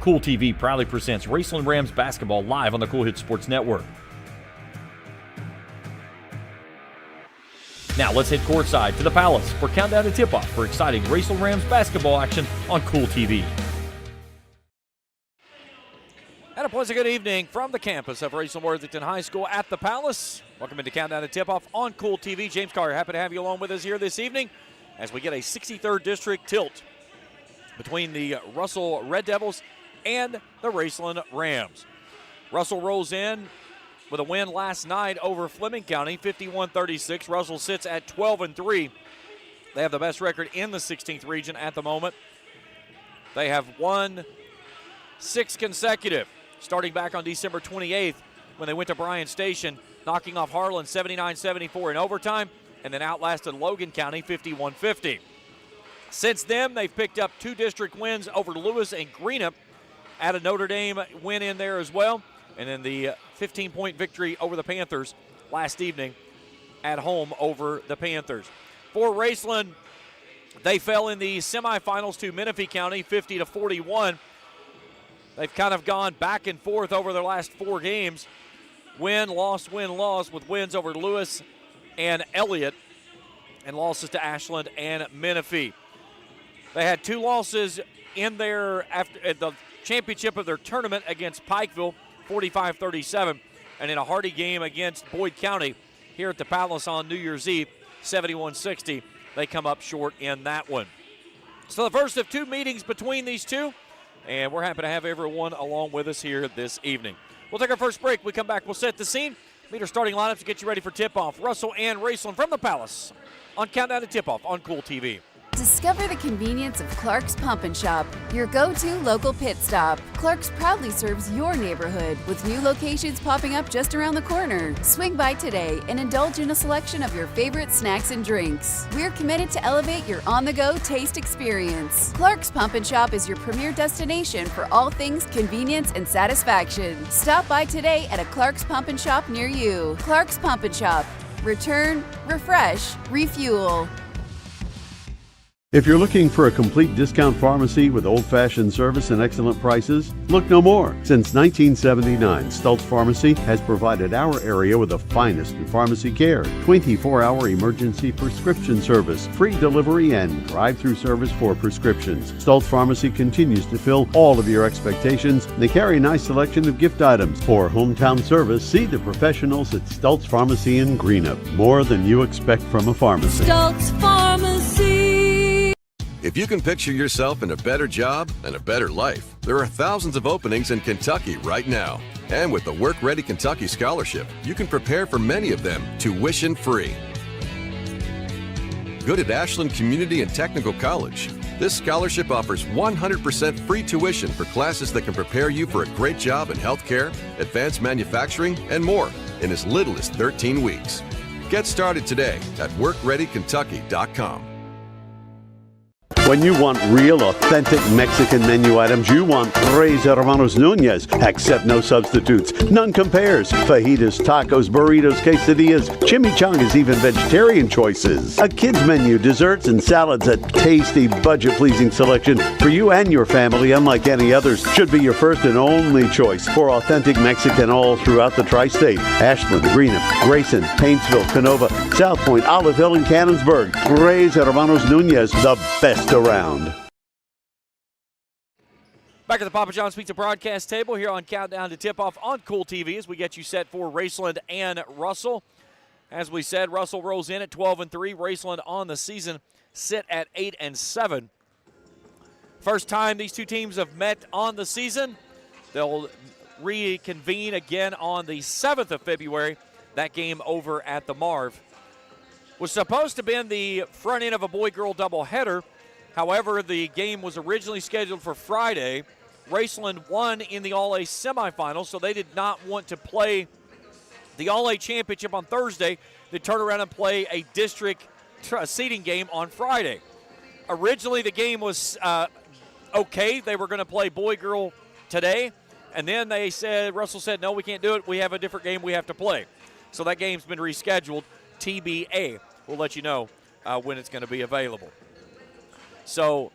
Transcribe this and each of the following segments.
Kool TV proudly presents Raceland Rams basketball live on the Kool Hits Sports Network. Now let's head courtside to the Palace for countdown to tip-off for exciting Raceland Rams basketball action on Kool TV. And a pleasant good evening from the campus of Raceland Worthington High School at the Palace. Welcome into Countdown to Tip-Off on Kool TV. James Carter, happy to have you along with us here this evening as we get a 63rd District tilt between the Russell Red Devils and the Raceland Rams. Russell rolls in with a win last night over Fleming County, 51-36. Russell sits at 12-3. They have the best record in the 16th region at the moment. They have won 6 consecutive, starting back on December 28th when they went to Bryan Station, knocking off Harlan 79-74 in overtime, and then outlasted Logan County 51-50. Since then, they've picked up 2 district wins over Lewis and Greenup. Added Notre Dame win in there as well, and then the 15-point victory over the Panthers last evening at home over the Panthers. For Raceland, they fell in the semifinals to Menifee County 50-41. They've kind of gone back and forth over their last 4 games. Win, loss, with wins over Lewis and Elliott and losses to Ashland and Menifee. They had 2 losses in their after the championship of their tournament against Pikeville, 45-37, and in a hearty game against Boyd County here at the Palace on New Year's Eve, 71-60. They come up short in that one. So the first of 2 meetings between these two, and we're happy to have everyone along with us here this evening. We'll take our first break. We come back, we'll set the scene, meet our starting lineups to get you ready for tip-off. Russell and Raceland from the Palace on Countdown to Tip-Off on Kool TV. Discover the convenience of Clark's Pump and Shop, your go-to local pit stop. Clark's proudly serves your neighborhood with new locations popping up just around the corner. Swing by today and indulge in a selection of your favorite snacks and drinks. We're committed to elevate your on-the-go taste experience. Clark's Pump and Shop is your premier destination for all things convenience and satisfaction. Stop by today at a Clark's Pump and Shop near you. Clark's Pump and Shop. Return, refresh, refuel. If you're looking for a complete discount pharmacy with old-fashioned service and excellent prices, look no more. Since 1979, Stultz Pharmacy has provided our area with the finest in pharmacy care, 24-hour emergency prescription service, free delivery, and drive-through service for prescriptions. Stultz Pharmacy continues to fill all of your expectations. They carry a nice selection of gift items. For hometown service, see the professionals at Stultz Pharmacy in Greenup. More than you expect from a pharmacy. Stultz Pharmacy. If you can picture yourself in a better job and a better life, there are thousands of openings in Kentucky right now. And with the Work Ready Kentucky Scholarship, you can prepare for many of them tuition-free. Good at Ashland Community and Technical College. This scholarship offers 100% free tuition for classes that can prepare you for a great job in healthcare, advanced manufacturing, and more in as little as 13 weeks. Get started today at WorkReadyKentucky.com. When you want real, authentic Mexican menu items, you want Tres Hermanos Nunez. Accept no substitutes. None compares. Fajitas, tacos, burritos, quesadillas, chimichangas, even vegetarian choices. A kids menu, desserts and salads, a tasty, budget-pleasing selection for you and your family, unlike any others. Should be your first and only choice for authentic Mexican all throughout the tri-state. Ashland, Greenup, Grayson, Paintsville, Canova, South Point, Oliveville, and Cannonsburg. Tres Hermanos Nunez, the best around. Back at the Papa John's Pizza broadcast table here on Countdown to Tip-Off on Kool TV as we get you set for Raceland and Russell. As we said, Russell rolls in at 12-3. Raceland on the season sit at 8-7. First time these two teams have met on the season. They'll reconvene again on the 7th of February. That game over at the Marv was supposed to have been the front end of a boy-girl doubleheader. However, the game was originally scheduled for Friday. Raceland won in the All-A semifinals, so they did not want to play the All-A championship on Thursday. They turn around and play a district seeding game on Friday. Originally, the game was okay. They were going to play boy-girl today, and then Russell said, no, we can't do it. We have a different game we have to play. So that game's been rescheduled. TBA. We'll let you know when it's going to be available. So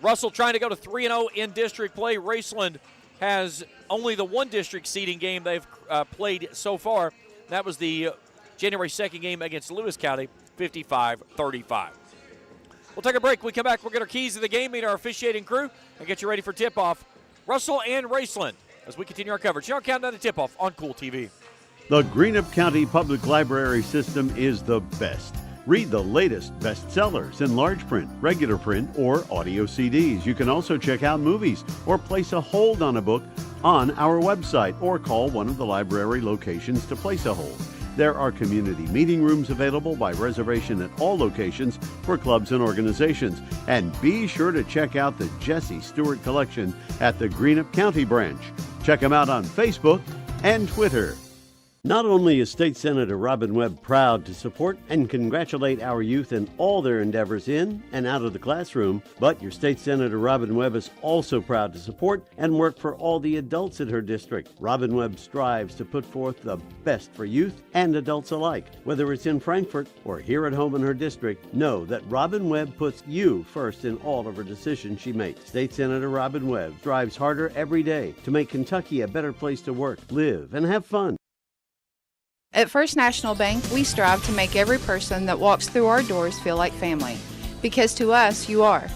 Russell trying to go to 3-0 in district play. Raceland has only the one district seeding game they've played so far. That was the January 2nd game against Lewis County, 55-35. We'll take a break. When we come back, we'll get our keys to the game, meet our officiating crew, and get you ready for tip-off. Russell and Raceland as we continue our coverage. You're on Countdown to Tip-Off on Kool TV. The Greenup County Public Library System is the best. Read the latest bestsellers in large print, regular print, or audio CDs. You can also check out movies or place a hold on a book on our website or call one of the library locations to place a hold. There are community meeting rooms available by reservation at all locations for clubs and organizations. And be sure to check out the Jesse Stewart collection at the Greenup County branch. Check them out on Facebook and Twitter. Not only is State Senator Robin Webb proud to support and congratulate our youth in all their endeavors in and out of the classroom, but your State Senator Robin Webb is also proud to support and work for all the adults in her district. Robin Webb strives to put forth the best for youth and adults alike. Whether it's in Frankfort or here at home in her district, know that Robin Webb puts you first in all of her decisions she makes. State Senator Robin Webb strives harder every day to make Kentucky a better place to work, live, and have fun. At First National Bank, we strive to make every person that walks through our doors feel like family, because to us, you are.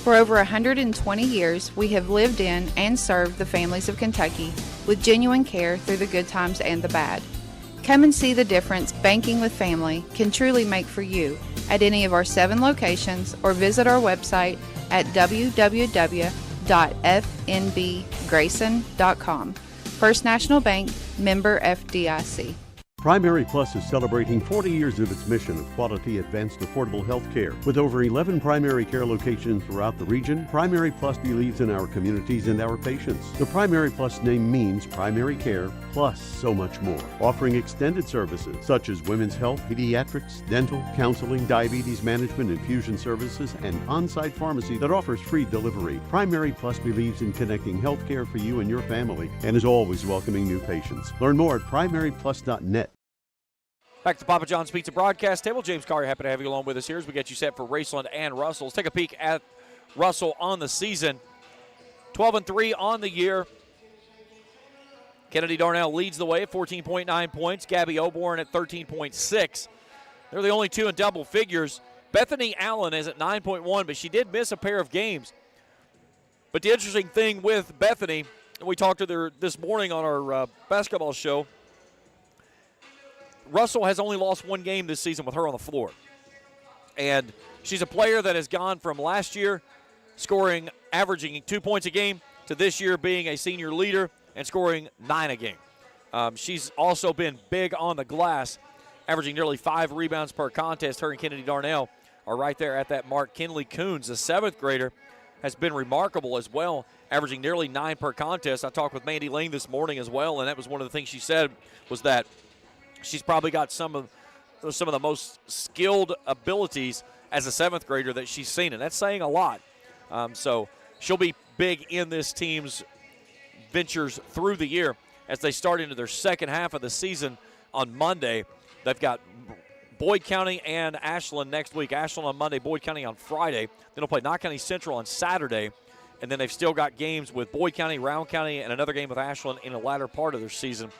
For over 120 years, we have lived in and served the families of Kentucky with genuine care through the good times and the bad. Come and see the difference banking with family can truly make for you at any of our 7 locations or visit our website at www.fnbgrayson.com. First National Bank, member FDIC. Primary Plus is celebrating 40 years of its mission of quality, advanced, affordable health care. With over 11 primary care locations throughout the region, Primary Plus believes in our communities and our patients. The Primary Plus name means primary care plus so much more. Offering extended services such as women's health, pediatrics, dental, counseling, diabetes management, infusion services, and on-site pharmacy that offers free delivery. Primary Plus believes in connecting health care for you and your family and is always welcoming new patients. Learn more at primaryplus.net. Back to Papa John's Pizza broadcast table. James Carr, happy to have you along with us here as we get you set for Raceland and Russell. Let's take a peek at Russell on the season. 12-3 on the year. Kennedy Darnell leads the way at 14.9 points. Gabby Oborn at 13.6. They're the only two in double figures. Bethany Allen is at 9.1, but she did miss a pair of games. But the interesting thing with Bethany, and we talked to her this morning on our basketball show, Russell has only lost one game this season with her on the floor. And she's a player that has gone from last year scoring, averaging 2 points a game, to this year being a senior leader and scoring 9 a game. She's also been big on the glass, averaging nearly 5 rebounds per contest. Her and Kennedy Darnell are right there at that mark. Kinley Coons, the 7th grader, has been remarkable as well, averaging nearly 9 per contest. I talked with Mandy Lane this morning as well, and that was one of the things she said was that she's probably got some of the most skilled abilities as a 7th grader that she's seen, and that's saying a lot. So she'll be big in this team's ventures through the year as they start into their second half of the season on Monday. They've got Boyd County and Ashland next week. Ashland on Monday, Boyd County on Friday. Then they'll play Knott County Central on Saturday, and then they've still got games with Boyd County, Round County, and another game with Ashland in the latter part of their season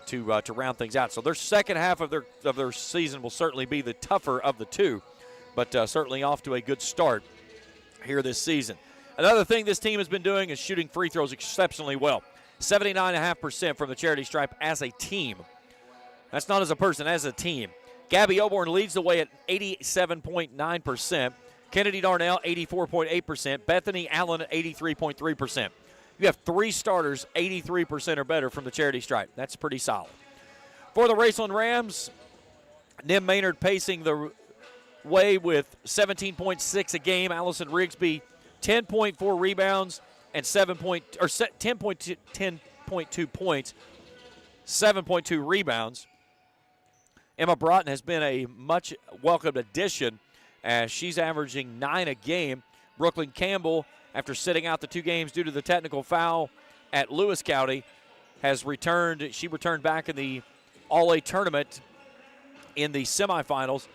to round things out. So their second half of their season will certainly be the tougher of the two, but certainly off to a good start here this season. Another thing this team has been doing is shooting free throws exceptionally well. 79.5% from the charity stripe as a team. That's not as a person, as a team. Gabby Oborn leads the way at 87.9%. Kennedy Darnell, 84.8%. Bethany Allen at 83.3%. You have 3 starters, 83% or better from the charity stripe. That's pretty solid. For the Raceland Rams, Nim Maynard pacing the way with 17.6 a game. Allison Rigsby, 10.4 rebounds and 10.2 points, 7.2 rebounds. Emma Broughton has been a much welcomed addition as she's averaging 9 a game. Brooklyn Campbell, after sitting out the 2 games due to the technical foul at Lewis County, has returned. She returned back in the All-A tournament in the semifinals.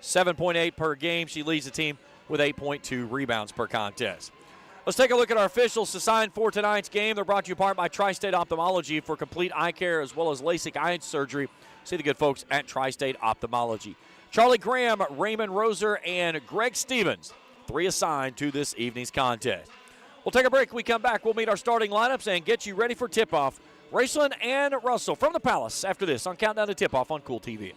7.8 per game. She leads the team with 8.2 rebounds per contest. Let's take a look at our officials assigned for tonight's game. They're brought to you in part by Tri-State Ophthalmology for complete eye care as well as LASIK eye surgery. See the good folks at Tri-State Ophthalmology. Charlie Graham, Raymond Roser, and Greg Stevens, 3 assigned to this evening's contest. We'll take a break. When we come back, we'll meet our starting lineups and get you ready for tip-off. Raceland and Russell from the Palace after this on Countdown to Tip-Off on Kool TV.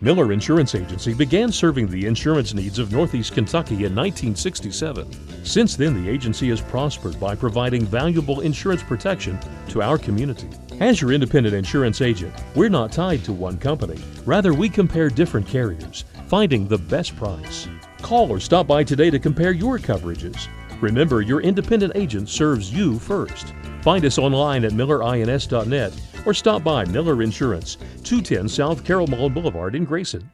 Miller Insurance Agency began serving the insurance needs of Northeast Kentucky in 1967. Since then, the agency has prospered by providing valuable insurance protection to our community. As your independent insurance agent, we're not tied to one company. Rather, we compare different carriers, finding the best price. Call or stop by today to compare your coverages. Remember, your independent agent serves you first. Find us online at millerins.net or stop by Miller Insurance, 210 South Carroll Malone Boulevard in Grayson.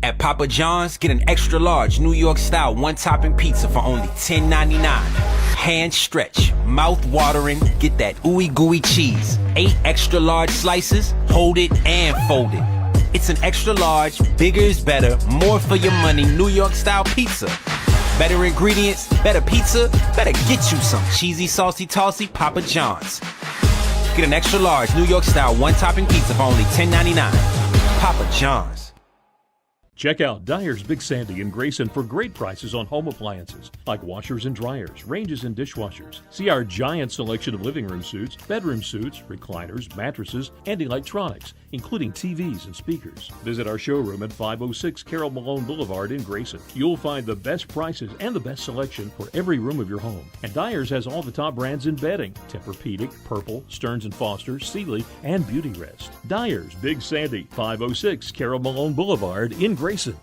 At Papa John's, get an extra large New York style one-topping pizza for only $10.99. Hand stretch, mouth watering, get that ooey gooey cheese. 8 extra large slices, hold it and fold it. It's an extra large, bigger is better, more for your money New York style pizza. Better ingredients, better pizza, better get you some cheesy, saucy, tossy Papa John's. Get an extra large New York style one-topping pizza for only $10.99. Papa John's. Check out Dyer's Big Sandy in Grayson for great prices on home appliances like washers and dryers, ranges and dishwashers. See our giant selection of living room suites, bedroom suites, recliners, mattresses, and electronics, including TVs and speakers. Visit our showroom at 506 Carroll Malone Boulevard in Grayson. You'll find the best prices and the best selection for every room of your home. And Dyer's has all the top brands in bedding: Tempur-Pedic, Purple, Stearns & Foster, Sealy, and Beauty Rest. Dyer's Big Sandy, 506 Carroll Malone Boulevard in Grayson.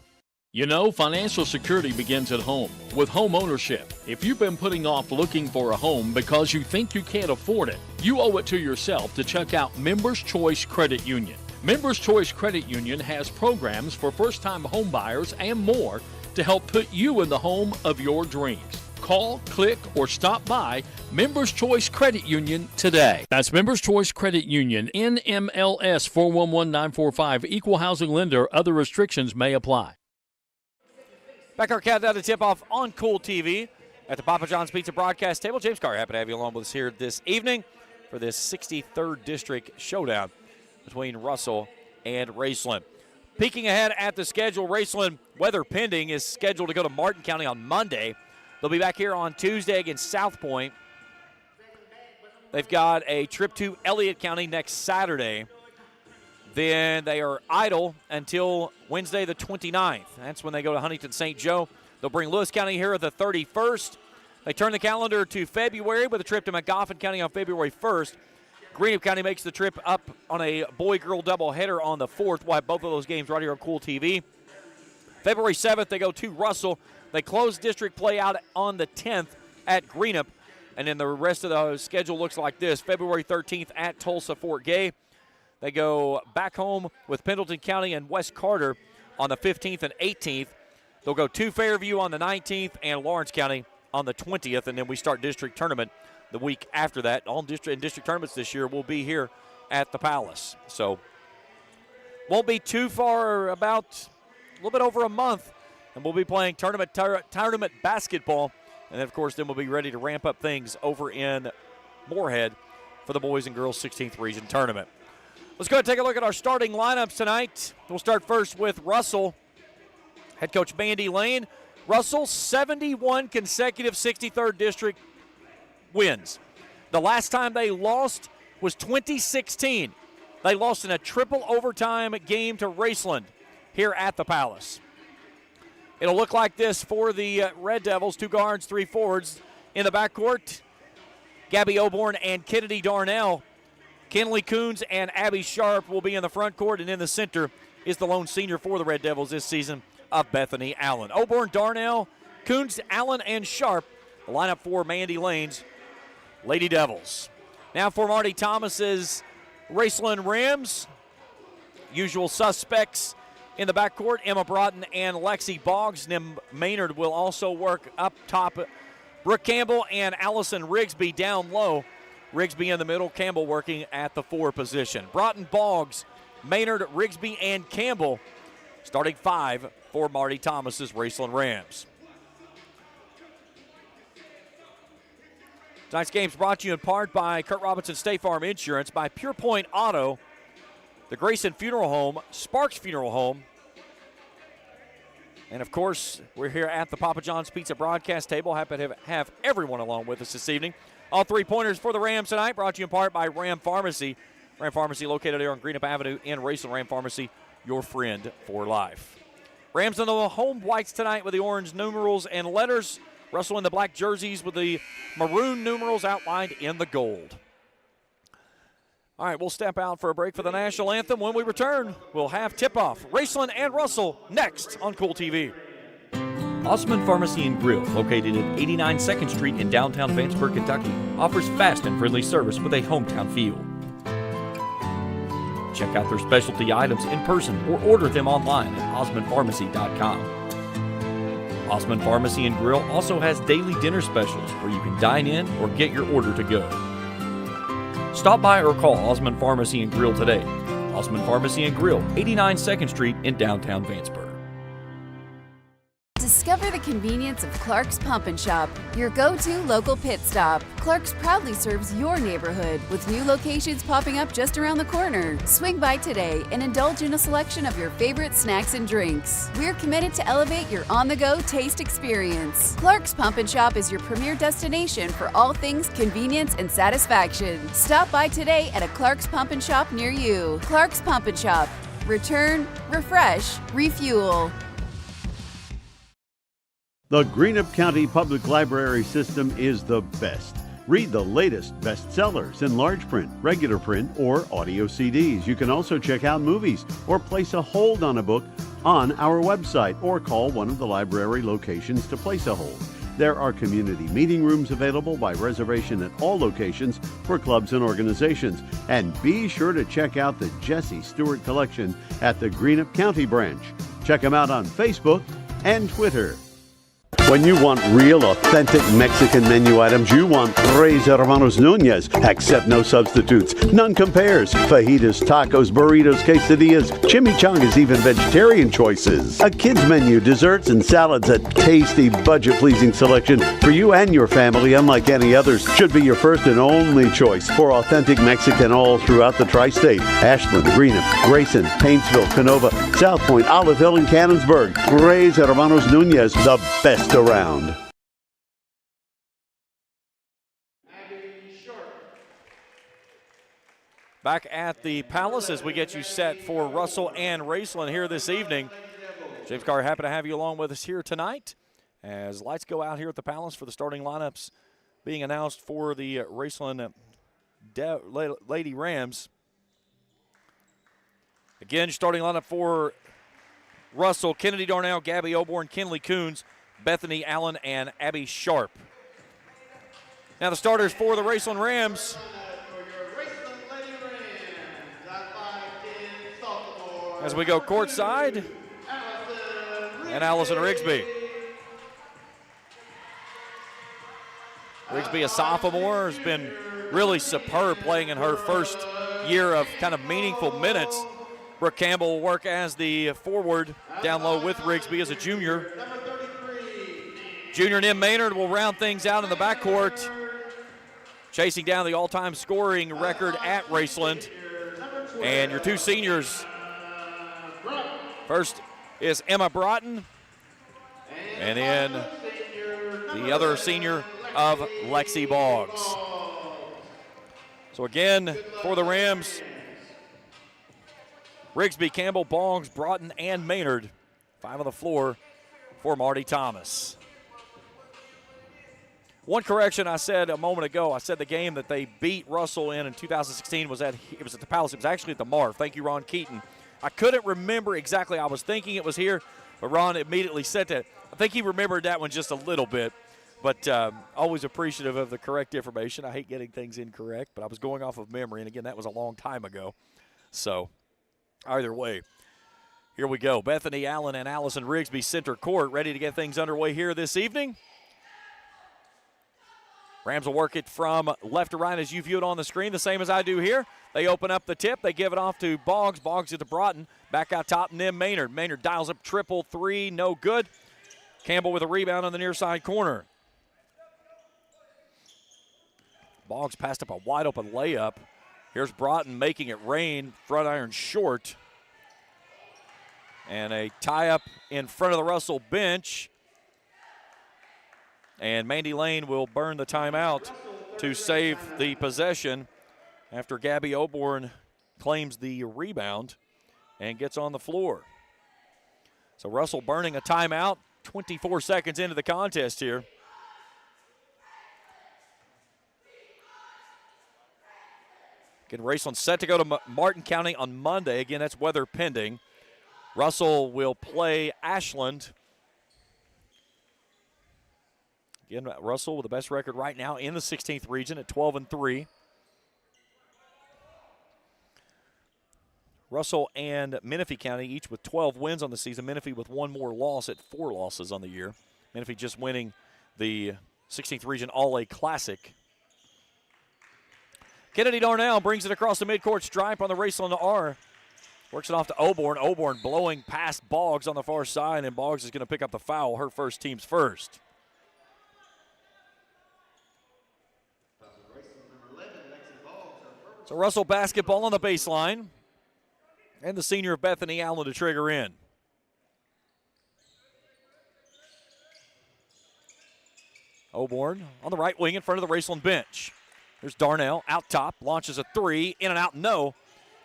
You know, financial security begins at home with home ownership. If you've been putting off looking for a home because you think you can't afford it, you owe it to yourself to check out Members Choice Credit Union. Members Choice Credit Union has programs for first-time home buyers and more to help put you in the home of your dreams. Call, click, or stop by Members Choice Credit Union today. That's Members Choice Credit Union, NMLS 411945, Equal Housing Lender. Other restrictions may apply. Back our countdown to tip-off on Kool TV at the Papa John's Pizza broadcast table. James Carr, happy to have you along with us here this evening for this 63rd District showdown between Russell and Raceland. Peeking ahead at the schedule, Raceland, weather pending, is scheduled to go to Martin County on Monday. They'll be back here on Tuesday against South Point. They've got a trip to Elliott County next Saturday. Then they are idle until Wednesday the 29th. That's when they go to Huntington St. Joe. They'll bring Lewis County here the 31st. They turn the calendar to February with a trip to McGoffin County on February 1st. Greenup County makes the trip up on a boy-girl doubleheader on the 4th. We'll have both of those games right here on Kool TV. February 7th, they go to Russell. They close district play out on the 10th at Greenup. And then the rest of the schedule looks like this. February 13th at Tulsa Fort Gay. They go back home with Pendleton County and West Carter on the 15th and 18th. They'll go to Fairview on the 19th and Lawrence County on the 20th. And then we start district tournament the week after that. All district tournaments this year will be here at the Palace. So won't be too far, about a little bit over a month. And we'll be playing tournament basketball. And then, of course, then we'll be ready to ramp up things over in Moorhead for the boys and girls 16th region tournament. Let's go ahead and take a look at our starting lineups tonight. We'll start first with Russell. Head coach Mandy Lane. Russell, 71 consecutive 63rd District wins. The last time they lost was 2016. They lost in a triple overtime game to Raceland here at the Palace. It'll look like this for the Red Devils. 2 guards, 3 forwards. In the backcourt, Gabby Oborn and Kennedy Darnell. Kenley Coons and Abby Sharp will be in the front court, and in the center is the lone senior for the Red Devils this season of Bethany Allen. Oborn, Darnell, Coons, Allen, and Sharp. The lineup for Mandy Lane's Lady Devils. Now for Marty Thomas's Raceland Rams. Usual suspects in the backcourt, Emma Broughton and Lexi Boggs. Nim Maynard will also work up top. Brooke Campbell and Allison Rigsby down low. Rigsby in the middle, Campbell working at the 4 position. Broughton, Boggs, Maynard, Rigsby, and Campbell starting 5 for Marty Thomas's Raceland Rams. Tonight's game is brought to you in part by Kurt Robinson State Farm Insurance, by Pure Point Auto, the Grayson Funeral Home, Sparks Funeral Home, and, of course, we're here at the Papa John's Pizza broadcast table. Happy to have everyone along with us this evening. All 3-pointers for the Rams tonight, brought to you in part by Ram Pharmacy. Ram Pharmacy located there on Greenup Avenue in Raceland. Ram Pharmacy, your friend for life. Rams in the home whites tonight with the orange numerals and letters. Russell in the black jerseys with the maroon numerals outlined in the gold. All right, we'll step out for a break for the national anthem. When we return, we'll have tip-off. Raceland and Russell next on Kool TV. Osman Pharmacy and Grill, located at 89 2nd Street in downtown Vanceburg, Kentucky, offers fast and friendly service with a hometown feel. Check out their specialty items in person or order them online at osmanpharmacy.com. Osman Pharmacy and Grill also has daily dinner specials where you can dine in or get your order to go. Stop by or call Osman Pharmacy and Grill today. Osman Pharmacy and Grill, 89 2nd Street in downtown Vanceburg. Discover the convenience of Clark's Pump and Shop, your go-to local pit stop. Clark's proudly serves your neighborhood with new locations popping up just around the corner. Swing by today and indulge in a selection of your favorite snacks and drinks. We're committed to elevate your on-the-go taste experience. Clark's Pump and Shop is your premier destination for all things convenience and satisfaction. Stop by today at a Clark's Pump and Shop near you. Clark's Pump and Shop. Return, refresh, refuel. The Greenup County Public Library system is the best. Read the latest bestsellers in large print, regular print, or audio CDs. You can also check out movies or place a hold on a book on our website or call one of the library locations to place a hold. There are community meeting rooms available by reservation at all locations for clubs and organizations. And be sure to check out the Jesse Stewart collection at the Greenup County branch. Check them out on Facebook and Twitter. When you want real, authentic Mexican menu items, you want Tres Hermanos Nunez. Accept no substitutes. None compares. Fajitas, tacos, burritos, quesadillas, chimichangas, even vegetarian choices. A kids menu, desserts and salads, a tasty, budget-pleasing selection for you and your family, unlike any others. Should be your first and only choice for authentic Mexican all throughout the tri-state. Ashland, Greenup, Grayson, Paintsville, Canova, South Point, Olive Hill, and Cannonsburg. Tres Hermanos Nunez, the best around. Back at the Palace as we get you set for Russell and Raceland here this evening. James Carr, happy to have you along with us here tonight as lights go out here at the Palace for the starting lineups being announced for the Raceland Lady Rams. Again, starting lineup for Russell: Kennedy Darnell, Gabby Oborn, Kinley Coons, Bethany Allen, and Abby Sharp. Now the starters for the Raceland Rams. As we go courtside, and Allison Rigsby. Rigsby, a sophomore, has been really superb playing in her first year of kind of meaningful minutes. Brooke Campbell will work as the forward down low with Rigsby as a junior. Junior Nim Maynard will round things out in the backcourt, chasing down the all-time scoring record at Raceland. And your two seniors, first is Emma Broughton, and then the other senior of Lexi Boggs. So again, for the Rams, Rigsby, Campbell, Boggs, Broughton, and Maynard. 5 on the floor for Marty Thomas. One correction I said a moment ago, I said the game that they beat Russell in 2016 was at the Palace. It was actually at the Marv. Thank you, Ron Keaton. I couldn't remember exactly. I was thinking it was here, but Ron immediately said that. I think he remembered that one just a little bit, but always appreciative of the correct information. I hate getting things incorrect, but I was going off of memory, and again, that was a long time ago. So either way, here we go. Bethany Allen and Allison Rigsby center court, ready to get things underway here this evening. Rams will work it from left to right as you view it on the screen, the same as I do here. They open up the tip. They give it off to Boggs. Boggs to Broughton. Back out top, Nim Maynard. Maynard dials up triple three, no good. Campbell with a rebound on the near side corner. Boggs passed up a wide open layup. Here's Broughton making it rain, front iron short. And a tie-up in front of the Russell bench. And Mandy Lane will burn the timeout to save the possession after Gabby Oborn claims the rebound and gets on the floor. So Russell burning a timeout, 24 seconds into the contest here. Again, Raceland set to go to Martin County on Monday. Again, that's weather pending. Russell will play Ashland. Again, Russell with the best record right now in the 16th region at 12-3. Russell and Menifee County each with 12 wins on the season. Menifee with one more loss at 4 losses on the year. Menifee just winning the 16th Region All-A Classic. Kennedy Darnell brings it across the midcourt stripe on the Raceland R. Works it off to Oborn. Oborn blowing past Boggs on the far side, and Boggs is going to pick up the foul, her first, team's first. So Russell basketball on the baseline. And the senior of Bethany Allen to trigger in. Oborn on the right wing in front of the Raceland bench. There's Darnell out top, launches a three, in and out, no.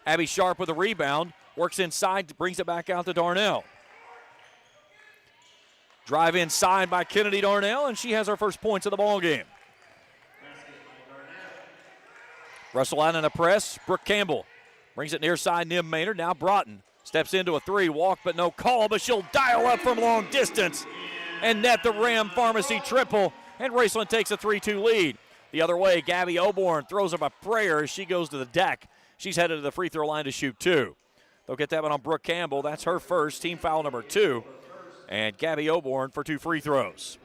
Abby Sharp with a rebound, works inside, brings it back out to Darnell. Drive inside by Kennedy Darnell, and she has her first points of the ball game. Russell out in a press, Brooke Campbell. Brings it near side, Nim Maynard. Now Broughton steps into a three, walk but no call, but she'll dial up from long distance and net the Ram Pharmacy triple, and Raceland takes a 3-2 lead. The other way, Gabby Oborn throws up a prayer as she goes to the deck. She's headed to the free throw line to shoot two. They'll get that one on Brooke Campbell. That's her first, team foul number 2. And Gabby Oborn for 2 free throws.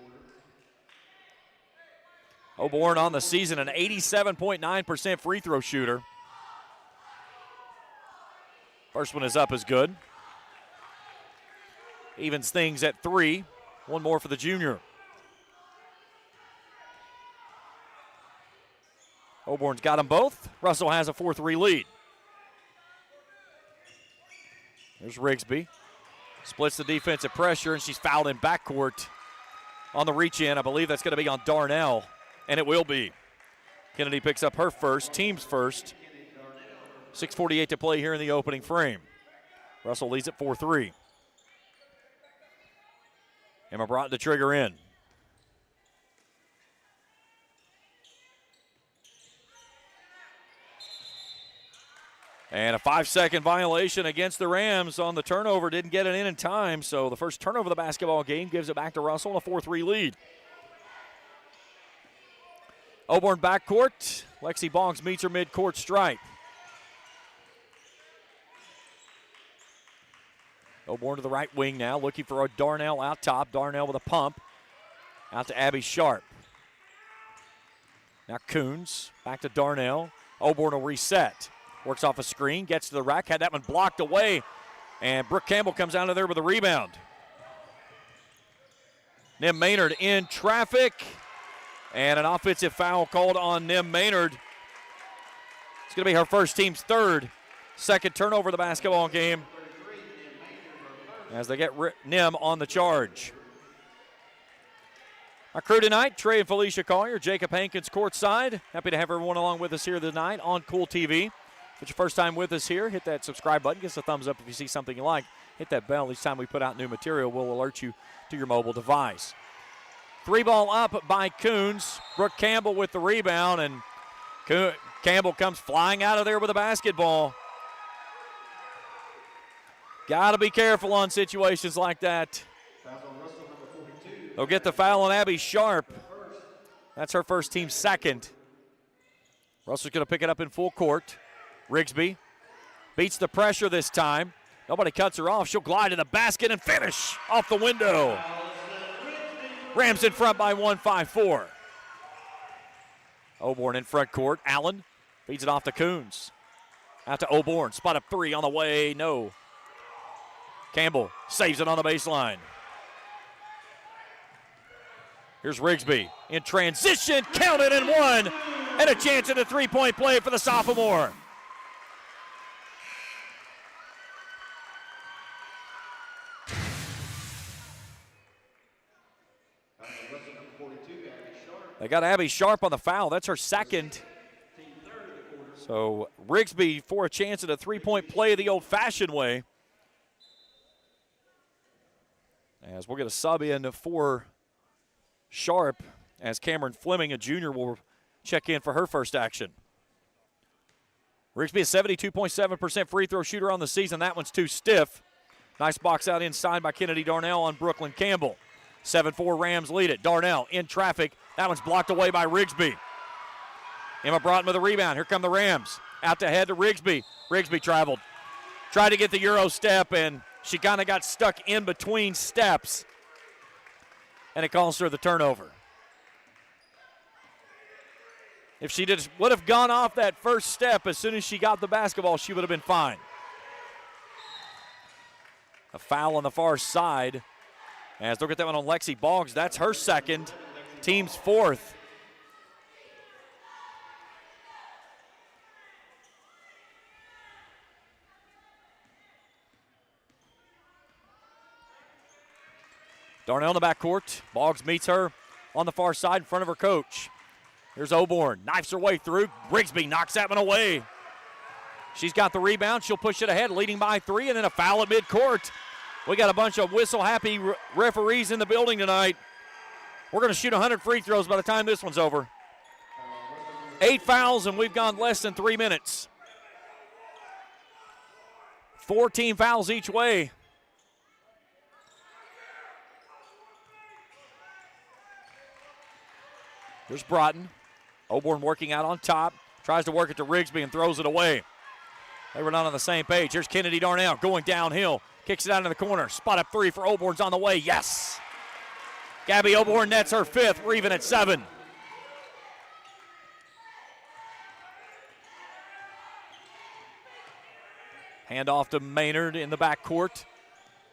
Oborn on the season, an 87.9% free throw shooter. First one is up is good. Evens things at 3. One more for the junior. Oborn's got them both. Russell has a 4-3 lead. There's Rigsby. Splits the defensive pressure, and she's fouled in backcourt on the reach in. I believe that's going to be on Darnell, and it will be. Kennedy picks up her first, team's first. 6:48 to play here in the opening frame. Russell leads at 4-3. Emma Broughton to trigger in. And a 5-second violation against the Rams on the turnover. Didn't get it in time, so the first turnover of the basketball game gives it back to Russell, a 4-3 lead. Oborn backcourt. Lexi Boggs meets her midcourt stripe. Oborn to the right wing now, looking for a Darnell out top. Darnell with a pump. Out to Abby Sharp. Now Coons, back to Darnell. Oborn will reset. Works off a screen, gets to the rack, had that one blocked away, and Brooke Campbell comes out of there with a rebound. Nim Maynard in traffic, and an offensive foul called on Nim Maynard. It's going to be her first, team's third. Second turnover of the basketball game as they get Nim on the charge. Our crew tonight, Trey and Felicia Collier, Jacob Hankins courtside. Happy to have everyone along with us here tonight on Kool TV. If it's your first time with us here, hit that subscribe button. Give us a thumbs up if you see something you like. Hit that bell. Each time we put out new material, we'll alert you to your mobile device. 3-ball up by Coons. Brooke Campbell with the rebound, and Campbell comes flying out of there with a basketball. Got to be careful on situations like that. They'll get the foul on Abby Sharp. That's her first, team second. Russell's going to pick it up in full court. Rigsby beats the pressure this time. Nobody cuts her off. She'll glide to the basket and finish off the window. Rams in front by 1, 5-4. Oborn in front court. Allen feeds it off to Coons. Out to Oborn. Spot up 3 on the way. No. Campbell saves it on the baseline. Here's Rigsby in transition. Counted and one. And a chance at a three-point play for the sophomore. They got Abby Sharp on the foul. That's her second. So Rigsby for a chance at a three-point play the old-fashioned way. As we'll get a sub in for Sharp, as Cameron Fleming, a junior, will check in for her first action. Rigsby, a 72.7% free throw shooter on the season. That one's too stiff. Nice box out inside by Kennedy Darnell on Brooklyn Campbell. 7-4 Rams lead it. Darnell in traffic. That one's blocked away by Rigsby. Emma Broughton with a rebound. Here come the Rams. Out to head to Rigsby. Rigsby traveled. Tried to get the Euro step, and she kind of got stuck in between steps. And it calls her the turnover. If she would have gone off that first step as soon as she got the basketball, she would have been fine. A foul on the far side. As they'll get that one on Lexi Boggs. That's her second, team's fourth. Darnell in the backcourt. Boggs meets her on the far side in front of her coach. Here's Oborn. Knifes her way through. Rigsby knocks that one away. She's got the rebound. She'll push it ahead, leading by 3, and then a foul at midcourt. We got a bunch of whistle-happy referees in the building tonight. We're going to shoot 100 free throws by the time this one's over. 8 fouls, and we've gone less than 3 minutes. 14 fouls each way. Here's Broughton. Oborn working out on top. Tries to work it to Rigsby and throws it away. They were not on the same page. Here's Kennedy Darnell going downhill. Kicks it out in the corner. Spot up 3 for Oborn's on the way. Yes. Gabby Oborn nets her 5th. We're even at 7. Hand off to Maynard in the backcourt.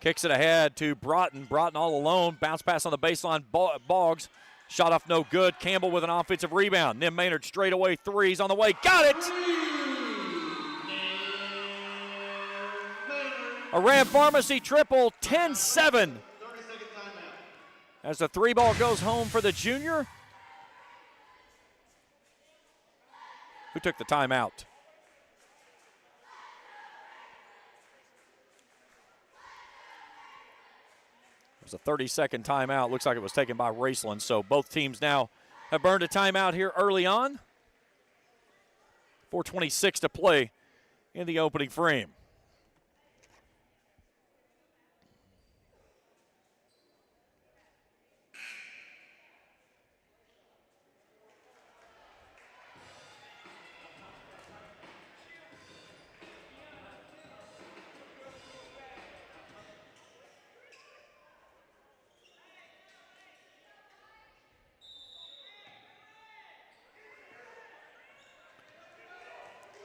Kicks it ahead to Broughton. Broughton all alone. Bounce pass on the baseline. Boggs. Shot off no good. Campbell with an offensive rebound. Then Maynard straight away 3's on the way. Got it! A Ram Pharmacy triple, 10-7. As the 3 ball goes home for the junior. Who took the timeout? It was a 30-second timeout. Looks like it was taken by Raceland. So both teams now have burned a timeout here early on. 4:26 to play in the opening frame.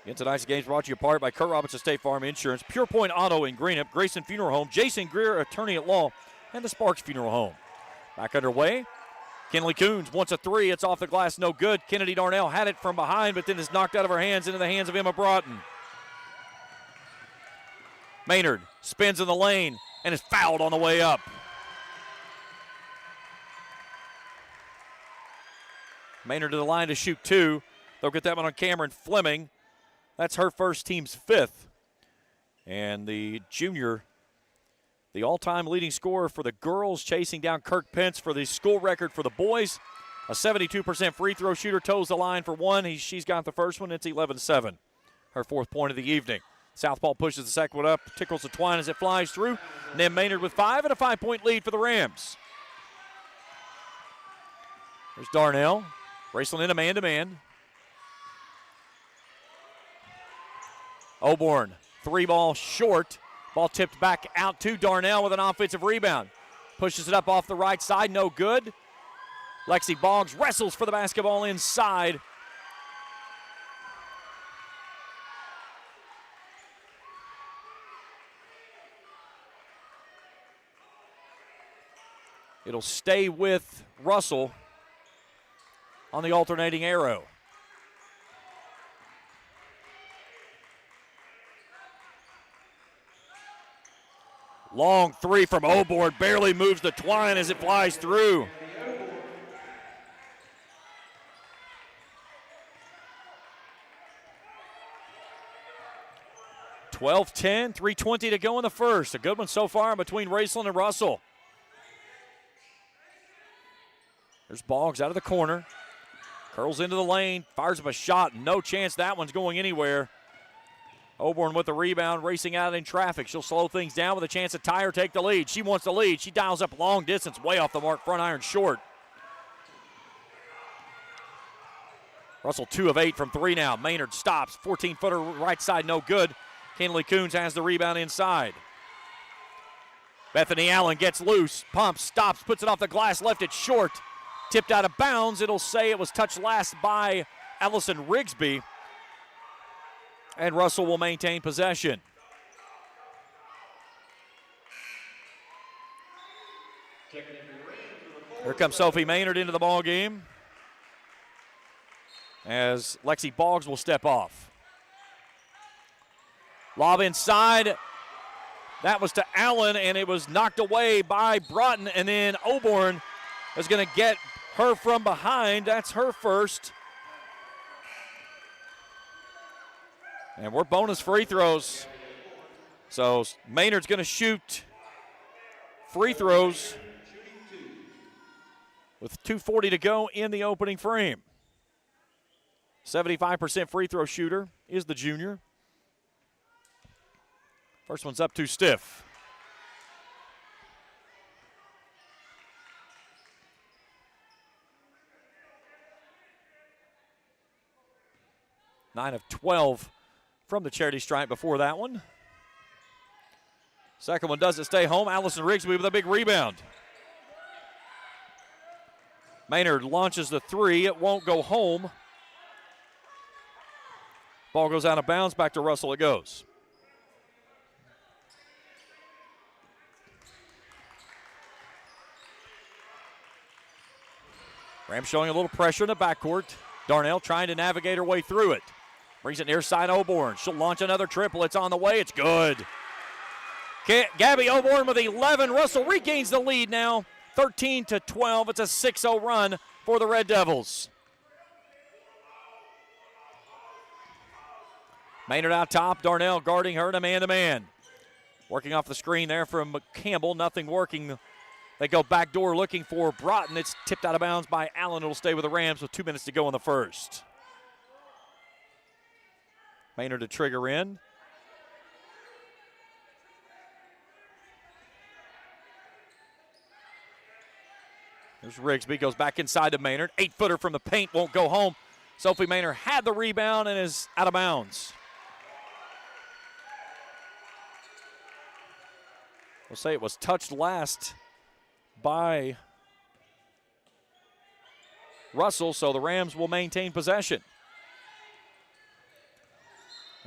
Again, tonight's game's brought to you apart by Kurt Robinson State Farm Insurance, Pure Point Auto in Greenup, Grayson Funeral Home, Jason Greer, Attorney at Law, and the Sparks Funeral Home. Back underway. Kinley Coons wants a 3. It's off the glass, no good. Kennedy Darnell had it from behind, but then is knocked out of her hands into the hands of Emma Broughton. Maynard spins in the lane and is fouled on the way up. Maynard to the line to shoot 2. They'll get that one on Cameron Fleming. That's her first, team's 5th. And the junior, the all-time leading scorer for the girls, chasing down Kirk Pence for the school record for the boys. A 72% free throw shooter, toes the line for 1. She's got the first one. It's 11-7. Her 4th point of the evening. Southpaw pushes the second one up, tickles the twine as it flies through. And then Maynard with 5 and a 5-point lead for the Rams. There's Darnell. Raceland in a man-to-man. Oborn, 3 ball short. Ball tipped back out to Darnell with an offensive rebound. Pushes it up off the right side, no good. Lexi Boggs wrestles for the basketball inside. It'll stay with Russell on the alternating arrow. Long three from Oborn, barely moves the twine as it flies through. (12-10), 3:20 to go in the first. A good one so far between Raceland and Russell. There's Boggs out of the corner. Curls into the lane, fires up a shot. No chance that one's going anywhere. Oborn with the rebound, racing out in traffic. She'll slow things down with a chance to tie or take the lead. She wants the lead. She dials up long distance, way off the mark, front iron short. Russell 2 of 8 from 3 now. Maynard stops, 14-footer right side, no good. Kenley Coons has the rebound inside. Bethany Allen gets loose, pumps, stops, puts it off the glass, left it short. Tipped out of bounds. It'll say it was touched last by Allison Rigsby. And Russell will maintain possession. Here comes Sophie Maynard into the ball game as Lexi Boggs will step off. Lob inside. That was to Allen, and it was knocked away by Broughton, and then Oborn is going to get her from behind. That's her first. And we're bonus free throws. So Maynard's going to shoot free throws with 2:40 to go in the opening frame. 75% free throw shooter is the junior. First one's up too stiff. Nine of 12 from the charity stripe before that one. Second one doesn't stay home. Allison Rigsby with a big rebound. Maynard launches the three. It won't go home. Ball goes out of bounds. Back to Russell it goes. Rams showing a little pressure in the backcourt. Darnell trying to navigate her way through it. Brings it near side Oborn. She'll launch another triple. It's on the way. It's good. Gabby Oborn with 11. Russell regains the lead now. 13-12. It's a 6-0 run for the Red Devils. Maynard out top. Darnell guarding her in a man-to-man. Working off the screen there from Campbell. Nothing working. They go backdoor looking for Broughton. It's tipped out of bounds by Allen. It'll stay with the Rams with 2 minutes to go in the first. Maynard to trigger in. There's Rigsby, goes back inside to Maynard. 8-footer from the paint, won't go home. Sophie Maynard had the rebound and is out of bounds. We'll say it was touched last by Russell, so the Rams will maintain possession.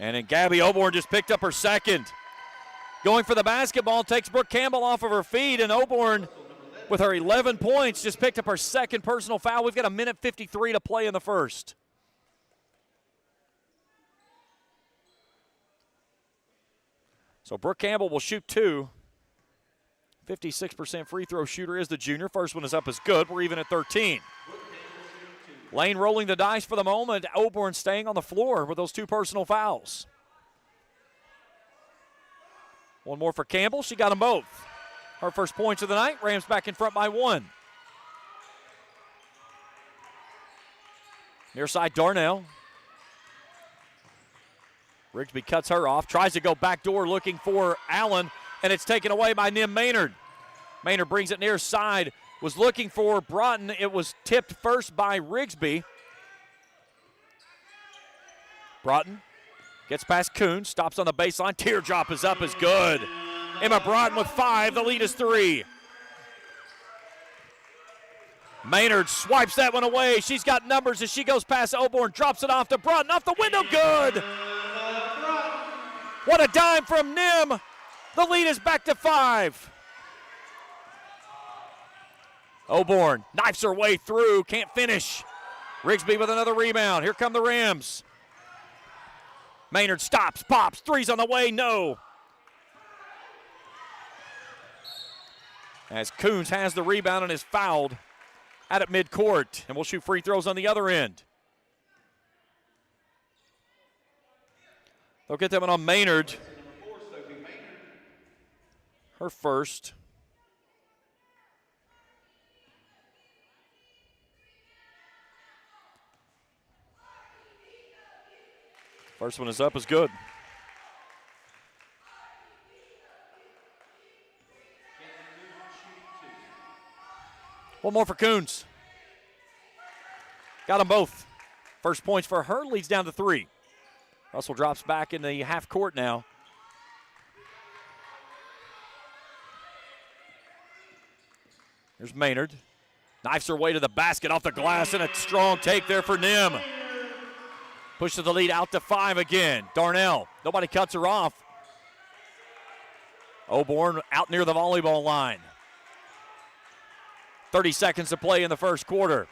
And then Gabby Oborn just picked up her second. Going for the basketball, takes Brooke Campbell off of her feet, and Oborn, with her 11 points, just picked up her second personal foul. We've got a minute 53 to play in the first. So Brooke Campbell will shoot two. 56% free throw shooter is the junior. First one is up is good. We're even at 13. Lane rolling the dice for the moment. Oborn staying on the floor with those two personal fouls. One more for Campbell. She got them both. Her first points of the night. Rams back in front by 1. Near side Darnell. Rigsby cuts her off. Tries to go backdoor looking for Allen. And it's taken away by Nim Maynard. Maynard brings it near side. Was looking for Broughton. It was tipped first by Rigsby. Broughton gets past Kuhn. Stops on the baseline. Teardrop is up is good. Emma Broughton with 5. The lead is 3. Maynard swipes that one away. She's got numbers as she goes past Oborn. Drops it off to Broughton. Off the window. Good. What a dime from Nim. The lead is back to 5. Oborn knifes her way through, can't finish. Rigsby with another rebound. Here come the Rams. Maynard stops, pops, three's on the way, no. as Coons has the rebound and is fouled out at midcourt. And we'll shoot free throws on the other end. They'll get that one on Maynard. Her first. First one is up, is good. One more for Coons. Got them both. First points for her, leads down to 3. Russell drops back in the half court now. Here's Maynard. Knifes her way to the basket off the glass, and a strong take there for Nim. Pushes the lead out to 5 again. Darnell, nobody cuts her off. Oborn out near the volleyball line. 30 seconds to play in the first quarter.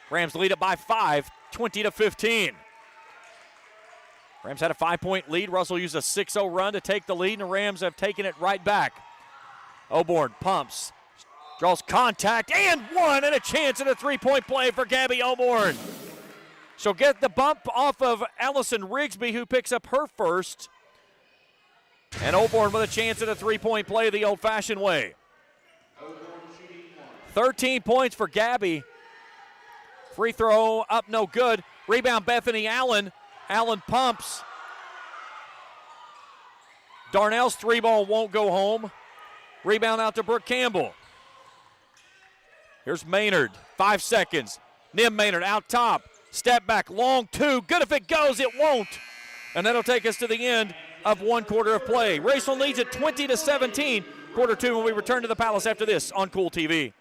Rams lead it by 5, 20-15. Rams had a 5-point lead. Russell used a 6-0 run to take the lead, and the Rams have taken it right back. Oborn pumps, draws contact, and one, and a chance at a 3-point play for Gabby Oborn. She'll get the bump off of Allison Rigsby, who picks up her first. And Oborn with a chance at a 3-point play the old-fashioned way. 13 points for Gabby. Free throw up, no good. Rebound, Bethany Allen. Allen pumps. Darnell's 3-ball won't go home. Rebound out to Brooke Campbell. Here's Maynard, 5 seconds. Nim Maynard out top. Step back, long 2. Good if it goes, it won't. And that'll take us to the end of 1 quarter of play. Raceland leads at 20-17. Quarter 2 when we return to the Palace after this on Kool TV.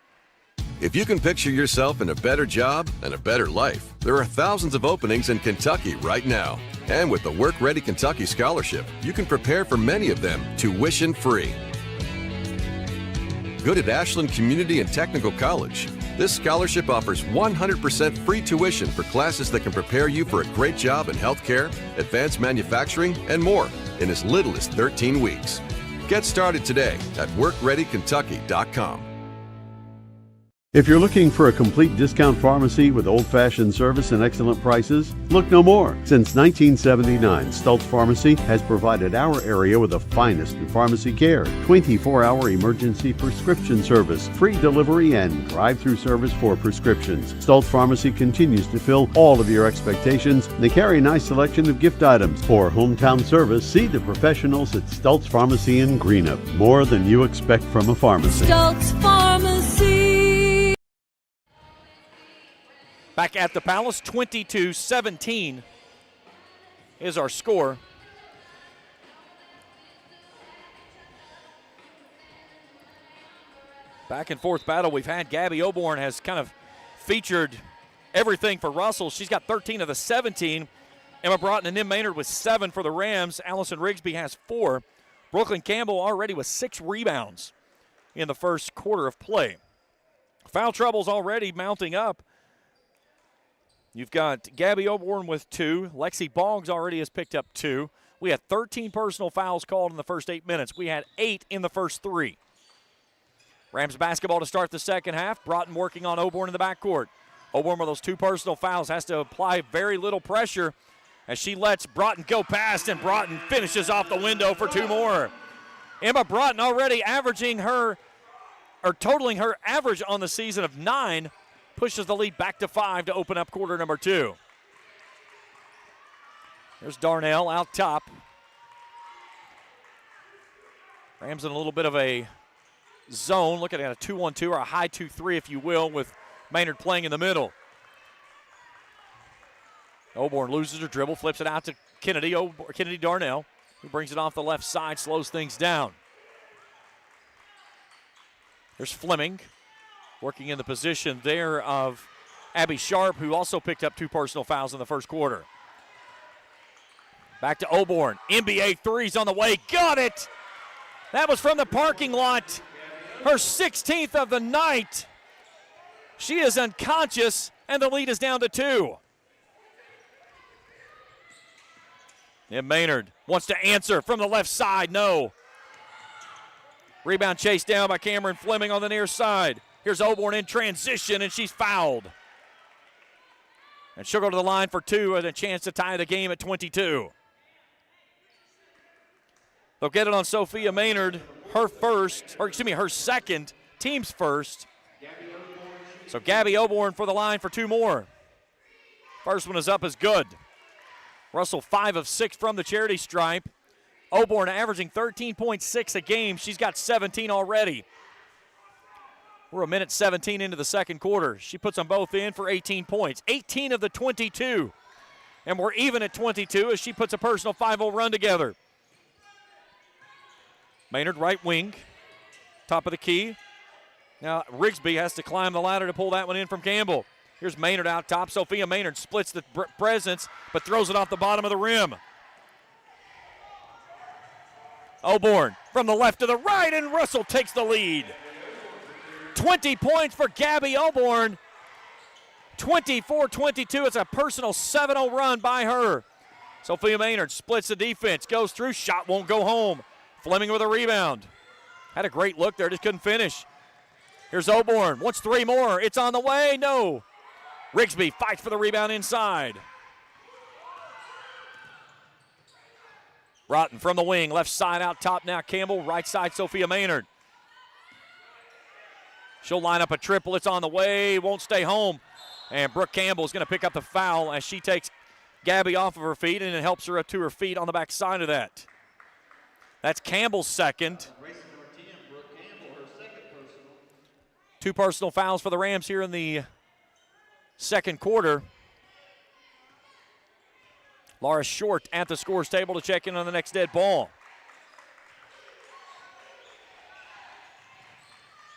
If you can picture yourself in a better job and a better life, there are thousands of openings in Kentucky right now. And with the Work Ready Kentucky Scholarship, you can prepare for many of them tuition-free. Good at Ashland Community and Technical College. This scholarship offers 100% free tuition for classes that can prepare you for a great job in healthcare, advanced manufacturing, and more in as little as 13 weeks. Get started today at workreadykentucky.com. If you're looking for a complete discount pharmacy with old-fashioned service and excellent prices, look no more. Since 1979, Stultz Pharmacy has provided our area with the finest in pharmacy care, 24-hour emergency prescription service, free delivery, and drive-through service for prescriptions. Stultz Pharmacy continues to fill all of your expectations. They carry a nice selection of gift items. For hometown service, see the professionals at Stultz Pharmacy in Greenup. More than you expect from a pharmacy. Stultz Pharmacy. Back at the Palace, 22-17 is our score. Back and forth battle we've had. Gabby Oborn has kind of featured everything for Russell. She's got 13 of the 17. Emma Broughton and Nim Maynard with 7 for the Rams. Allison Rigsby has 4. Brooklyn Campbell already with 6 rebounds in the first quarter of play. Foul trouble's already mounting up. You've got Gabby Oborn with 2. Lexi Boggs already has picked up 2. We had 13 personal fouls called in the first 8 minutes. We had 8 in the first 3. Rams basketball to start the second half. Broughton working on Oborn in the backcourt. Oborn with those 2 personal fouls has to apply very little pressure as she lets Broughton go past, and Broughton finishes off the window for 2 more. Emma Broughton already totaling her average on the season of 9. Pushes the lead back to 5 to open up quarter number 2. There's Darnell out top. Rams in a little bit of a zone, looking at a 2-1-2 or a high 2-3, if you will, with Maynard playing in the middle. Oborn loses her dribble, flips it out to Kennedy Darnell, who brings it off the left side, slows things down. There's Fleming, working in the position there of Abby Sharp, who also picked up 2 personal fouls in the first quarter. Back to Oborn. NBA threes on the way. Got it! That was from the parking lot. Her 16th of the night. She is unconscious, and the lead is down to 2. And Maynard wants to answer from the left side. No. Rebound chased down by Cameron Fleming on the near side. Here's Oborn in transition, and she's fouled. And she'll go to the line for two and a chance to tie the game at 22. They'll get it on Sophia Maynard, her second, team's first. So Gabby Oborn for the line for two more. First one is up is good. Russell 5 of 6 from the charity stripe. Oborn averaging 13.6 a game. She's got 17 already. We're a minute 17 into the second quarter. She puts them both in for 18 points. 18 of the 22. And we're even at 22 as she puts a personal 5-0 run together. Maynard right wing. Top of the key. Now Rigsby has to climb the ladder to pull that one in from Campbell. Here's Maynard out top. Sophia Maynard splits the presence but throws it off the bottom of the rim. Oborn from the left to the right, and Russell takes the lead. 20 points for Gabby Oborn. 24-22. It's a personal 7-0 run by her. Sophia Maynard splits the defense, goes through, shot won't go home. Fleming with a rebound. Had a great look there, just couldn't finish. Here's Oborn, wants three more. It's on the way, no. Rigsby fights for the rebound inside. Broughton from the wing, left side out top now. Campbell, right side Sophia Maynard. She'll line up a triple. It's on the way, won't stay home. And Brooke Campbell is going to pick up the foul as she takes Gabby off of her feet, and it helps her to her feet on the back side of that. That's Campbell's second. Two personal fouls for the Rams here in the second quarter. Laura Short at the scores table to check in on the next dead ball.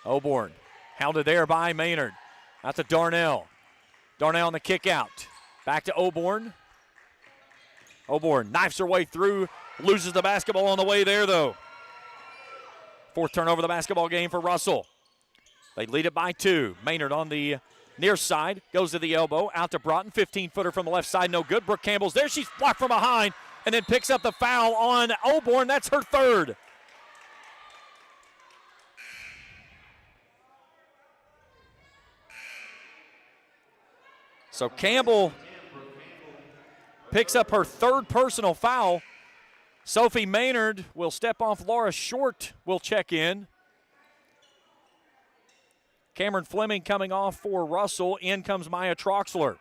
Oborn hounded there by Maynard. Out to Darnell. Darnell on the kick out. Back to Oborn. Oborn knifes her way through. Loses the basketball on the way there, though. Fourth turnover of the basketball game for Russell. They lead it by 2. Maynard on the near side. Goes to the elbow. Out to Broughton. 15-footer from the left side. No good. Brooke Campbell's there. She's blocked from behind and then picks up the foul on Oborn. That's her third. So Campbell picks up her third personal foul. Sophie Maynard will step off. Laura Short will check in. Cameron Fleming coming off for Russell. In comes Maya Troxler.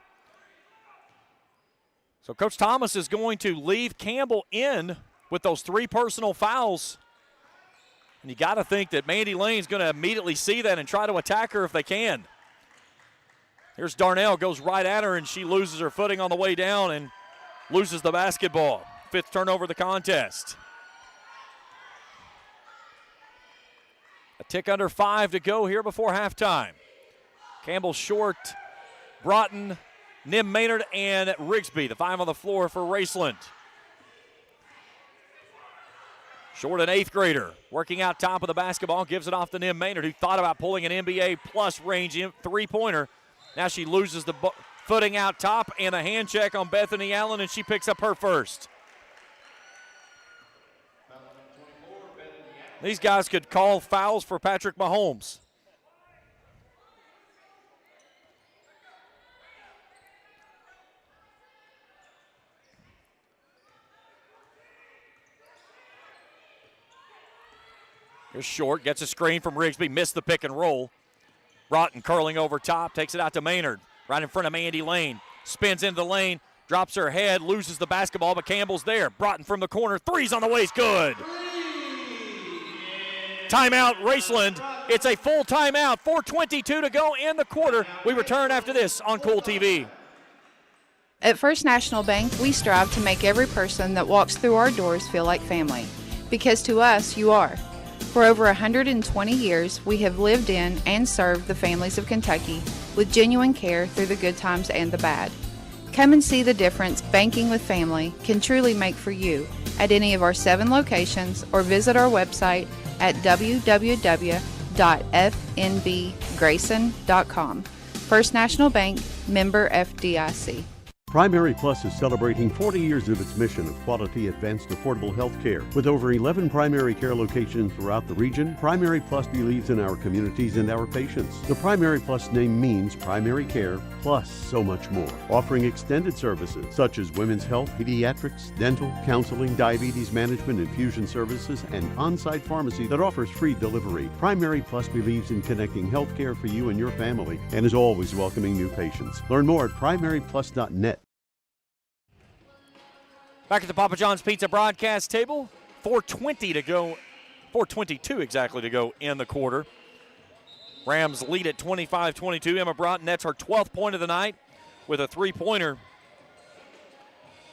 So Coach Thomas is going to leave Campbell in with those 3 personal fouls. And you got to think that Mandy Lane's going to immediately see that and try to attack her if they can. Here's Darnell, goes right at her, and she loses her footing on the way down and loses the basketball. 5th turnover of the contest. A tick under 5 to go here before halftime. Campbell, Short, Broughton, Nim Maynard, and Rigsby. The 5 on the floor for Raceland. Short, an 8th grader, working out top of the basketball, gives it off to Nim Maynard, who thought about pulling an NBA plus range 3-pointer. Now she loses the footing out top and a hand check on Bethany Allen, and she picks up her first. These guys could call fouls for Patrick Mahomes. Here's Short, gets a screen from Rigsby, missed the pick and roll. Broughton curling over top, takes it out to Maynard, right in front of Mandy Lane. Spins into the lane, drops her head, loses the basketball, but Campbell's there. Broughton from the corner, 3's on the way, is good. Timeout, Raceland. It's a full timeout. 4:22 to go in the quarter. We return after this on Kool TV. At First National Bank, we strive to make every person that walks through our doors feel like family. Because to us, you are. For over 120 years, we have lived in and served the families of Kentucky with genuine care through the good times and the bad. Come and see the difference banking with family can truly make for you at any of our 7 locations, or visit our website at www.fnbgrayson.com. First National Bank, member FDIC. Primary Plus is celebrating 40 years of its mission of quality, advanced, affordable health care. With over 11 primary care locations throughout the region, Primary Plus believes in our communities and our patients. The Primary Plus name means primary care plus so much more, offering extended services such as women's health, pediatrics, dental, counseling, diabetes management, infusion services, and on-site pharmacy that offers free delivery. Primary Plus believes in connecting health care for you and your family and is always welcoming new patients. Learn more at primaryplus.net. Back at the Papa John's Pizza broadcast table, 4:20 to go, 4:22 exactly to go in the quarter. Rams lead at 25-22. Emma Broughton nets her 12th point of the night with a three-pointer.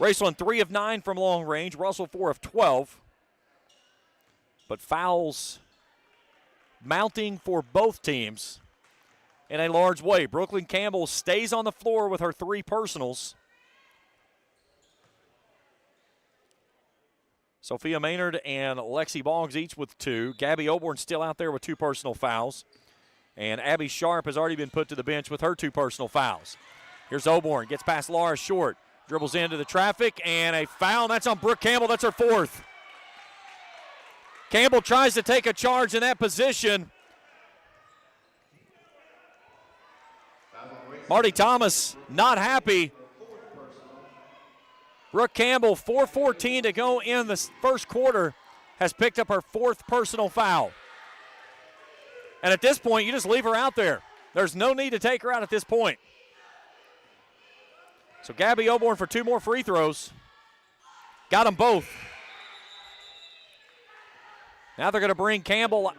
Raceland 3 of 9 from long range. Russell 4 of 12. But fouls mounting for both teams in a large way. Brooklyn Campbell stays on the floor with her 3 personals. Sophia Maynard and Lexi Boggs each with 2. Gabby Oborn still out there with 2 personal fouls. And Abby Sharp has already been put to the bench with her 2 personal fouls. Here's Oborn, gets past Laura Short, dribbles into the traffic, and a foul. That's on Brooke Campbell. That's her 4th. Campbell tries to take a charge in that position. Marty Thomas not happy. Brooke Campbell, 4:14 to go in the first quarter, has picked up her 4th personal foul. And at this point, you just leave her out there. There's no need to take her out at this point. So Gabby Oborn for 2 more free throws. Got them both. Now they're going to bring Campbell.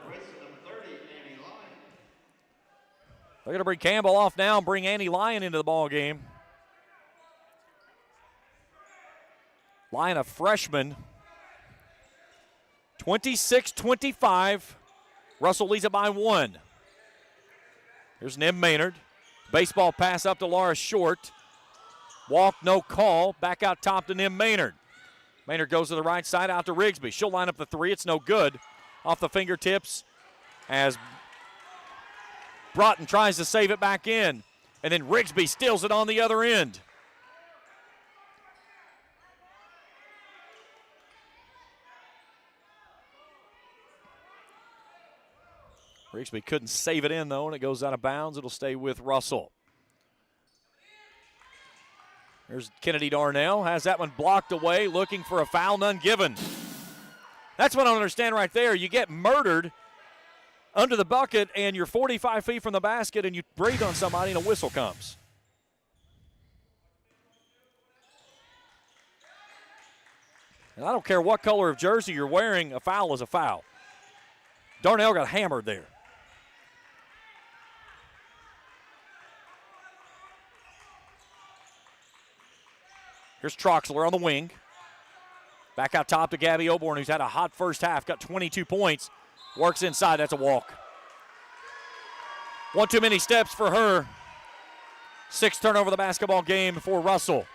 They're going to bring Campbell off now and bring Annie Lyon into the ball game. Lyon, a freshman. 26-25. Russell leads it by 1. Here's Nim Maynard. Baseball pass up to Laura Short. Walk, no call. Back out top to Nim Maynard. Maynard goes to the right side, out to Rigsby. She'll line up the 3. It's no good. Off the fingertips as Broughton tries to save it back in. And then Rigsby steals it on the other end. Rigsby couldn't save it in, though, and it goes out of bounds. It'll stay with Russell. There's Kennedy Darnell. Has that one blocked away, looking for a foul, none given. That's what I don't understand right there. You get murdered under the bucket, and you're 45 feet from the basket, and you breathe on somebody, and a whistle comes. And I don't care what color of jersey you're wearing, a foul is a foul. Darnell got hammered there. Here's Troxler on the wing. Back out top to Gabby Oborn, who's had a hot first half, got 22 points. Works inside, that's a walk. One too many steps for her. 6th turnover of the basketball game for Russell.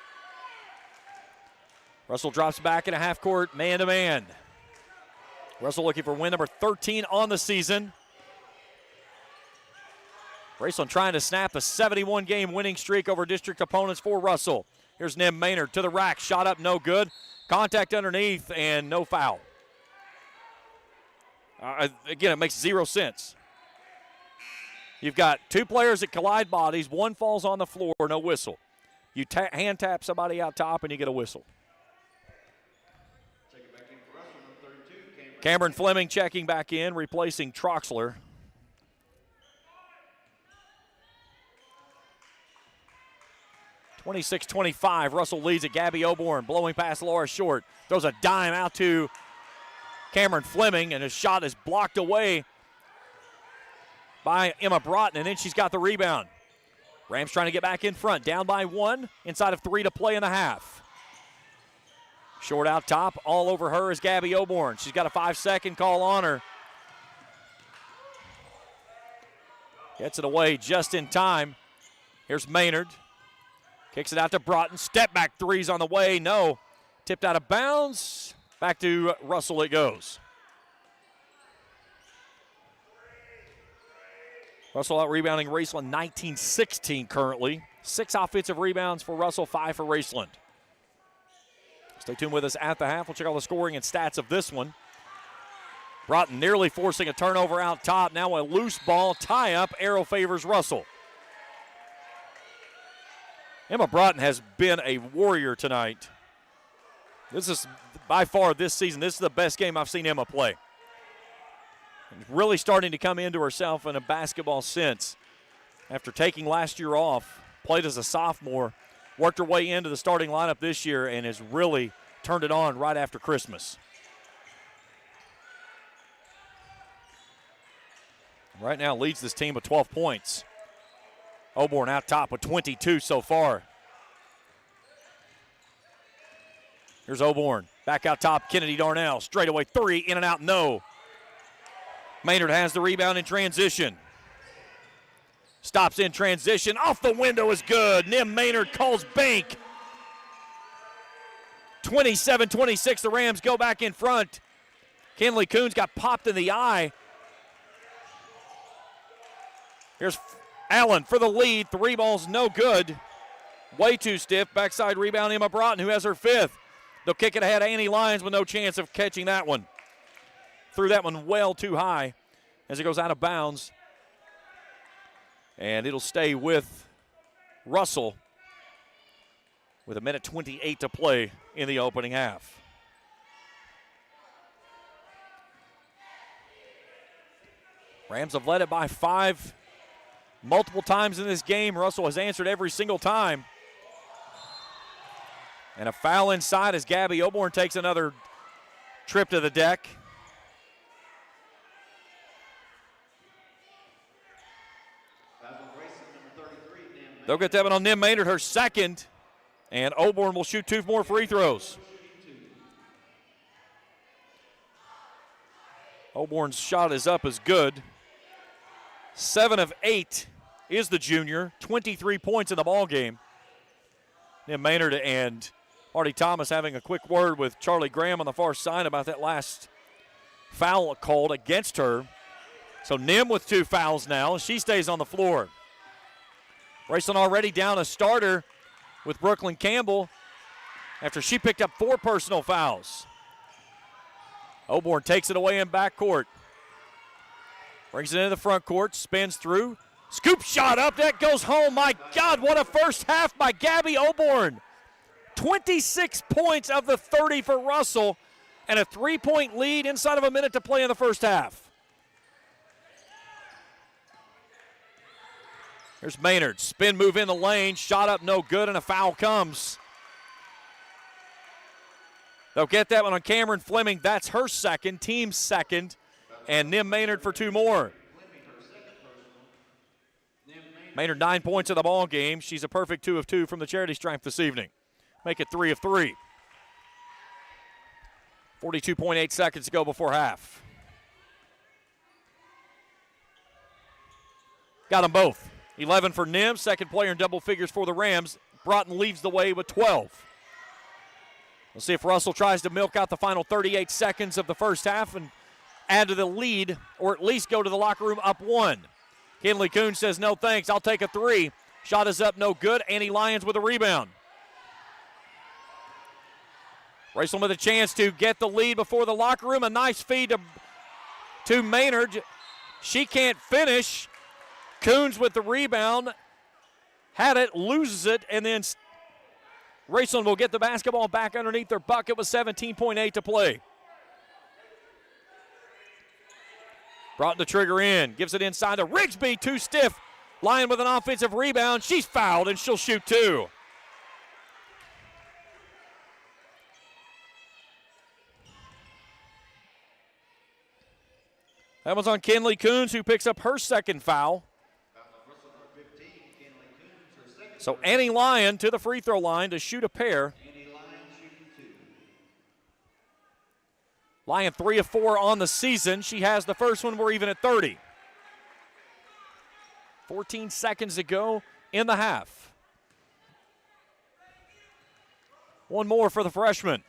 Russell drops back in a half-court man-to-man. Russell looking for win number 13 on the season. Raceland trying to snap a 71-game winning streak over district opponents for Russell. Here's Nim Maynard to the rack. Shot up, no good. Contact underneath, and no foul. Again, it makes 0 sense. You've got 2 players that collide bodies. One falls on the floor, no whistle. You hand tap somebody out top, and you get a whistle. Cameron Fleming checking back in, replacing Troxler. (26-25). Russell leads it. Gabby Oborn blowing past Laura Short. Throws a dime out to Cameron Fleming, and his shot is blocked away by Emma Broughton, and then she's got the rebound. Rams trying to get back in front. Down by 1. Inside of 3 to play in the half. Short out top. All over her is Gabby Oborn. She's got a 5-second call on her. Gets it away just in time. Here's Maynard. Kicks it out to Broughton. Step back threes on the way. No. Tipped out of bounds. Back to Russell it goes. Russell out rebounding Raceland 19-16 currently. 6 offensive rebounds for Russell, 5 for Raceland. Stay tuned with us at the half. We'll check all the scoring and stats of this one. Broughton nearly forcing a turnover out top. Now a loose ball tie-up. Arrow favors Russell. Emma Broughton has been a warrior tonight. This is, by far this season, this is the best game I've seen Emma play. Really starting to come into herself in a basketball sense. After taking last year off, played as a sophomore, worked her way into the starting lineup this year, and has really turned it on right after Christmas. Right now leads this team with 12 points. Auburn out top with 22 so far. Here's Auburn. Back out top, Kennedy Darnell. Straightaway 3, in and out, no. Maynard has the rebound in transition. Stops in transition. Off the window is good. Nim Maynard calls bank. 27-26, the Rams go back in front. Kenley Coons got popped in the eye. Here's Allen for the lead. 3 balls, no good. Way too stiff. Backside rebound, Emma Broughton, who has her 5th. They'll kick it ahead. Annie Lyons with no chance of catching that one. Threw that one well too high as it goes out of bounds. And it'll stay with Russell with 1:28 to play in the opening half. Rams have led it by 5 multiple times in this game. Russell has answered every single time. And a foul inside as Gabby Auburn takes another trip to the deck. They'll get that one on Nim Maynard, her 2nd. And Auburn will shoot 2 more free throws. Auburn's shot is up as good. 7 of 8 is the junior. 23 points in the ball game. Nim Maynard and Marty Thomas having a quick word with Charlie Graham on the far side about that last foul called against her. So Nim with 2 fouls now. She stays on the floor. Raceland already down a starter with Brooklyn Campbell after she picked up 4 personal fouls. Auburn takes it away in backcourt. Brings it into the front court, spins through. Scoop shot up, that goes home. My God, what a first half by Gabby Auburn. 26 points of the 30 for Russell and a 3-point lead inside of a minute to play in the first half. Here's Maynard, spin move in the lane, shot up no good, and a foul comes. They'll get that one on Cameron Fleming. That's her 2nd, team's 2nd, and Nim Maynard for 2 more. Maynard 9 points in the ball game. She's a perfect 2 of 2 from the charity stripe this evening. Make it 3 of 3. 42.8 seconds to go before half. Got them both. 11 for Nim, 2nd player in double figures for the Rams. Broughton leads the way with 12. We'll see if Russell tries to milk out the final 38 seconds of the first half and add to the lead, or at least go to the locker room up 1. Kenley Coon says, no thanks, I'll take a 3. Shot is up, no good. Annie Lyons with a rebound. Raceland with a chance to get the lead before the locker room. A nice feed to Maynard. She can't finish. Coons with the rebound. Had it, loses it, and then Raceland will get the basketball back underneath their bucket with 17.8 to play. Brought the trigger in, gives it inside to Rigsby, too stiff. Lyon with an offensive rebound. She's fouled, and she'll shoot 2. That was on Kenley Coons, who picks up her 2nd foul. So Annie Lyon to the free throw line to shoot a pair. Lyon 3 of 4 on the season. She has the first one. We're even at 30. 14 seconds to go in the half. One more for the freshman.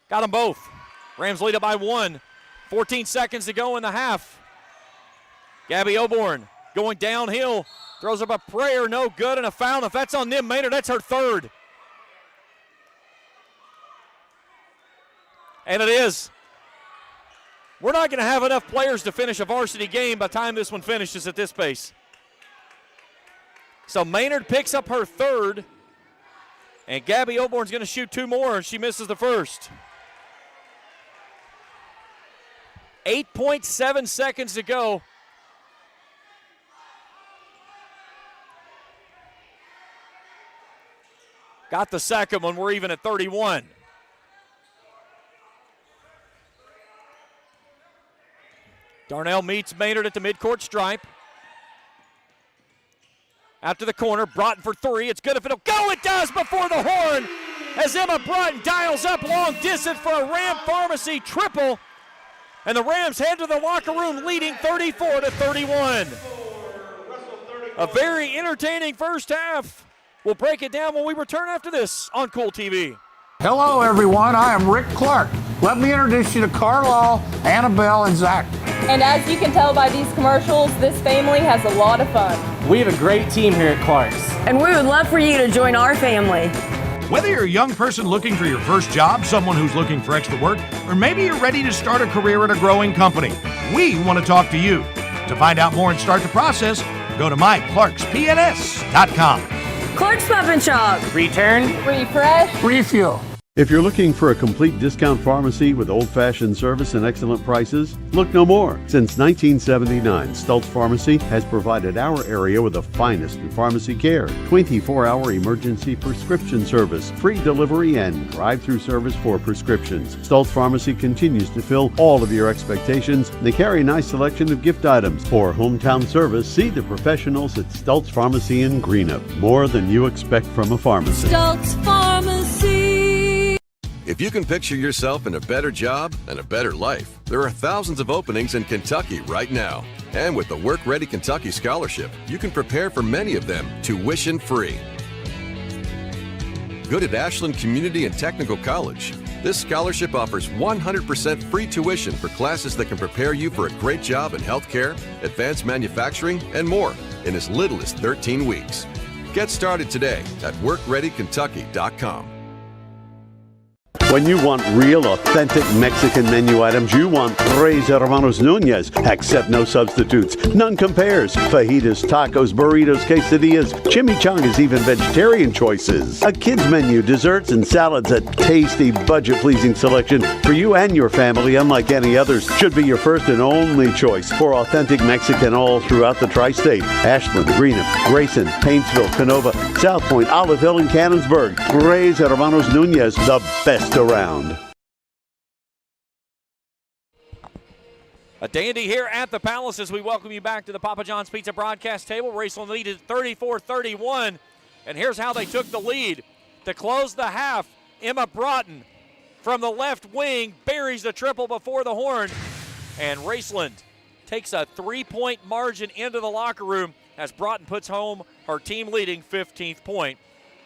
Got them both. Rams lead it by 1. 14 seconds to go in the half. Gabby Oborn going downhill. Throws up a prayer, no good, and a foul. If that's on Nim Maynard, that's her third. And it is. We're not going to have enough players to finish a varsity game by the time this one finishes at this pace. So Maynard picks up her third, and Gabby Oborn's going to shoot 2 more, and she misses the first. 8.7 seconds to go. Got the second one. We're even at 31. Darnell meets Maynard at the midcourt stripe. Out to the corner. Broughton for 3. It's good if it'll go. It does before the horn as Emma Broughton dials up long distance for a Ram Pharmacy triple. And the Rams head to the locker room leading 34-31. A very entertaining first half. We'll break it down when we return after this on Kool TV. Hello, everyone. I am Rick Clark. Let me introduce you to Carlisle, Annabelle, and Zach. And as you can tell by these commercials, this family has a lot of fun. We have a great team here at Clark's. And we would love for you to join our family. Whether you're a young person looking for your first job, someone who's looking for extra work, or maybe you're ready to start a career at a growing company, we want to talk to you. To find out more and start the process, go to myclarkspns.com. Clark's Pump & Shop. Return. Refresh. Refuel. If you're looking for a complete discount pharmacy with old-fashioned service and excellent prices, look no more. Since 1979, Stultz Pharmacy has provided our area with the finest in pharmacy care, 24-hour emergency prescription service, free delivery, and drive-through service for prescriptions. Stultz Pharmacy continues to fill all of your expectations. They carry a nice selection of gift items. For hometown service, see the professionals at Stultz Pharmacy in Greenup. More than you expect from a pharmacy. Stultz Pharmacy. If you can picture yourself in a better job and a better life, there are thousands of openings in Kentucky right now. And with the Work Ready Kentucky Scholarship, you can prepare for many of them tuition-free. Good at Ashland Community and Technical College. This scholarship offers 100% free tuition for classes that can prepare you for a great job in healthcare, advanced manufacturing, and more in as little as 13 weeks. Get started today at WorkReadyKentucky.com. When you want real, authentic Mexican menu items, you want Tres Hermanos Nunez. Accept no substitutes. None compares. Fajitas, tacos, burritos, quesadillas, chimichangas, even vegetarian choices. A kids menu, desserts, and salads. A tasty, budget-pleasing selection for you and your family, unlike any others. Should be your first and only choice for authentic Mexican all throughout the tri-state. Ashland, Greenup, Grayson, Paintsville, Canova, South Point, Olive Hill, and Cannonsburg. Tres Hermanos Nunez, the best around. A dandy here at the Palace as we welcome you back to the Papa John's Pizza broadcast table. Raceland leaded 34-31, and here's how they took the lead. To close the half, Emma Broughton from the left wing buries the triple before the horn, and Raceland takes a 3-point margin into the locker room as Broughton puts home her team-leading 15th point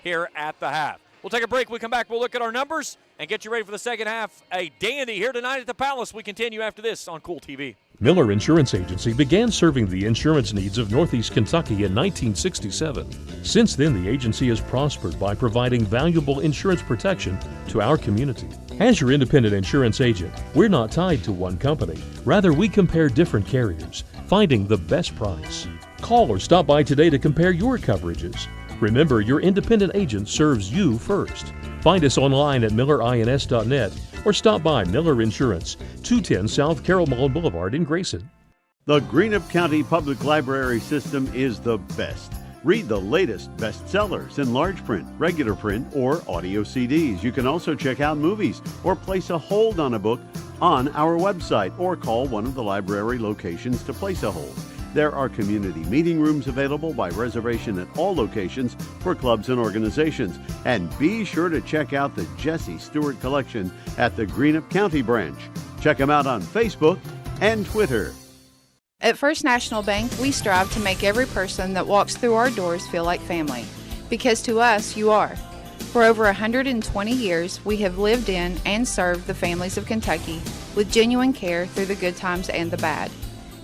here at the half. We'll take a break. When we come back, we'll look at our numbers and get you ready for the second half. A dandy here tonight at the Palace. We continue after this on Kool TV. Miller Insurance Agency began serving the insurance needs of Northeast Kentucky in 1967. Since then, the agency has prospered by providing valuable insurance protection to our community. As your independent insurance agent, we're not tied to one company. Rather, we compare different carriers, finding the best price. Call or stop by today to compare your coverages. Remember, your independent agent serves you first. Find us online at millerins.net or stop by Miller Insurance, 210 South Carroll Mall Boulevard in Grayson. The Greenup County Public Library system is the best. Read the latest bestsellers in large print, regular print, or audio CDs. You can also check out movies or place a hold on a book on our website or call one of the library locations to place a hold. There are community meeting rooms available by reservation at all locations for clubs and organizations. And be sure to check out the Jesse Stewart collection at the Greenup County branch. Check them out on Facebook and Twitter. At First National Bank, we strive to make every person that walks through our doors feel like family. Because to us, you are. For over 120 years, we have lived in and served the families of Kentucky with genuine care through the good times and the bad.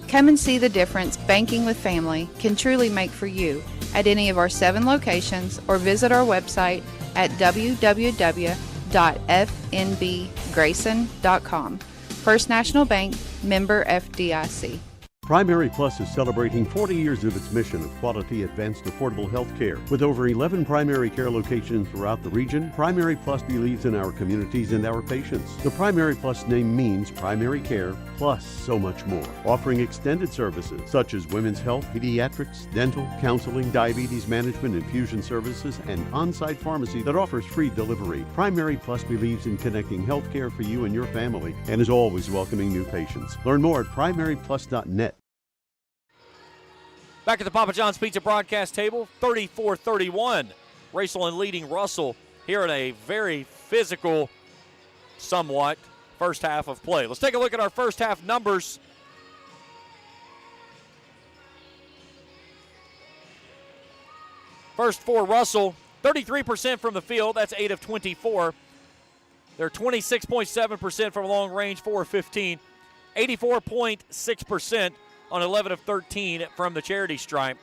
Come and see the difference banking with family can truly make for you at any of our 7 locations or visit our website at www.fnbgrayson.com. First National Bank, member FDIC. Primary Plus is celebrating 40 years of its mission of quality, advanced, affordable health care. With over 11 primary care locations throughout the region, Primary Plus believes in our communities and our patients. The Primary Plus name means primary care plus so much more. Offering extended services such as women's health, pediatrics, dental, counseling, diabetes management, infusion services, and on-site pharmacy that offers free delivery. Primary Plus believes in connecting health care for you and your family and is always welcoming new patients. Learn more at primaryplus.net. Back at the Papa John's Pizza broadcast table, 34-31. Raceland leading Russell here in a very physical, somewhat, first half of play. Let's take a look at our first half numbers. First for Russell, 33% from the field. That's 8 of 24. They're 26.7% from long range, 4 of 15. 84.6% on 11 of 13 from the charity stripe.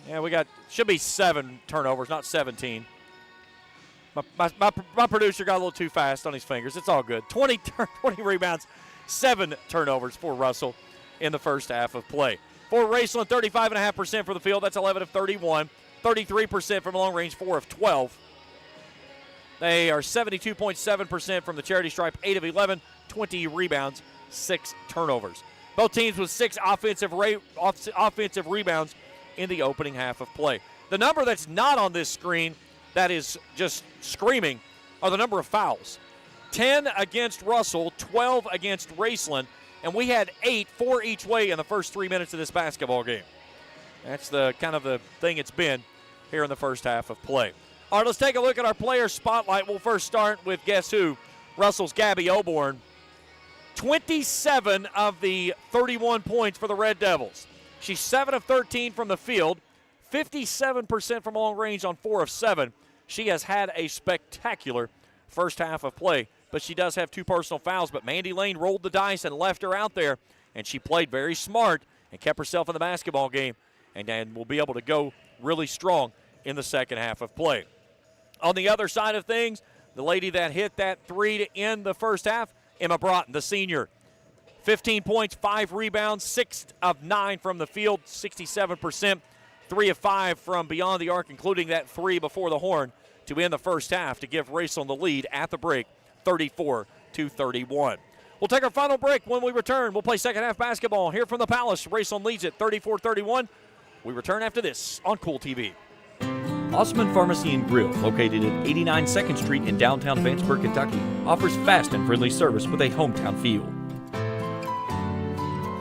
Yeah, we got, should be 7 turnovers, not 17. My producer got a little too fast on his fingers. It's all good. 20 rebounds, 7 turnovers for Russell in the first half of play. For Raceland, 35.5% for the field. That's 11 of 31. 33% from long range, 4 of 12. They are 72.7% from the charity stripe, 8 of 11, 20 rebounds, 6 turnovers. Both teams with 6 offensive rebounds in the opening half of play. The number that's not on this screen that is just screaming are the number of fouls. 10 against Russell, 12 against Raceland, and we had 8, 4 each way in the first 3 minutes of this basketball game. That's the kind of the thing it's been here in the first half of play. All right, let's take a look at our player spotlight. We'll first start with guess who? Russell's Gabby Oborn. 27 of the 31 points for the Red Devils. She's 7 of 13 from the field, 57% from long range on 4 of 7. She has had a spectacular first half of play, but she does have 2 personal fouls. But Mandy Lane rolled the dice and left her out there, and she played very smart and kept herself in the basketball game, and will be able to go really strong in the second half of play. On the other side of things, the lady that hit that 3 to end the first half, Emma Broughton, the senior. 15 points, 5 rebounds, 6 of 9 from the field, 67%, 3 of 5 from beyond the arc, including that 3 before the horn to end the first half to give Raceland the lead at the break, 34-31. We'll take our final break. When we return, we'll play second half basketball here from the Palace. Raceland leads at 34-31. We return after this on Kool TV. Osman Pharmacy and Grill, located at 89 2nd Street in downtown Vanceburg, Kentucky, offers fast and friendly service with a hometown feel.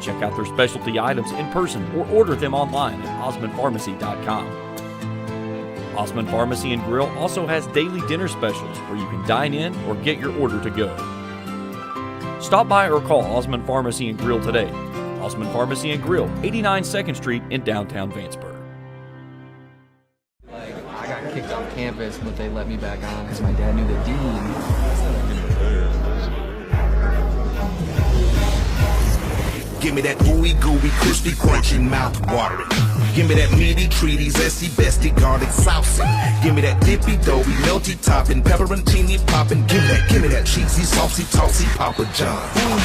Check out their specialty items in person or order them online at osmanpharmacy.com. Osman Pharmacy and Grill also has daily dinner specials where you can dine in or get your order to go. Stop by or call Osman Pharmacy and Grill today. Osman Pharmacy and Grill, 89 2nd Street in downtown Vanceburg. I got kicked off campus, but they let me back on because my dad knew the dean. Give me that ooey gooey, crispy, crunchy, mouth watering. Give me that meaty, treaty, zesty, bestie, garlic saucy. Give me that dippy, doughy, melty topping, pepperoncini popping. Give me that cheesy, saucy, tossy, Papa John.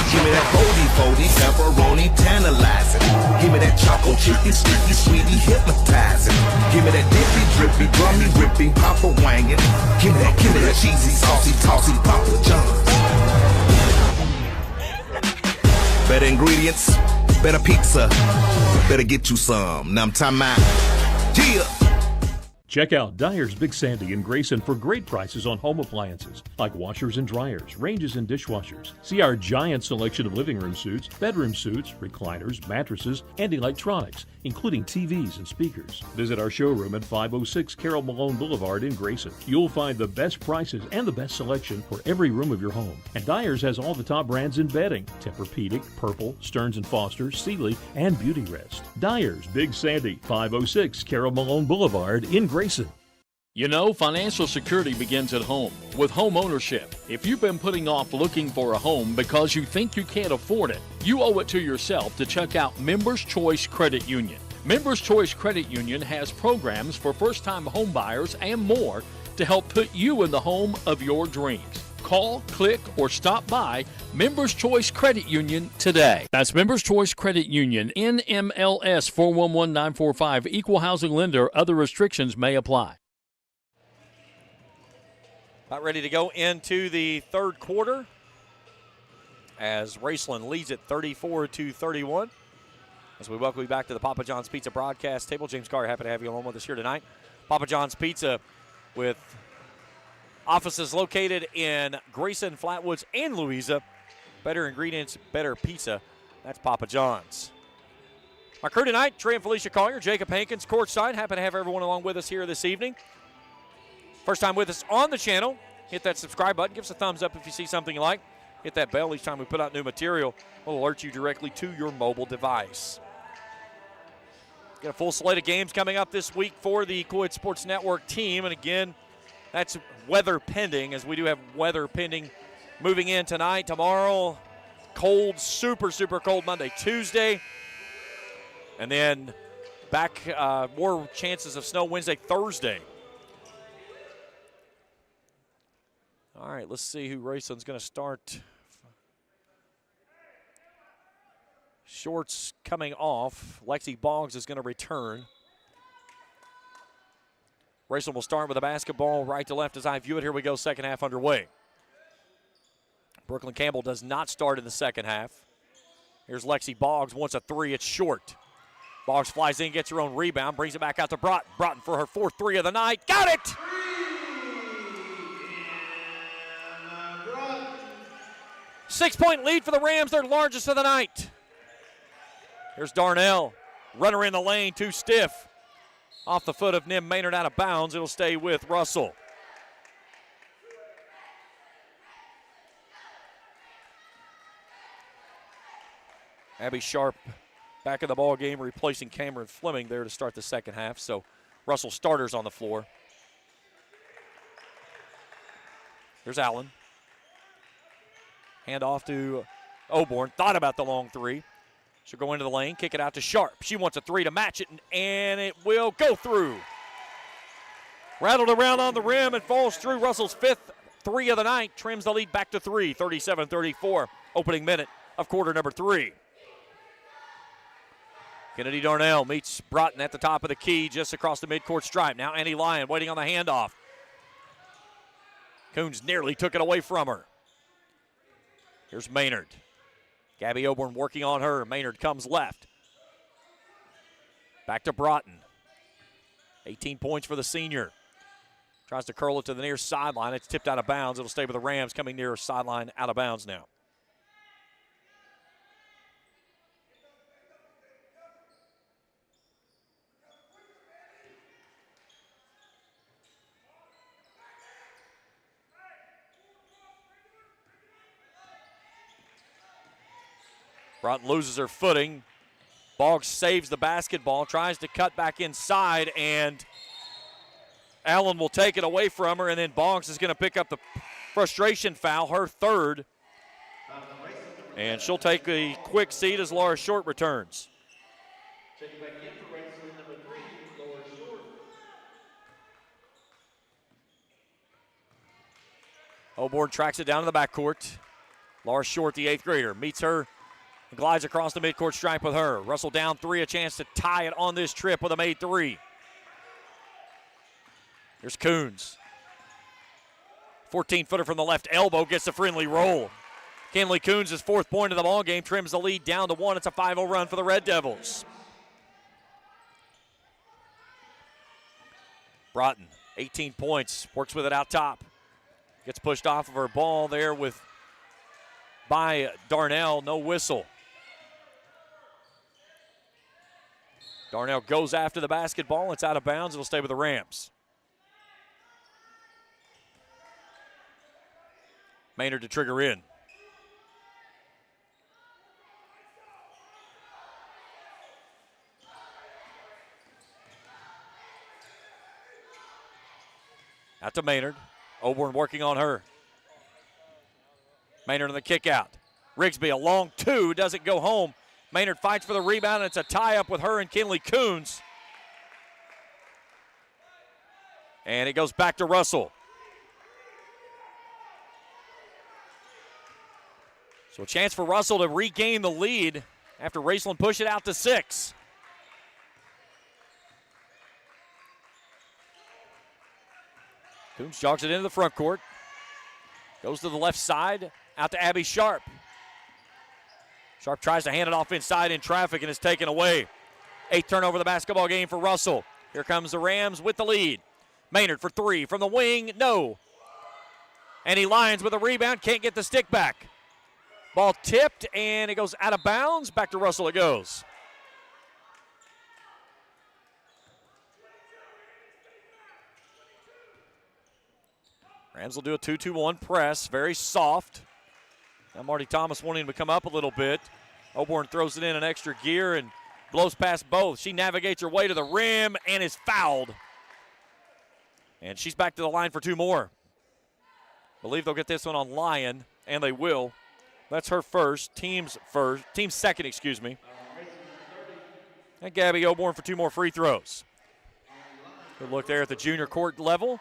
Give me that foldy, pepperoni, tantalizing. Give me that choco chicky, sticky, sweetie, hypnotizing. Give me that dippy, drippy, drummy, ripping, Papa wanging. Give me that cheesy, saucy, tossy, Papa John. Better ingredients, better pizza, better get you some. Now I'm talking about, yeah. Check out Dyer's Big Sandy in Grayson for great prices on home appliances like washers and dryers, ranges and dishwashers. See our giant selection of living room suites, bedroom suites, recliners, mattresses, and electronics, including TVs and speakers. Visit our showroom at 506 Carroll Malone Boulevard in Grayson. You'll find the best prices and the best selection for every room of your home. And Dyer's has all the top brands in bedding: Tempur-Pedic, Purple, Stearns & Foster, Sealy, and Beautyrest. Dyer's Big Sandy, 506 Carroll Malone Boulevard in Grayson. You know, financial security begins at home with home ownership. If you've been putting off looking for a home because you think you can't afford it, you owe it to yourself to check out Members Choice Credit Union. Members Choice Credit Union has programs for first-time home buyers and more to help put you in the home of your dreams. Call, click, or stop by Members Choice Credit Union today. That's Members Choice Credit Union, NMLS 411945, Equal Housing Lender. Other restrictions may apply. About ready to go into the third quarter as Raceland leads it 34-31. As we welcome you back to the Papa John's Pizza broadcast table. James Carr, happy to have you along with us here tonight. Papa John's Pizza with offices located in Grayson, Flatwoods, and Louisa. Better ingredients, better pizza. That's Papa John's. Our crew tonight, Trey and Felicia Collier, Jacob Hankins, courtside. Happy to have everyone along with us here this evening. First time with us on the channel, hit that subscribe button. Give us a thumbs up if you see something you like. Hit that bell each time we put out new material. We'll alert you directly to your mobile device. Got a full slate of games coming up this week for the Kool Sports Network team. And again, that's weather pending, as we do have weather pending moving in tonight, tomorrow. Cold, super, super cold Monday, Tuesday. And then back, more chances of snow Wednesday, Thursday. All right, let's see who Raceland's going to start. Shorts coming off. Lexi Boggs is going to return. Raceland will start with a basketball right to left as I view it. Here we go, second half underway. Brooklyn Campbell does not start in the second half. Here's Lexi Boggs, wants a three, it's short. Boggs flies in, gets her own rebound, brings it back out to Broughton. Broughton for her fourth three of the night, got it! 6-point lead for the Rams, their largest of the night. Here's Darnell, runner in the lane, too stiff. Off the foot of Nim Maynard, out of bounds. It'll stay with Russell. Abby Sharp back in the ball game, replacing Cameron Fleming there to start the second half. So Russell starters on the floor. Here's Allen. Hand off to Oborn. Thought about the long three. She'll go into the lane, kick it out to Sharp. She wants a three to match it, and it will go through. Rattled around on the rim and falls through. Russell's fifth three of the night. Trims the lead back to three, 37-34. Opening minute of quarter number three. Kennedy Darnell meets Broughton at the top of the key, just across the midcourt stripe. Now Annie Lyon waiting on the handoff. Coons nearly took it away from her. Here's Maynard. Gabby Oborn working on her. Maynard comes left. Back to Broughton. 18 points for the senior. Tries to curl it to the near sideline. It's tipped out of bounds. It'll stay with the Rams, coming near sideline, out of bounds now. Broughton loses her footing. Boggs saves the basketball, tries to cut back inside, and Allen will take it away from her, and then Boggs is going to pick up the frustration foul, her third. And she'll take a quick seat as Laura Short returns. Oborn tracks it down to the backcourt. Laura Short, the eighth grader, meets her. Glides across the midcourt stripe with her. Russell down three, a chance to tie it on this trip with a made three. Here's Coons. 14-footer from the left elbow, gets a friendly roll. Kenley Coons' fourth point of the ball game, trims the lead down to one. It's a 5-0 run for the Red Devils. Broughton, 18 points, works with it out top. Gets pushed off of her ball there by Darnell, no whistle. Darnell goes after the basketball. It's out of bounds. It'll stay with the Rams. Maynard to trigger in. Out to Maynard. Oborn working on her. Maynard on the kick out. Rigsby, a long two, doesn't go home. Maynard fights for the rebound, and it's a tie-up with her and Kinley Coons. And it goes back to Russell. So a chance for Russell to regain the lead after Raceland pushed it out to 6. Coons jogs it into the front court. Goes to the left side, out to Abby Sharp. Sharp tries to hand it off inside in traffic and is taken away. 8th turnover of the basketball game for Russell. Here comes the Rams with the lead. Maynard for 3 from the wing, no. And he Lions with a rebound, can't get the stick back. Ball tipped and it goes out of bounds. Back to Russell it goes. Rams will do a 2-2-1 press, very soft. Now Marty Thomas wanting him to come up a little bit. Oborn throws it in an extra gear and blows past both. She navigates her way to the rim and is fouled. And she's back to the line for 2 more. Believe they'll get this one on Lyon, and they will. That's her team's second, excuse me. And Gabby Oborn for 2 more free throws. Good look there at the junior court level.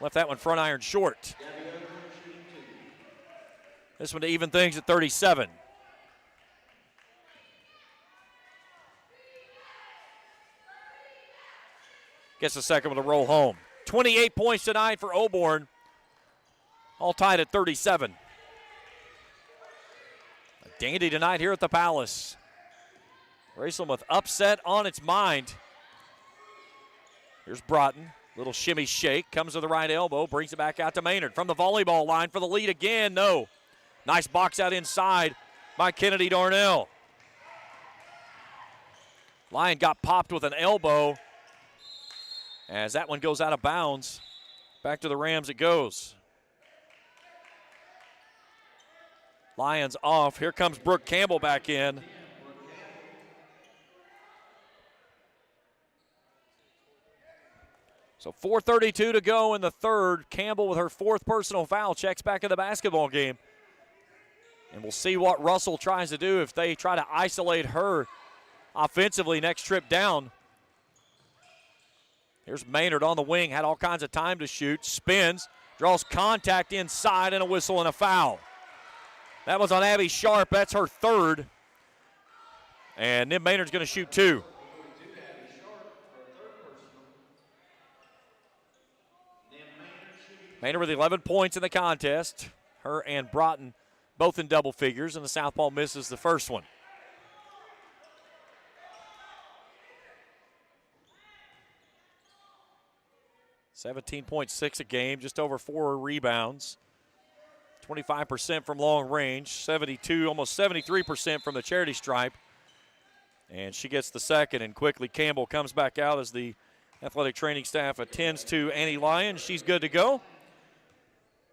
Left that one front iron short. This one to even things at 37. Gets the second one to roll home. 28 points tonight for Oborn. All tied at 37. A dandy tonight here at the Palace. Raceland with upset on its mind. Here's Broughton. Little shimmy shake. Comes to the right elbow. Brings it back out to Maynard. From the volleyball line for the lead again. No. Nice box out inside by Kennedy Darnell. Lyon got popped with an elbow. As that one goes out of bounds. Back to the Rams it goes. Lions off. Here comes Brooke Campbell back in. So 4:32 to go in the third. Campbell with her 4th personal foul checks back in the basketball game. And we'll see what Russell tries to do if they try to isolate her offensively next trip down. Here's Maynard on the wing, had all kinds of time to shoot, spins, draws contact inside, and a whistle and a foul. That was on Abby Sharp. That's her 3rd. And then Maynard's going to shoot 2. Maynard with 11 points in the contest. Her and Broughton both in double figures, and the southpaw misses the first one. .6 a game, just over 4 rebounds. 25% from long range, 72, almost 73% from the charity stripe. And she gets the second, and quickly Campbell comes back out as the athletic training staff attends to Annie Lyon. She's good to go.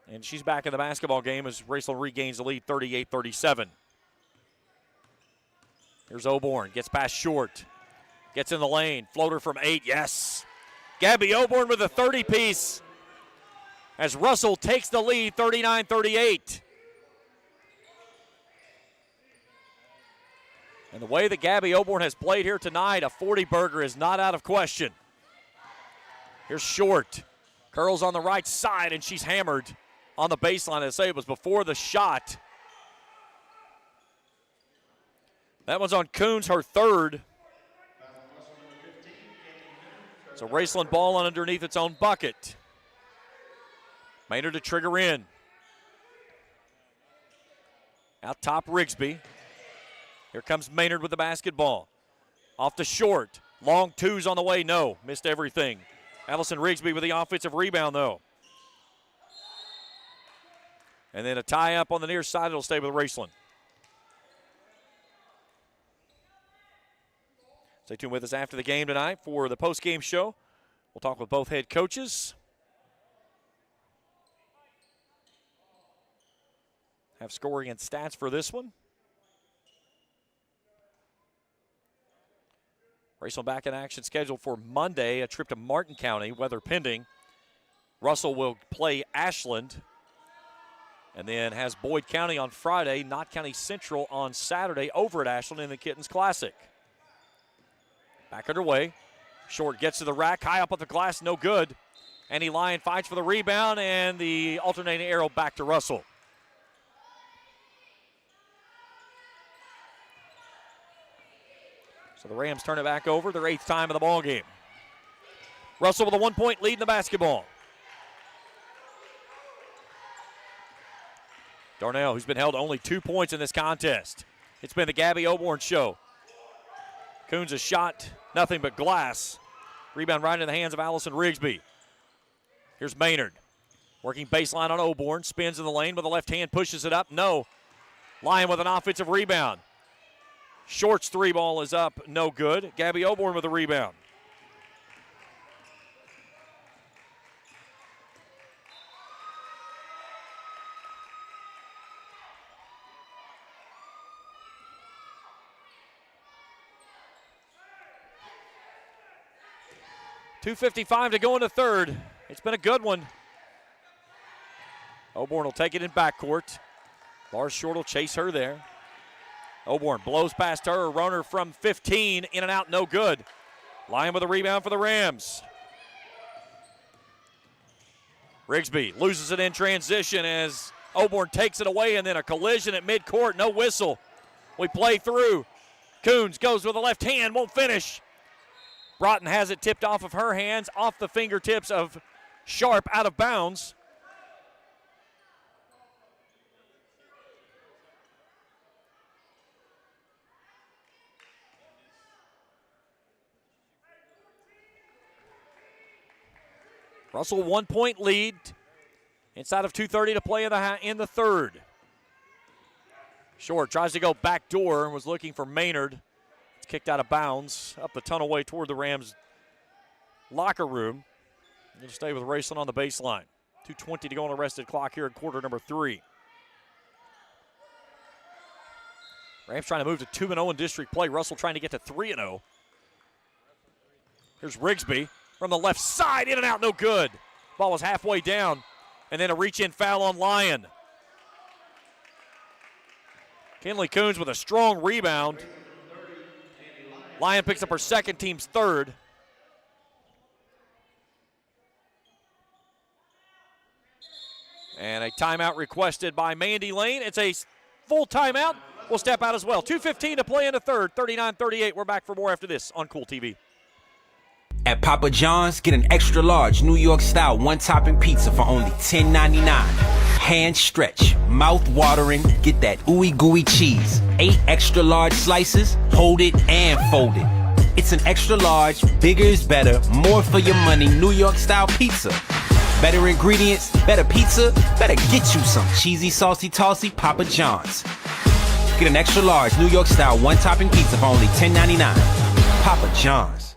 And she's back in the basketball game as Raceland regains the lead 38-37. Here's Oborn, gets past Short. Gets in the lane, floater from 8, yes. Gabby Oborn with a 30-piece as Russell takes the lead 39-38. And the way that Gabby Oborn has played here tonight, a 40-burger is not out of question. Here's Short. Curls on the right side, and she's hammered on the baseline. I say it was before the shot. That one's on Coons, her 3rd. So Raceland ball on underneath its own bucket. Maynard to trigger in. Out top Rigsby. Here comes Maynard with the basketball. Off to Short. Long 2s on the way, no. Missed everything. Allison Rigsby with the offensive rebound, though. And then a tie-up on the near side. It'll stay with Raceland. Stay tuned with us after the game tonight for the post-game show. We'll talk with both head coaches. Have scoring and stats for this one. Raceland back in action scheduled for Monday, a trip to Martin County, weather pending. Russell will play Ashland and then has Boyd County on Friday, Knott County Central on Saturday over at Ashland in the Kittens Classic. Back underway. Short gets to the rack, high up on the glass, no good. Andy Lyon fights for the rebound, and the alternating arrow back to Russell. So the Rams turn it back over, their 8th time of the ball game. Russell with a 1-point lead in the basketball. Darnell, who's been held to only 2 points in this contest. It's been the Gabby Oborn show. Coons has shot nothing but glass. Rebound right in the hands of Allison Rigsby. Here's Maynard. Working baseline on Oborn. Spins in the lane with the left hand. Pushes it up. No. Lyon with an offensive rebound. Short's 3 ball is up. No good. Gabby Oborn with a rebound. .255 to go in the third. It's been a good one. Oborn will take it in backcourt. Lars Short will chase her there. Oborn blows past her. A runner from 15. In and out, no good. Lyon with a rebound for the Rams. Rigsby loses it in transition as Oborn takes it away, and then a collision at midcourt. No whistle. We play through. Coons goes with the left hand, won't finish. Broughton has it tipped off of her hands, off the fingertips of Sharp, out of bounds. Russell 1-point lead. Inside of 2:30 to play in the third. Short tries to go back door and was looking for Maynard. It's kicked out of bounds up the tunnelway toward the Rams locker room. Going to stay with Raceland on the baseline. 2:20 to go on the rested clock here in quarter number 3. Rams trying to move to 2-0 in district play. Russell trying to get to 3-0. Here's Rigsby from the left side, in and out, no good. Ball was halfway down, and then a reach-in foul on Lyon. Kinley Coons with a strong rebound. Lyon picks up her second, team's third. And a timeout requested by Mandy Lane. It's a full timeout. We'll step out as well. 2:15 to play in the third, 39-38. We're back for more after this on Kool TV. At Papa John's, get an extra large New York style one-topping pizza for only $10.99. Hand stretch, mouth watering, get that ooey gooey cheese. 8 extra large slices, hold it and fold it. It's an extra large, bigger is better, more for your money New York style pizza. Better ingredients, better pizza, better get you some cheesy, saucy, tossy Papa John's. Get an extra large New York style one-topping pizza for only $10.99. Papa John's.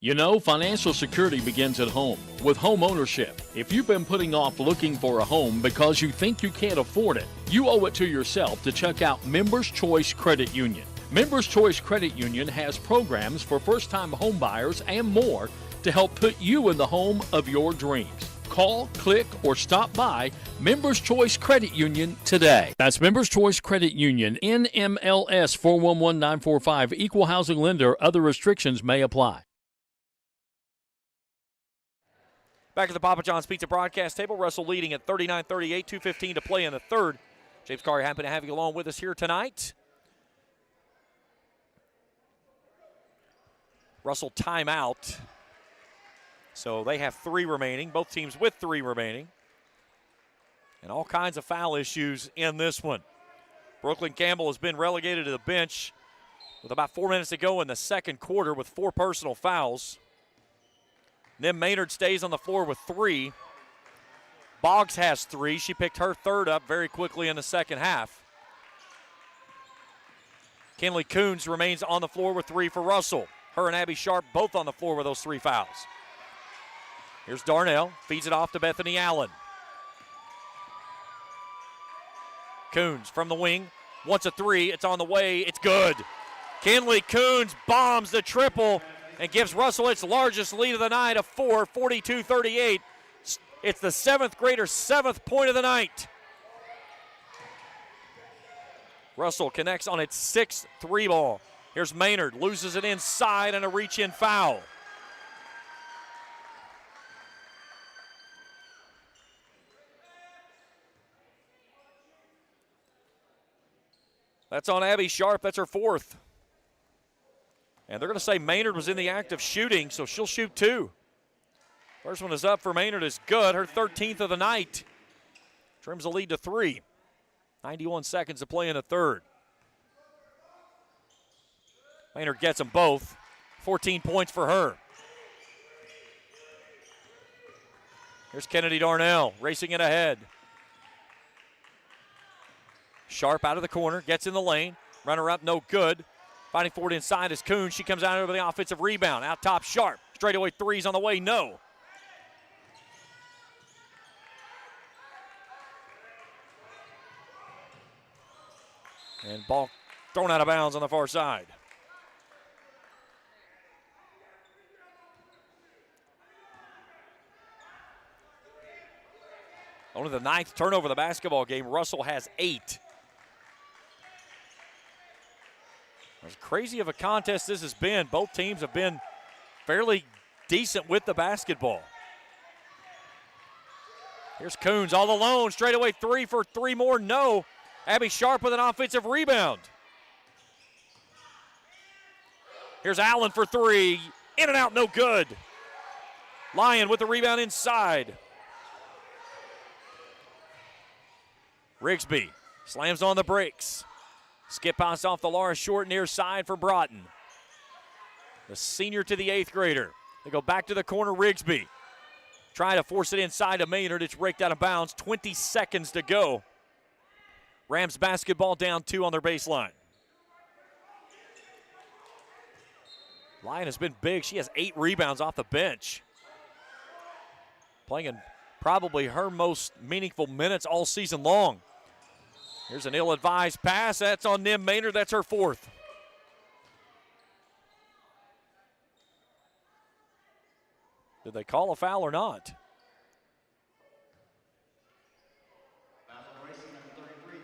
You know, financial security begins at home with home ownership. If you've been putting off looking for a home because you think you can't afford it, you owe it to yourself to check out Members Choice Credit Union. Members Choice Credit Union has programs for first-time home buyers and more to help put you in the home of your dreams. Call, click, or stop by Members Choice Credit Union today. That's Members Choice Credit Union, NMLS 411945, Equal Housing Lender. Other restrictions may apply. Back at the Papa John's Pizza broadcast table, Russell leading at 39-38, 2:15 to play in the third. James Carr, happy to have you along with us here tonight. Russell timeout. So they have 3 remaining, both teams with 3 remaining. And all kinds of foul issues in this one. Brooklyn Campbell has been relegated to the bench with about 4 minutes to go in the second quarter with 4 personal fouls. Then Maynard stays on the floor with 3. Boggs has 3. She picked her third up very quickly in the second half. Kinley Coons remains on the floor with 3 for Russell. Her and Abby Sharp both on the floor with those 3 fouls. Here's Darnell, feeds it off to Bethany Allen. Coons from the wing, wants a 3, it's on the way, it's good. Kinley Coons bombs the triple and gives Russell its largest lead of the night of 4, 42-38. It's the 7th grader's 7th point of the night. Russell connects on its 6th 3-ball. Here's Maynard, loses it inside and a reach-in foul. That's on Abby Sharp. That's her 4th. And they're going to say Maynard was in the act of shooting, so she'll shoot 2. First one is up for Maynard, is good. Her 13th of the night. Trims the lead to 3. 91 seconds to play in the third. Maynard gets them both. 14 points for her. Here's Kennedy Darnell racing it ahead. Sharp out of the corner, gets in the lane. Runner up, no good. Fighting for it inside is Kool. She comes out over the offensive rebound. Out top, Sharp. Straightaway threes on the way, no. And ball thrown out of bounds on the far side. Only the 9th turnover of the basketball game. Russell has 8. As crazy of a contest this has been, both teams have been fairly decent with the basketball. Here's Coons all alone. Straightaway 3 for 3 more, no. Abby Sharp with an offensive rebound. Here's Allen for 3. In and out, no good. Lyon with the rebound inside. Rigsby slams on the brakes. Skip pass off the Laura Short near side for Broughton. The senior to the 8th grader. They go back to the corner, Rigsby. Trying to force it inside to Maynard. It's raked out of bounds. 20 seconds to go. Rams basketball down 2 on their baseline. Lyon has been big. She has 8 rebounds off the bench. Playing in probably her most meaningful minutes all season long. Here's an ill-advised pass. That's on Nim Maynard. That's her 4th. Did they call a foul or not?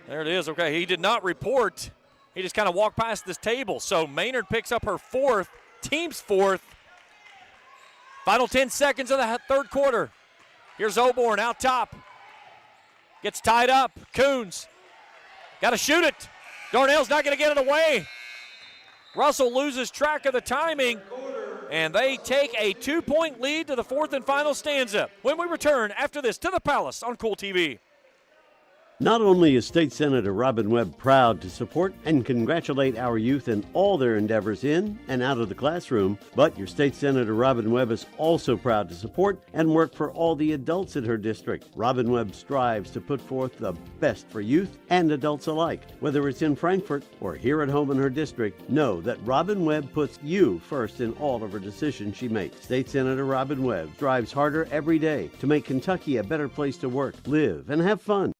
There it is. Okay, he did not report. He just kind of walked past this table. So Maynard picks up her 4th, team's 4th. Final 10 seconds of the third quarter. Here's Oborn out top. Gets tied up. Coons. Got to shoot it. Darnell's not going to get it away. Russell loses track of the timing, and they take a 2-point lead to the 4th and final stanza. When we return after this to the Palace on Kool TV. Not only is State Senator Robin Webb proud to support and congratulate our youth in all their endeavors in and out of the classroom, but your State Senator Robin Webb is also proud to support and work for all the adults in her district. Robin Webb strives to put forth the best for youth and adults alike. Whether it's in Frankfort or here at home in her district, know that Robin Webb puts you first in all of her decisions she makes. State Senator Robin Webb strives harder every day to make Kentucky a better place to work, live, and have fun.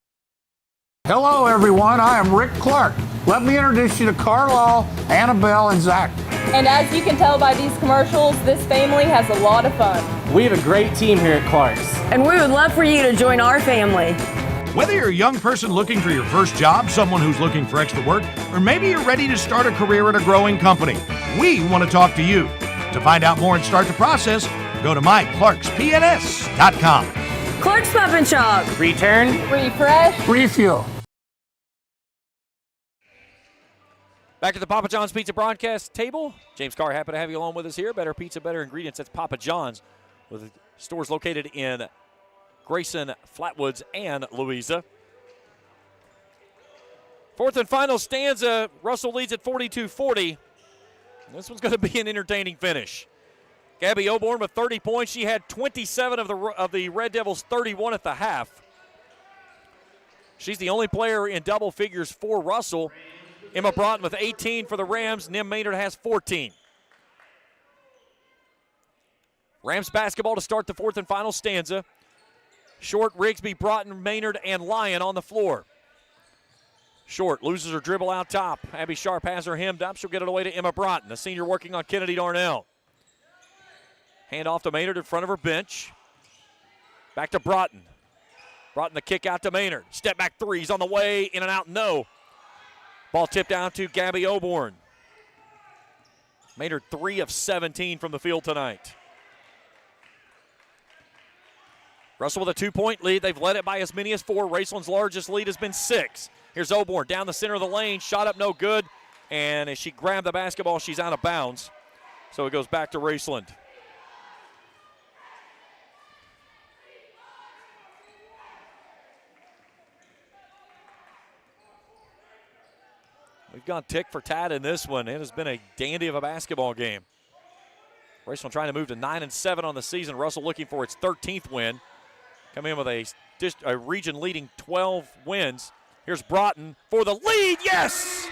Hello, everyone. I am Rick Clark. Let me introduce you to Carlisle, Annabelle, and Zach. And as you can tell by these commercials, this family has a lot of fun. We have a great team here at Clark's. And we would love for you to join our family. Whether you're a young person looking for your first job, someone who's looking for extra work, or maybe you're ready to start a career at a growing company, we want to talk to you. To find out more and start the process, go to myclarkspns.com. Clark's Pump and Shop. Return. Refresh. Refuel. Back at the Papa John's Pizza broadcast table. James Carr, happy to have you along with us here. Better pizza, better ingredients. That's Papa John's, with stores located in Grayson, Flatwoods, and Louisa. 4th and final stanza. Russell leads at 42-40. This one's going to be an entertaining finish. Gabby Oborn with 30 points. She had 27 of the Red Devils' 31 at the half. She's the only player in double figures for Russell. Emma Broughton with 18 for the Rams. Nim Maynard has 14. Rams basketball to start the 4th and final stanza. Short, Rigsby, Broughton, Maynard, and Lyon on the floor. Short loses her dribble out top. Abby Sharp has her hemmed up. She'll get it away to Emma Broughton, the senior working on Kennedy Darnell. Hand off to Maynard in front of her bench. Back to Broughton. Broughton the kick out to Maynard. Step back threes on the way, in and out, no. Ball tipped down to Gabby Oborn. Maynard 3 of 17 from the field tonight. Russell with a 2-point lead. They've led it by as many as 4. Raceland's largest lead has been 6. Here's Oborn down the center of the lane. Shot up no good. And as she grabbed the basketball, she's out of bounds. So it goes back to Raceland. We've gone tick for tat in this one. It has been a dandy of a basketball game. Raceland trying to move to 9-7 on the season. Russell looking for its 13th win. Coming in with a region-leading 12 wins. Here's Broughton for the lead. Yes!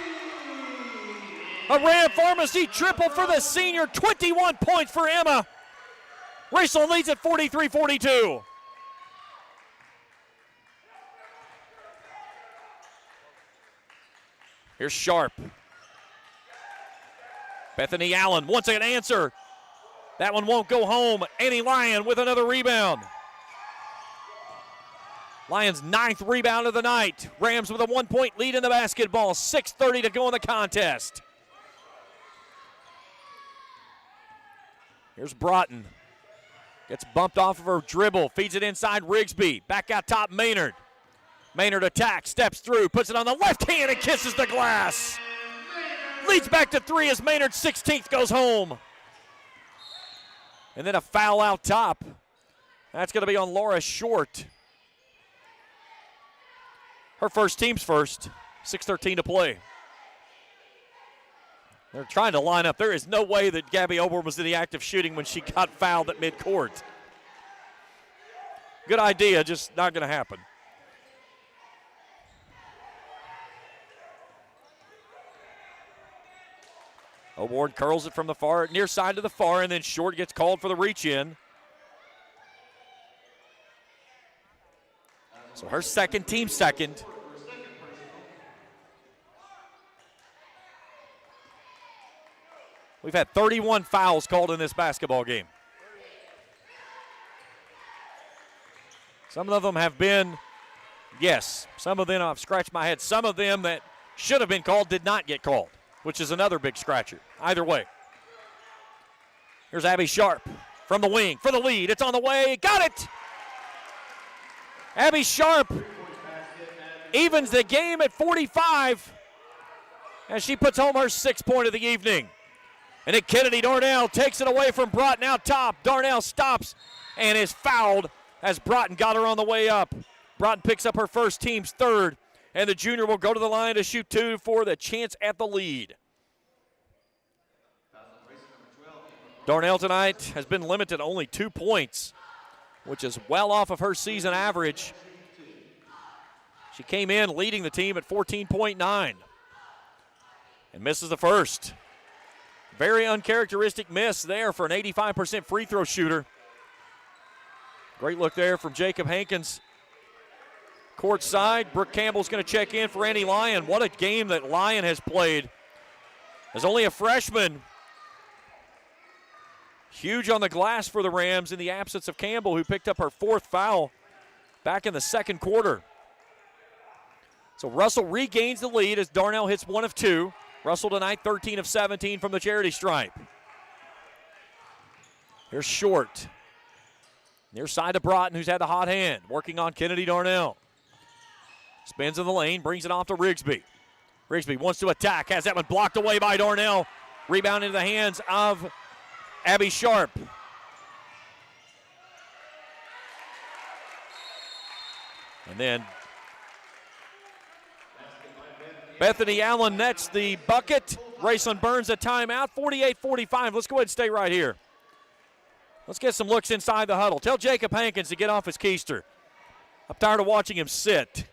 A Ram Pharmacy triple for the senior. 21 points for Emma. Raceland leads at 43-42. Here's Sharp. Bethany Allen wants an answer. That one won't go home. Annie Lyon with another rebound. Lions' 9th rebound of the night. Rams with a 1-point lead in the basketball. 6:30 to go in the contest. Here's Broughton. Gets bumped off of her dribble. Feeds it inside Rigsby. Back out top Maynard. Maynard attacks, steps through, puts it on the left hand and kisses the glass. Leads back to 3 as Maynard's 16th goes home. And then a foul out top. That's going to be on Laura Short. Her first, team's first. 6:13 to play. They're trying to line up. There is no way that Gabby Oborn was in the act of shooting when she got fouled at midcourt. Good idea, just not going to happen. Oborn curls it from the far near side to the far, and then Short gets called for the reach in. So her second, team second. We've had 31 fouls called in this basketball game. Some of them have been, yes, some of them I've scratched my head. Some of them that should have been called did not get called, which is another big scratcher. Either way. Here's Abby Sharp from the wing for the lead. It's on the way. Got it! Abby Sharp evens the game at 45 as she puts home her 6th point of the evening. And then Kennedy Darnell takes it away from Broughton out top. Darnell stops and is fouled as Broughton got her on the way up. Broughton picks up her first, team's 3rd. And the junior will go to the line to shoot 2 for the chance at the lead. Darnell tonight has been limited to only 2 points, which is well off of her season average. She came in leading the team at 14.9 and misses the first. Very uncharacteristic miss there for an 85% free throw shooter. Great look there from Jacob Hankins. Court side, Brooke Campbell's going to check in for Annie Lyon. What a game that Lyon has played. As only a freshman. Huge on the glass for the Rams in the absence of Campbell, who picked up her 4th foul back in the 2nd quarter. So Russell regains the lead as Darnell hits 1 of 2. Russell tonight 13 of 17 from the charity stripe. Here's Short. Near side to Broughton, who's had the hot hand, working on Kennedy Darnell. Spins in the lane, brings it off to Rigsby. Rigsby wants to attack, has that one blocked away by Darnell. Rebound into the hands of Abby Sharp. And then Bethany Allen nets the bucket. Raceland burns a timeout, 48-45. Let's go ahead and stay right here. Let's get some looks inside the huddle. Tell Jacob Hankins to get off his keister. I'm tired of watching him sit.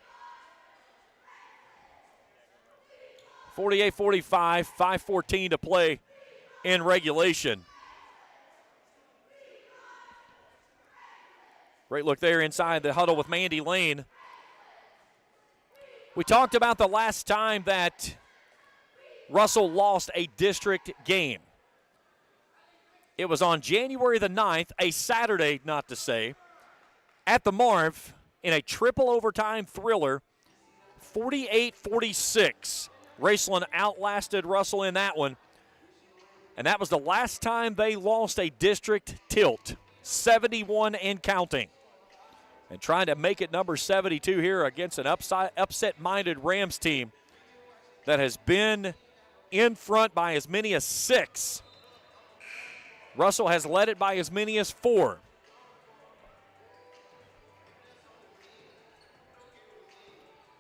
48-45, 5:14 to play in regulation. Great look there inside the huddle with Mandy Lane. We talked about the last time that Russell lost a district game. It was on January the 9th, a Saturday, not to say, at the Marv in a triple overtime thriller, 48-46. Raceland outlasted Russell in that one. And that was the last time they lost a district tilt, 71 and counting. And trying to make it number 72 here against an upset-minded Rams team that has been in front by as many as 6. Russell has led it by as many as 4.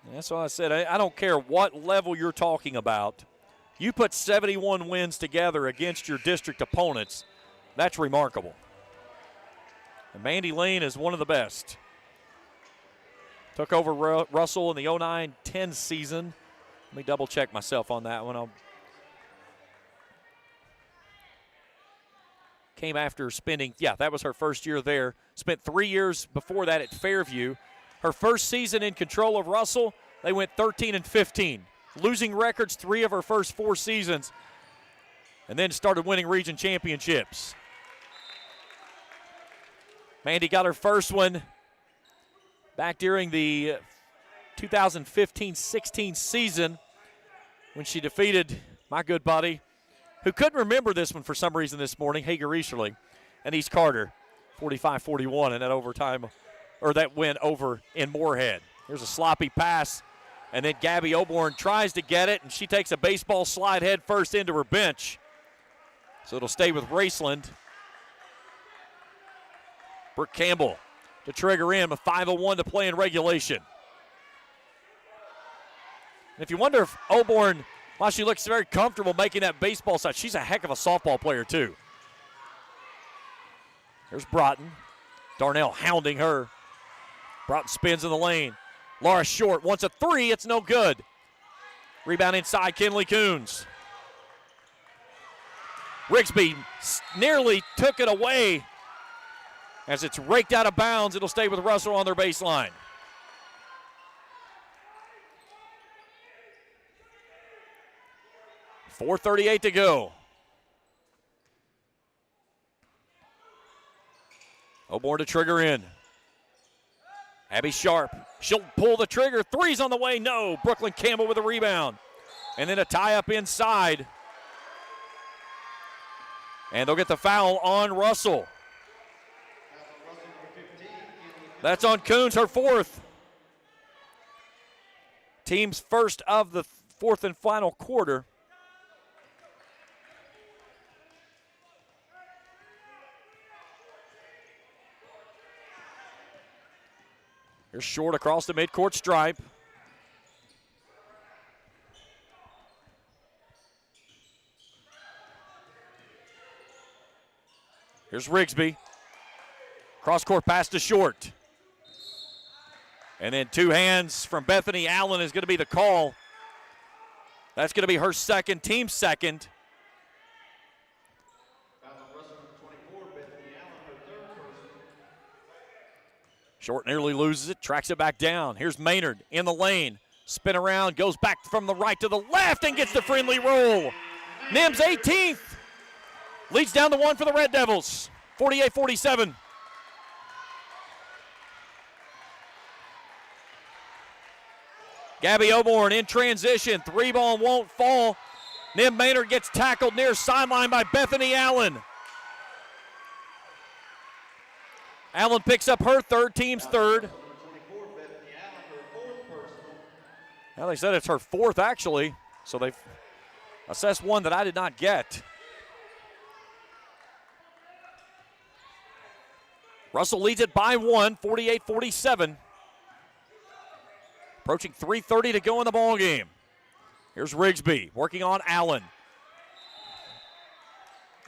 And that's what I said. I don't care what level you're talking about. You put 71 wins together against your district opponents, that's remarkable. And Mandy Lane is one of the best. Took over Russell in the 09-10 season. Let me double check myself on that one. Came after spending, that was her first year there. Spent 3 years before that at Fairview. Her first season in control of Russell, they went 13-15. Losing records 3 of her first 4 seasons, and then started winning region championships. Mandy got her first one back during the 2015-16 season when she defeated my good buddy, who couldn't remember this one for some reason this morning, Hager Easterly, and East Carter, 45-41 in that overtime, or that win over in Moorhead. Here's a sloppy pass. And then Gabby Oborn tries to get it, and she takes a baseball slide head first into her bench. So it'll stay with Raceland. Brooke Campbell to trigger in with 5:01 to play in regulation. And if you wonder if Oborn, while she looks very comfortable making that baseball slide, she's a heck of a softball player too. There's Broughton. Darnell hounding her. Broughton spins in the lane. Laura Short wants a 3. It's no good. Rebound inside, Kinley Coons. Rigsby nearly took it away. As it's raked out of bounds, it'll stay with Russell on their baseline. .438 to go. Oborn to trigger in. Abby Sharp, she'll pull the trigger. 3's on the way, no. Brooklyn Campbell with a rebound. And then a tie up inside. And they'll get the foul on Russell. That's on Coons, her 4th. Team's first of the 4th and final quarter. Here's Short across the midcourt stripe. Here's Rigsby. Cross-court pass to Short. And then 2 hands from Bethany Allen is going to be the call. That's going to be her second, team second. Short nearly loses it, tracks it back down. Here's Maynard in the lane. Spin around, goes back from the right to the left and gets the friendly roll. Nims 18th. Leads down to 1 for the Red Devils. 48-47. Gabby Oborn in transition. 3-ball won't fall. Nim Maynard gets tackled near sideline by Bethany Allen. Allen picks up her 3rd, team's 3rd. Now they said it's her 4th actually, so they've assessed one that I did not get. Russell leads it by 1, 48-47. Approaching 3:30 to go in the ball game. Here's Rigsby working on Allen.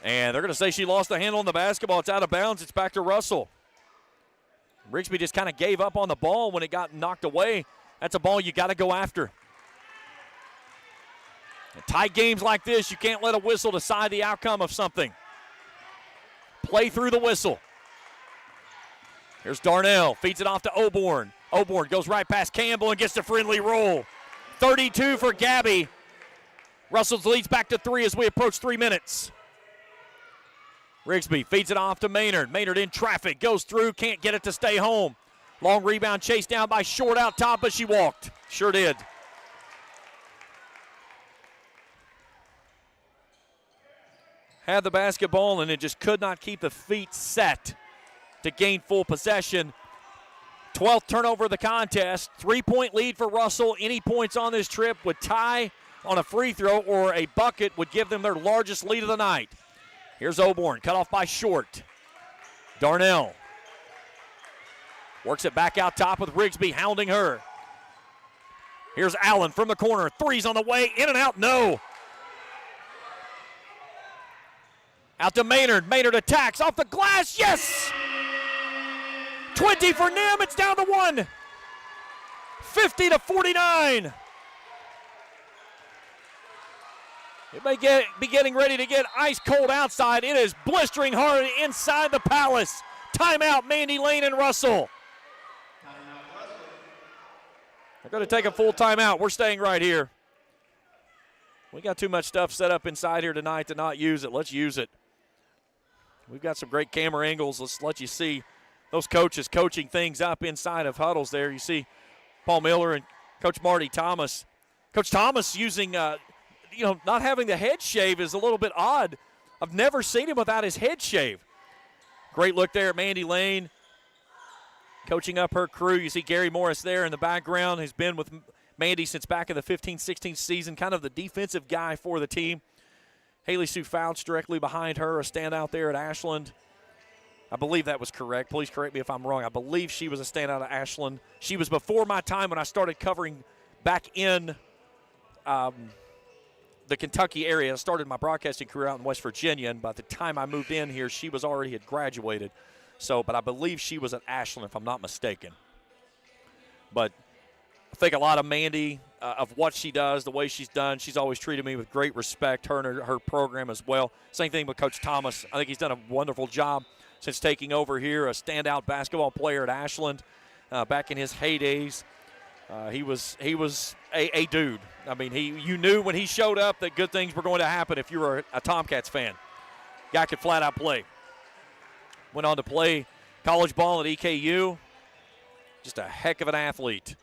And they're going to say she lost the handle on the basketball. It's out of bounds. It's back to Russell. Rigsby just kind of gave up on the ball when it got knocked away. That's a ball you got to go after. In tight games like this, you can't let a whistle decide the outcome of something. Play through the whistle. Here's Darnell, feeds it off to Oborn. Oborn goes right past Campbell and gets the friendly roll. 32 for Gabby. Russell's leads back to 3 as we approach 3 minutes. Rigsby feeds it off to Maynard. Maynard in traffic, goes through, can't get it to stay home. Long rebound chased down by Short out top, but she walked. Sure did. Had the basketball and it just could not keep the feet set to gain full possession. 12th turnover of the contest. 3-point lead for Russell. Any points on this trip would tie on a free throw or a bucket would give them their largest lead of the night. Here's Oborn, cut off by Short. Darnell works it back out top with Rigsby hounding her. Here's Allen from the corner. Three's on the way. In and out, no. Out to Maynard. Maynard attacks off the glass. Yes! 20 for Nim. It's down to 1. 50-49. It may be getting ready to get ice cold outside. It is blistering hard inside the Palace. Timeout, Mandy Lane and Russell. They're going to take a full timeout. We're staying right here. We got too much stuff set up inside here tonight to not use it. Let's use it. We've got some great camera angles. Let's let you see those coaches coaching things up inside of huddles there. You see Paul Miller and Coach Marty Thomas. Coach Thomas using, not having the head shave is a little bit odd. I've never seen him without his head shave. Great look there at Mandy Lane, coaching up her crew. You see Gary Morris there in the background, who's been with Mandy since back in the 15-16 season, kind of the defensive guy for the team. Haley Sue Fouch directly behind her, a standout there at Ashland. I believe that was correct. Please correct me if I'm wrong. I believe she was a standout at Ashland. She was before my time when I started covering back in the Kentucky area. I started my broadcasting career out in West Virginia, and by the time I moved in here, she was already had graduated. But I believe she was at Ashland, if I'm not mistaken. But I think a lot of Mandy, of what she does, the way she's done, she's always treated me with great respect, her and her program as well. Same thing with Coach Thomas. I think he's done a wonderful job since taking over here, a standout basketball player at Ashland back in his heydays. He was a dude. I mean, you knew when he showed up that good things were going to happen if you were a Tomcats fan. Guy could flat out play. Went on to play college ball at EKU. Just a heck of an athlete.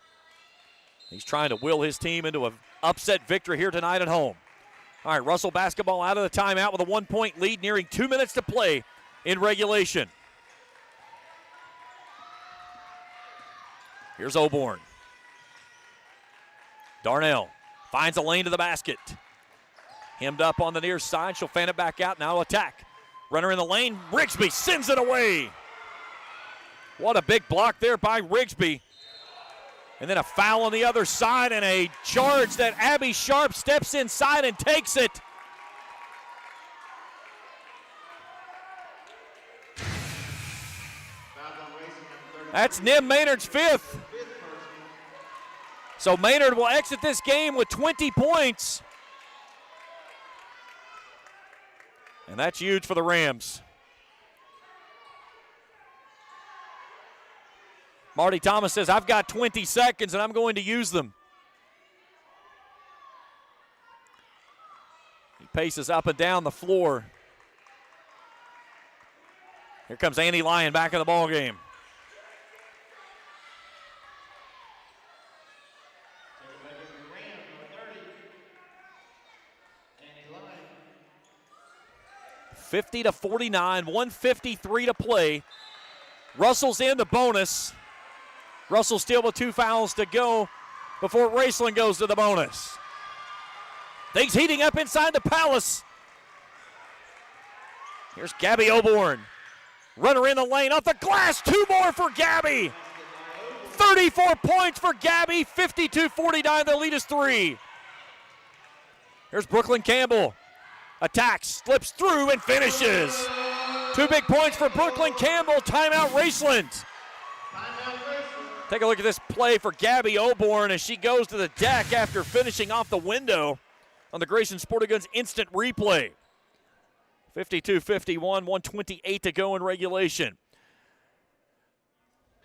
He's trying to will his team into an upset victory here tonight at home. All right, Russell basketball out of the timeout with a 1-point lead, nearing 2 minutes to play in regulation. Here's Oborn. Darnell finds a lane to the basket. Hemmed up on the near side. She'll fan it back out. Now attack. Runner in the lane. Rigsby sends it away. What a big block there by Rigsby. And then a foul on the other side and a charge that Abby Sharp steps inside and takes it. That's Nim Maynard's 5th. So Maynard will exit this game with 20 points. And that's huge for the Rams. Marty Thomas says, I've got 20 seconds and I'm going to use them. He paces up and down the floor. Here comes Andy Lyon back in the ball game. $50-49, 1:53 to play. Russell's in the bonus. Russell still with 2 fouls to go before Raceland goes to the bonus. Things heating up inside the Palace. Here's Gabby Oborn. Runner in the lane off the glass. 2 more for Gabby. 34 points for Gabby. 52-49. The lead is 3. Here's Brooklyn Campbell. Attacks, slips through, and finishes. 2 big points for Brooklyn Campbell. Timeout Raceland. Take a look at this play for Gabby Oborn as she goes to the deck after finishing off the window on the Grayson Sporting Goods instant replay. 52-51, 1:28 to go in regulation.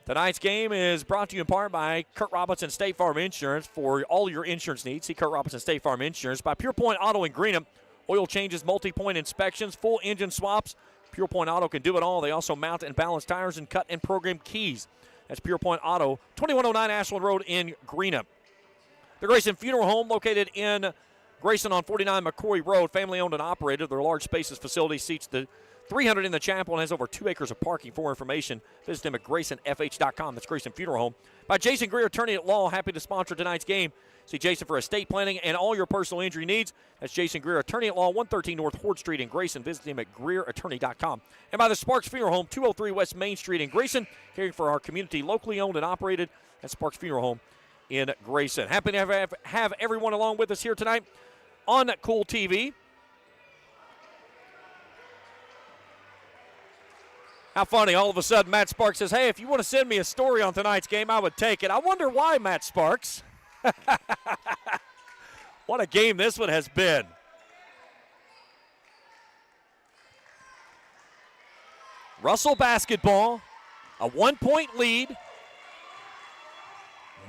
Tonight's game is brought to you in part by Kurt Robinson State Farm Insurance. For all your insurance needs, see Kurt Robinson State Farm Insurance. By Pure Point Auto in Greenham. Oil changes, multi-point inspections, full engine swaps. Pure Point Auto can do it all. They also mount and balance tires and cut and program keys. That's Pure Point Auto, 2109 Ashland Road in Greenup. The Grayson Funeral Home, located in Grayson on 49 McCoy Road, family-owned and operated. Their large spacious facility seats the 300 in the chapel and has over 2 acres of parking. For more information, visit them at GraysonFH.com. That's Grayson Funeral Home. By Jason Greer, attorney at law, happy to sponsor tonight's game. See Jason for estate planning and all your personal injury needs. That's Jason Greer, attorney at law, 113 North Horde Street in Grayson. Visit him at GreerAttorney.com. And by the Sparks Funeral Home, 203 West Main Street in Grayson, caring for our community, locally owned and operated. That's Sparks Funeral Home in Grayson. Happy to have everyone along with us here tonight on Kool TV. How funny, all of a sudden Matt Sparks says, hey, if you want to send me a story on tonight's game, I would take it. I wonder why, Matt Sparks. What a game this one has been. Russell basketball, a 1-point lead.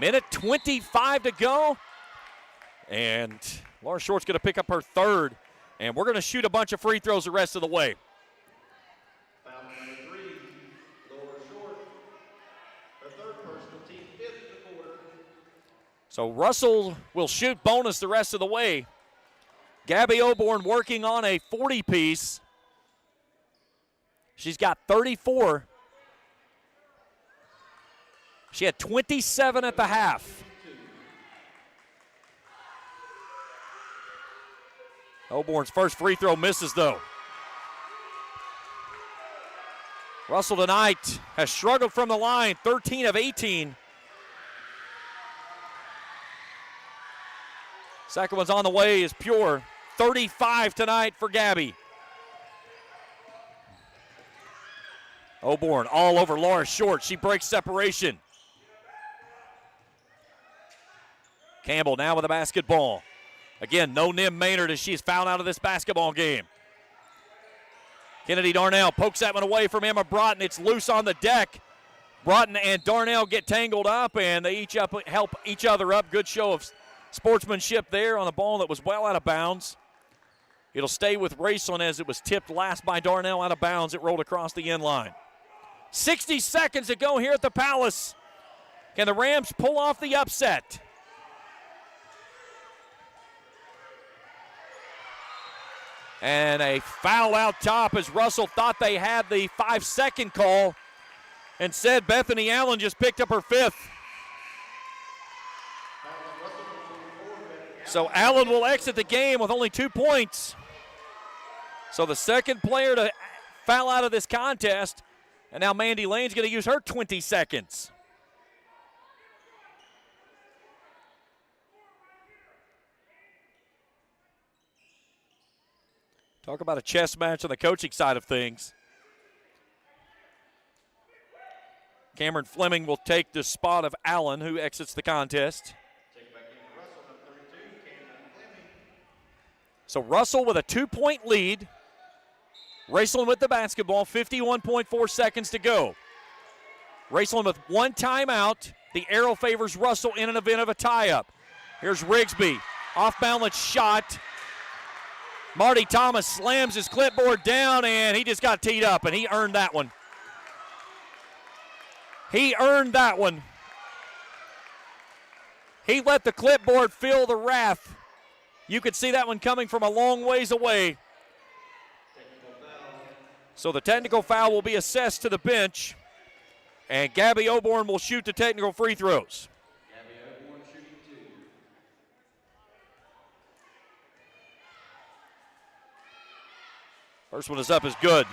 Minute 25 to go. And Laura Short's going to pick up her third. And we're going to shoot a bunch of free throws the rest of the way. So Russell will shoot bonus the rest of the way. Gabby Oborn working on a 40-piece. She's got 34. She had 27 at the half. Oborn's first free throw misses, though. Russell tonight has struggled from the line, 13 of 18. Second one's on the way is pure. 35 tonight for Gabby. Oborn all over Laura Short. She breaks separation. Campbell now with the basketball. Again, no Nim Maynard as she's fouled out of this basketball game. Kennedy Darnell pokes that one away from Emma Broughton. It's loose on the deck. Broughton and Darnell get tangled up, and they each help each other up. Good show of sportsmanship there on the ball that was well out of bounds. It'll stay with Raceland as it was tipped last by Darnell out of bounds. It rolled across the end line. 60 seconds to go here at the Palace. Can the Rams pull off the upset? And a foul out top as Russell thought they had the 5-second call. Instead, Bethany Allen just picked up her fifth. So Allen will exit the game with only 2 points. So the second player to foul out of this contest. And now Mandy Lane's going to use her 20 seconds. Talk about a chess match on the coaching side of things. Cameron Fleming will take the spot of Allen, who exits the contest. So Russell with a 2-point lead. Raceland with the basketball, 51.4 seconds to go. Raceland with one timeout. The arrow favors Russell in an event of a tie-up. Here's Rigsby, off-balance shot. Marty Thomas slams his clipboard down, and he just got teed up, and he earned that one. He earned that one. He let the clipboard feel the wrath. You could see that one coming from a long ways away. So the technical foul will be assessed to the bench, and Gabby Oborn will shoot the technical free throws. First one is up, is good.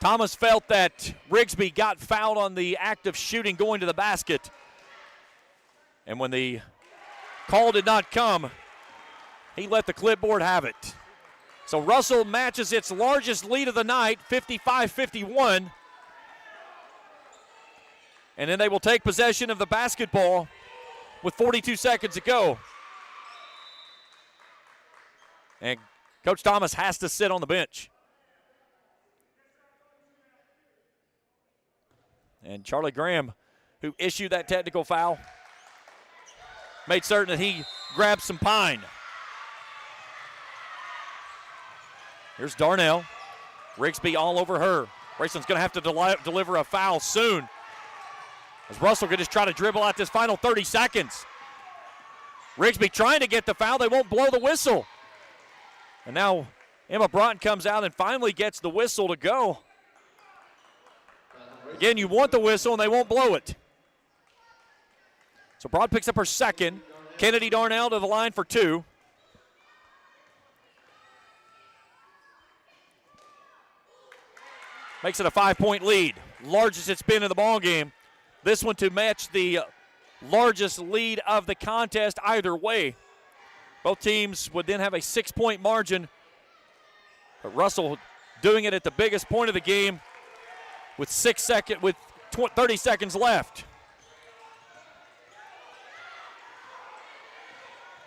Thomas felt that Rigsby got fouled on the act of shooting going to the basket. And when the call did not come, he let the clipboard have it. So Russell matches its largest lead of the night, 55-51. And then they will take possession of the basketball with 42 seconds to go. And Coach Thomas has to sit on the bench. And Charlie Graham, who issued that technical foul, made certain that he grabbed some pine. Here's Darnell. Rigsby all over her. Raceland's going to have to deliver a foul soon, as Russell could just try to dribble out this final 30 seconds. Rigsby trying to get the foul. They won't blow the whistle. And now Emma Broughton comes out and finally gets the whistle to go. Again, you want the whistle, and they won't blow it. So Broad picks up her second. Kennedy Darnell to the line for 2. Makes it a 5-point lead. Largest it's been in the ball game. This one to match the largest lead of the contest either way. Both teams would then have a 6-point margin. But Russell doing it at the biggest point of the game with 30 seconds left.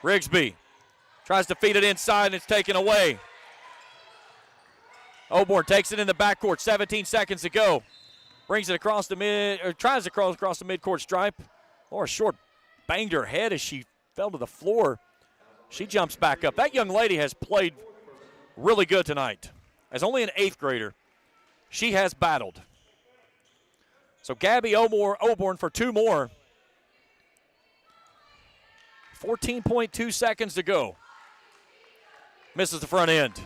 Rigsby tries to feed it inside, and it's taken away. Oborn takes it in the backcourt, 17 seconds to go. Brings it across the tries to cross across the midcourt stripe. Laura Short banged her head as she fell to the floor. She jumps back up. That young lady has played really good tonight. As only an 8th grader, she has battled. So Gabby Oborn for 2 more. 14.2 seconds to go. Misses the front end.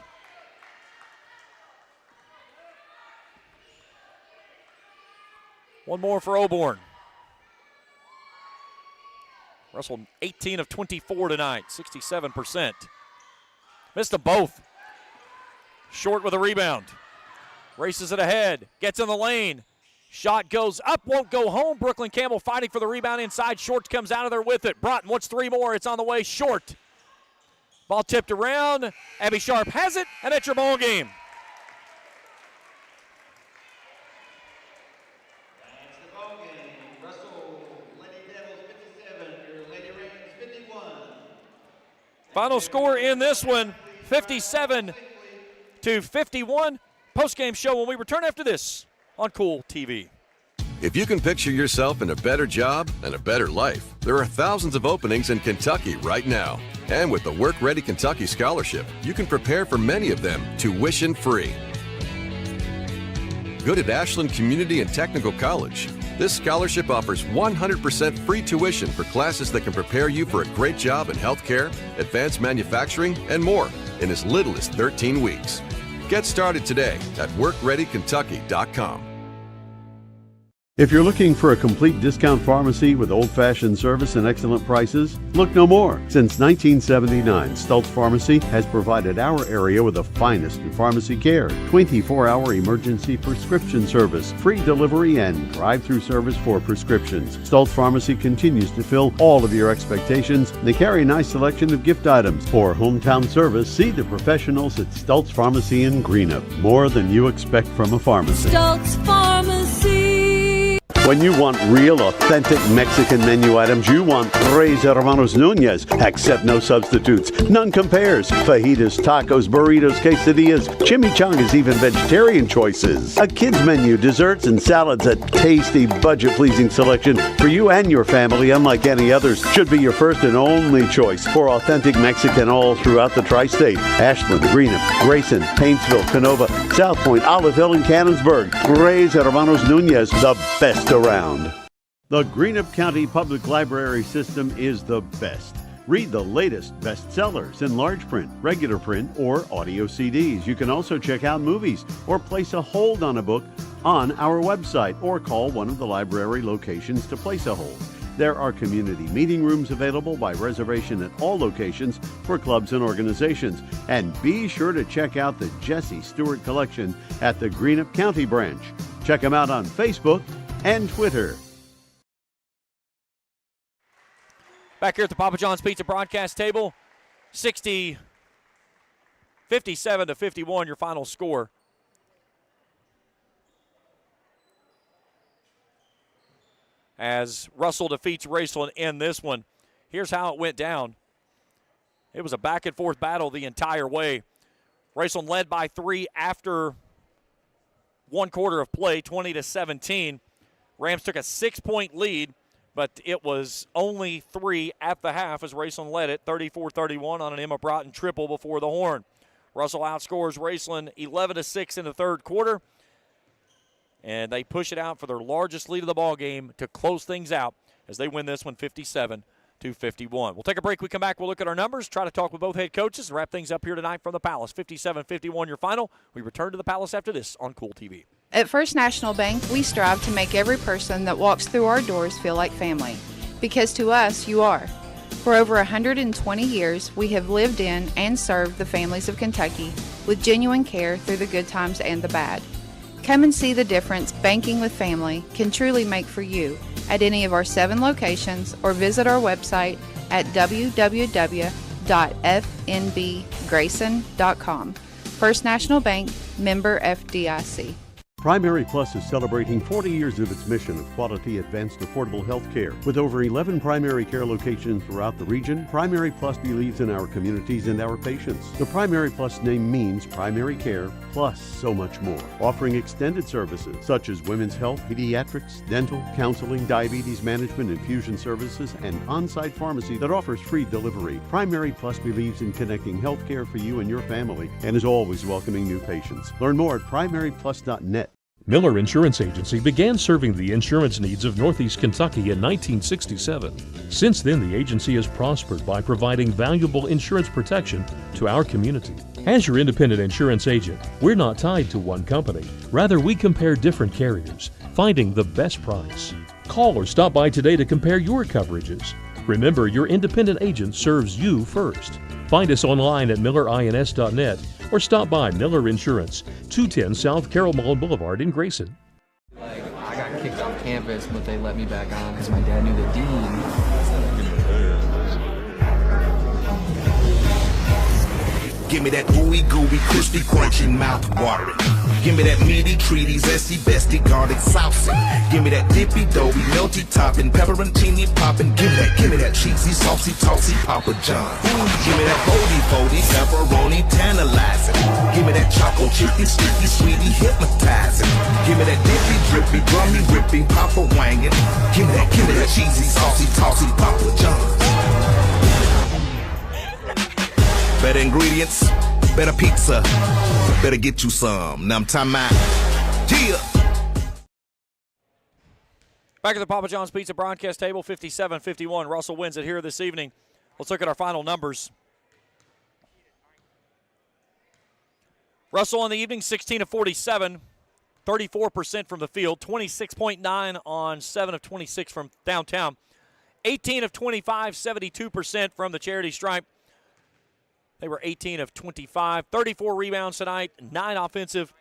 One more for Oborn. Russell 18 of 24 tonight, 67%. Missed them both. Short with a rebound. Races it ahead, gets in the lane. Shot goes up, won't go home. Brooklyn Campbell fighting for the rebound inside. Short comes out of there with it. Broughton wants 3 more. It's on the way. Short. Ball tipped around. Abby Sharp has it, and it's your ball game. Final score in this one, 57-51. Post-game show when we return after this on Kool TV. If you can picture yourself in a better job and a better life, there are thousands of openings in Kentucky right now. And with the Work Ready Kentucky Scholarship, you can prepare for many of them tuition-free. Good at Ashland Community and Technical College. This scholarship offers 100% free tuition for classes that can prepare you for a great job in healthcare, advanced manufacturing, and more in as little as 13 weeks. Get started today at workreadykentucky.com. If you're looking for a complete discount pharmacy with old-fashioned service and excellent prices, look no more. Since 1979, Stultz Pharmacy has provided our area with the finest in pharmacy care, 24-hour emergency prescription service, free delivery, and drive-through service for prescriptions. Stultz Pharmacy continues to fill all of your expectations. They carry a nice selection of gift items. For hometown service, see the professionals at Stultz Pharmacy in Greenup. More than you expect from a pharmacy. Stultz Pharmacy. When you want real, authentic Mexican menu items, you want Tres Hermanos Nunez. Accept no substitutes. None compares. Fajitas, tacos, burritos, quesadillas, chimichangas, even vegetarian choices. A kids menu, desserts and salads, a tasty, budget-pleasing selection for you and your family, unlike any others. Should be your first and only choice for authentic Mexican all throughout the tri-state. Ashland, Greenup, Grayson, Paintsville, Canova, South Point, Olive Hill, and Cannonsburg. Tres Hermanos Nunez, the best around. The Greenup County Public Library system is the best. Read the latest bestsellers in large print, regular print, or audio CDs. You can also check out movies or place a hold on a book on our website or call one of the library locations to place a hold. There are community meeting rooms available by reservation at all locations for clubs and organizations. And be sure to check out the Jesse Stewart collection at the Greenup County branch. Check them out on Facebook and Twitter. Back here at the Papa John's Pizza broadcast table, 57-51, your final score. As Russell defeats Raceland in this one. Here's how it went down. It was a back-and-forth battle the entire way. Raceland led by 3 after 1 quarter of play, 20-17. Rams took a 6-point lead, but it was only 3 at the half as Raceland led it, 34-31 on an Emma Broughton triple before the horn. Russell outscores Raceland 11-6 in the third quarter. and they push it out for their largest lead of the ball game to close things out as they win this one 57-51. We'll take a break. We come back. We'll look at our numbers, try to talk with both head coaches, and wrap things up here tonight from the Palace. 57-51 your final. We return to the Palace after this on Kool TV. At First National Bank, we strive to make every person that walks through our doors feel like family. Because to us, you are. For over 120 years, we have lived in and served the families of Kentucky with genuine care through the good times and the bad. Come and see the difference banking with family can truly make for you at any of our 7 locations or visit our website at www.fnbgrayson.com. First National Bank, member FDIC. Primary Plus is celebrating 40 years of its mission of quality, advanced, affordable health care. With over 11 primary care locations throughout the region, Primary Plus believes in our communities and our patients. The Primary Plus name means primary care plus so much more, offering extended services such as women's health, pediatrics, dental, counseling, diabetes management, infusion services, and on-site pharmacy that offers free delivery. Primary Plus believes in connecting health care for you and your family and is always welcoming new patients. Learn more at primaryplus.net. Miller Insurance Agency began serving the insurance needs of Northeast Kentucky in 1967. Since then, the agency has prospered by providing valuable insurance protection to our community. As your independent insurance agent, we're not tied to one company. Rather, we compare different carriers, finding the best price. Call or stop by today to compare your coverages. Remember, your independent agent serves you first. Find us online at millerins.net or stop by Miller Insurance, 210 South Carroll Mall Boulevard in Grayson. I got kicked off campus, but they let me back on because my dad knew the dean. Give me that ooey gooey, crispy, crunchy, mouth watering. Give me that meaty, treaty, zesty, bestie, garlic saucy. Give me that dippy, doughy, melty topping, pepperoncini popping. Give me that cheesy, saucy, tossy, Papa John. Give me that holy, foldy, pepperoni, tantalizing. Give me that choco chicky, sticky, sweetie, hypnotizing. Give me that dippy, drippy, drummy, rippy, Papa wangin'. Give me that cheesy, saucy, tossy, Papa John. Better ingredients, better pizza, better get you some. Now I'm talking about, yeah. Back at the Papa John's Pizza broadcast table, 57-51. Russell wins it here this evening. Let's look at our final numbers. Russell on the evening, 16 of 47, 34% from the field, 26.9 on 7 of 26 from downtown, 18 of 25, 72% from the charity stripe. They were 18 of 25, 34 rebounds tonight, 9 offensive.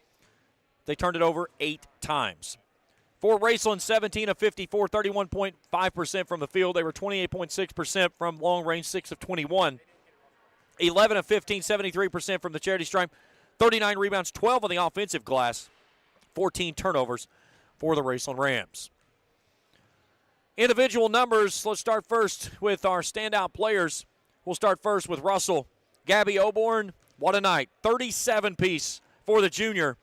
They turned it over 8 times. For Raceland, 17 of 54, 31.5% from the field. They were 28.6% from long range, 6 of 21. 11 of 15, 73% from the charity stripe. 39 rebounds, 12 on the offensive glass. 14 turnovers for the Raceland Rams. Individual numbers, let's start first with our standout players. We'll start first with Russell. Gabby Oborn, what a night. 37-piece for the junior.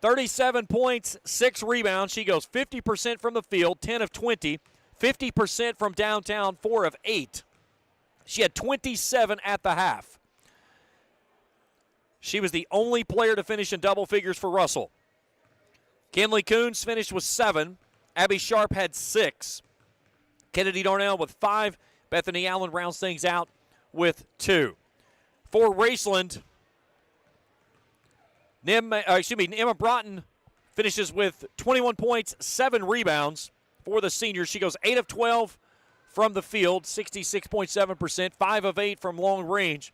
37 points, 6 rebounds. She goes 50% from the field, 10 of 20. 50% from downtown, 4 of 8. She had 27 at the half. She was the only player to finish in double figures for Russell. Kinley Coons finished with 7. Abby Sharp had 6. Kennedy Darnell with 5. Bethany Allen rounds things out with 2. For Raceland, Emma Broughton finishes with 21 points, 7 rebounds for the senior. She goes 8 of 12 from the field, 66.7%, 5 of 8 from long range,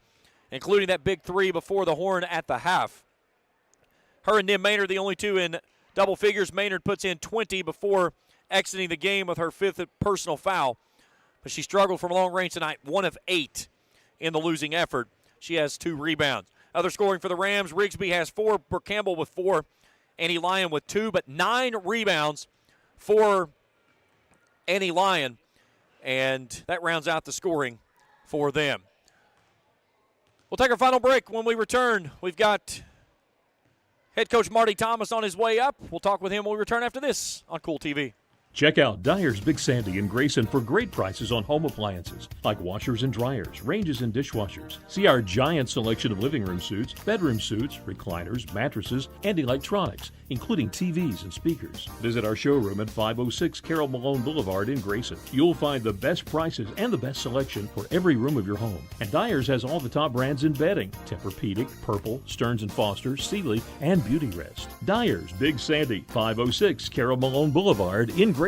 including that big 3 before the horn at the half. Her and Nim Maynard, the only 2 in double figures. Maynard puts in 20 before exiting the game with her 5th personal foul. But she struggled from long range tonight, 1 of 8 in the losing effort. She has 2 rebounds. Other scoring for the Rams, Rigsby has 4, Brooke Campbell with 4, Annie Lyon with 2, but 9 rebounds for Annie Lyon. And that rounds out the scoring for them. We'll take our final break. When we return, we've got head coach Marty Thomas on his way up. We'll talk with him when we return after this on Kool TV. Check out Dyer's Big Sandy in Grayson for great prices on home appliances like washers and dryers, ranges and dishwashers. See our giant selection of living room suites, bedroom suites, recliners, mattresses, and electronics, including TVs and speakers. Visit our showroom at 506 Carroll Malone Boulevard in Grayson. You'll find the best prices and the best selection for every room of your home. And Dyer's has all the top brands in bedding: Tempur-Pedic, Purple, Stearns & Foster, Sealy, and Beauty Rest. Dyer's Big Sandy, 506 Carroll Malone Boulevard in Grayson.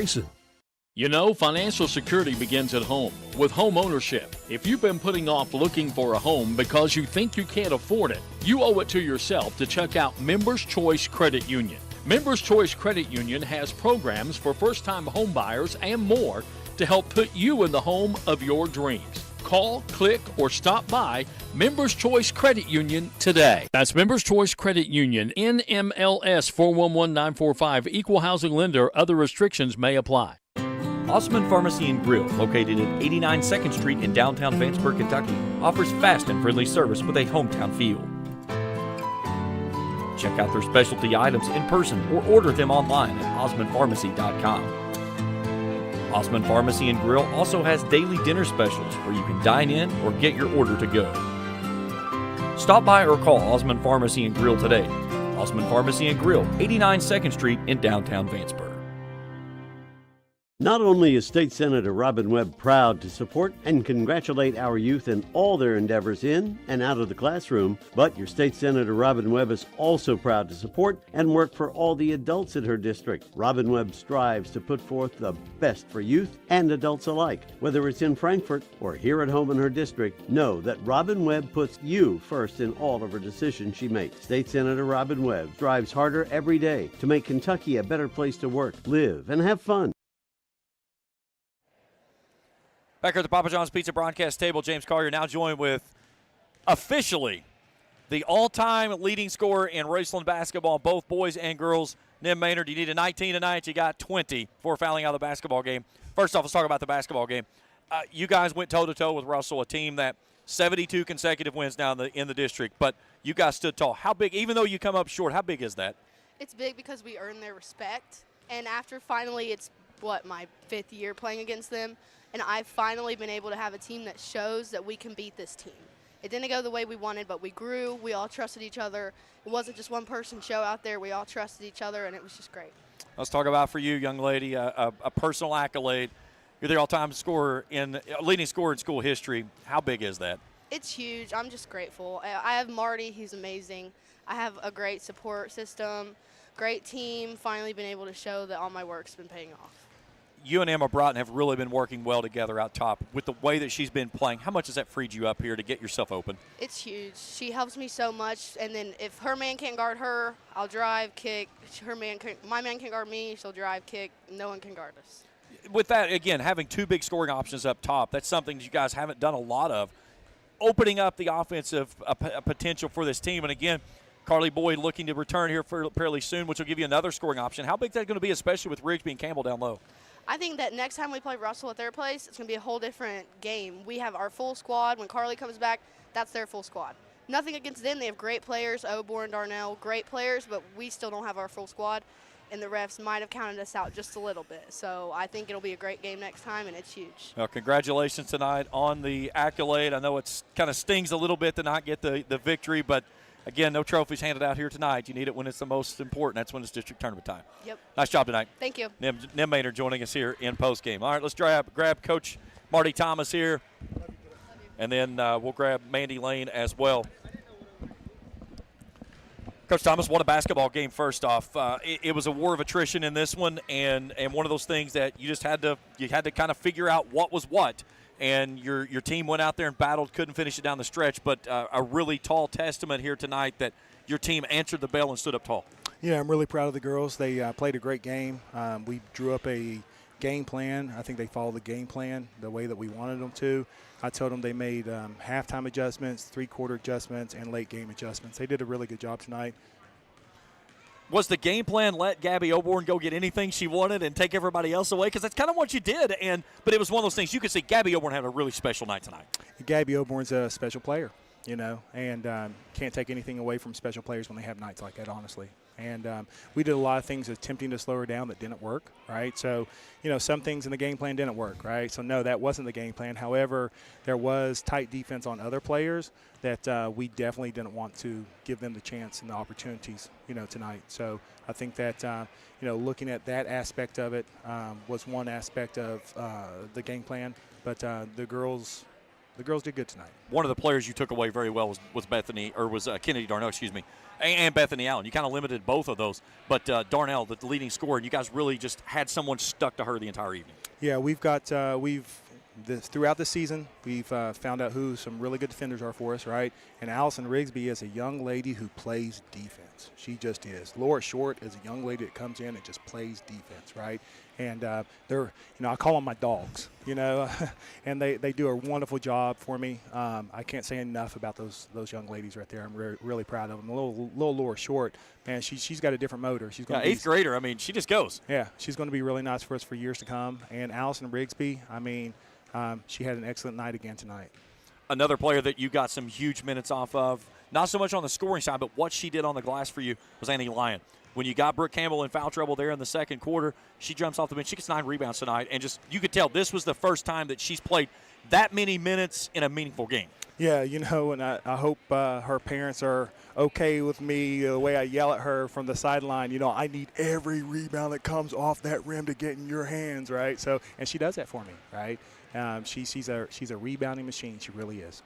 You know, financial security begins at home with home ownership. If you've been putting off looking for a home because you think you can't afford it, you owe it to yourself to check out Members Choice Credit Union. Members Choice Credit Union has programs for first-time home buyers and more to help put you in the home of your dreams. Call, click, or stop by Members Choice Credit Union today. That's Members Choice Credit Union, NMLS 411945, Equal Housing Lender. Other restrictions may apply. Osman Pharmacy and Grill, located at 89 2nd Street in downtown Vanceburg, Kentucky, offers fast and friendly service with a hometown feel. Check out their specialty items in person or order them online at osmanpharmacy.com. Osman Pharmacy and Grill also has daily dinner specials where you can dine in or get your order to go. Stop by or call Osman Pharmacy and Grill today. Osman Pharmacy and Grill, 89 2nd Street in downtown Vanceburg. Not only is State Senator Robin Webb proud to support and congratulate our youth in all their endeavors in and out of the classroom, but your State Senator Robin Webb is also proud to support and work for all the adults in her district. Robin Webb strives to put forth the best for youth and adults alike. Whether it's in Frankfort or here at home in her district, know that Robin Webb puts you first in all of her decisions she makes. State Senator Robin Webb strives harder every day to make Kentucky a better place to work, live, and have fun. Back here at the Papa John's Pizza broadcast table, James Collier now joined with officially the all-time leading scorer in Raceland basketball, both boys and girls, Nim Maynard. You need a 19 tonight. You got 20 for fouling out of the basketball game. First off, let's talk about the basketball game. You guys went toe-to-toe with Russell, a team that 72 consecutive wins now in the district, but you guys stood tall. How big, even though you come up short, how big is that? It's big because we earned their respect, and after finally it's, my 5th year playing against them, and I've finally been able to have a team that shows that we can beat this team. It didn't go the way we wanted, but we grew. We all trusted each other. It wasn't just one person show out there. We all trusted each other, and it was just great. Let's talk about, for you, young lady, a personal accolade. You're the all-time leading scorer in school history. How big is that? It's huge. I'm just grateful. I have Marty. He's amazing. I have a great support system, great team. Finally been able to show that all my work's been paying off. You and Emma Broughton have really been working well together out top. With the way that she's been playing, how much has that freed you up here to get yourself open? It's huge. She helps me so much, and then if her man can't guard her, I'll drive, kick. My man can't guard me, she'll drive, kick. No one can guard us. With that, again, having two big scoring options up top, that's something you guys haven't done a lot of. Opening up the offensive potential for this team, and again, Carly Boyd looking to return here fairly soon, which will give you another scoring option. How big is that going to be, especially with Rigsby and Campbell down low? I think that next time we play Russell at their place, it's going to be a whole different game. We have our full squad. When Carly comes back, that's their full squad. Nothing against them. They have great players, Oborn, Darnell, great players, but we still don't have our full squad, and the refs might have counted us out just a little bit. So I think it'll be a great game next time, and it's huge. Well, congratulations tonight on the accolade. I know it kind of stings a little bit to not get the victory, but again, no trophies handed out here tonight. You need it when it's the most important. That's when it's district tournament time. Yep. Nice job tonight. Thank you. Nim Maynard joining us here in postgame. All right, let's grab Coach Marty Thomas here, and then we'll grab Mandy Lane as well. Coach Thomas, won a basketball game first off. It was a war of attrition in this one, and one of those things that you just had to kind of figure out what was what. And your team went out there and battled, couldn't finish it down the stretch, but a really tall testament here tonight that your team answered the bell and stood up tall. Yeah, I'm really proud of the girls. They played a great game. We drew up a game plan. I think they followed the game plan the way that we wanted them to. I told them they made halftime adjustments, three-quarter adjustments, and late game adjustments. They did a really good job tonight. Was the game plan let Gabby Oborn go get anything she wanted and take everybody else away? Because that's kind of what you did. But it was one of those things you could see Gabby Oborn had a really special night tonight. Gabby Oborn's a special player. and can't take anything away from special players when they have nights like that, honestly. And we did a lot of things attempting to slow her down that didn't work, right? So, some things in the game plan didn't work, right? So, no, that wasn't the game plan. However, there was tight defense on other players that we definitely didn't want to give them the chance and the opportunities, tonight. So I think that, looking at that aspect of it was one aspect of the game plan. But the girls did good tonight. One of the players you took away very well was Kennedy Darnell, and Bethany Allen. You kind of limited both of those. But Darnell, the leading scorer, and you guys really just had someone stuck to her the entire evening. Yeah, we've got throughout the season, we've found out who some really good defenders are for us, right? And Allison Rigsby is a young lady who plays defense. She just is. Laura Short is a young lady that comes in and just plays defense, right? And they're, I call them my dogs, and they do a wonderful job for me. I can't say enough about those young ladies right there. I'm really proud of them. Little Laura Short, man, she's got a different motor. She's going eighth grader. I mean, she just goes. Yeah, she's going to be really nice for us for years to come. And Allison Rigsby, I mean, she had an excellent night again tonight. Another player that you got some huge minutes off of, not so much on the scoring side, but what she did on the glass for you was Annie Lyon. When you got Brooke Campbell in foul trouble there in the second quarter, she jumps off the bench. She gets 9 rebounds tonight, and just you could tell this was the first time that she's played that many minutes in a meaningful game. Yeah, and I hope her parents are okay with me the way I yell at her from the sideline. I need every rebound that comes off that rim to get in your hands, right? So, and she does that for me, right? She's a rebounding machine. She really is.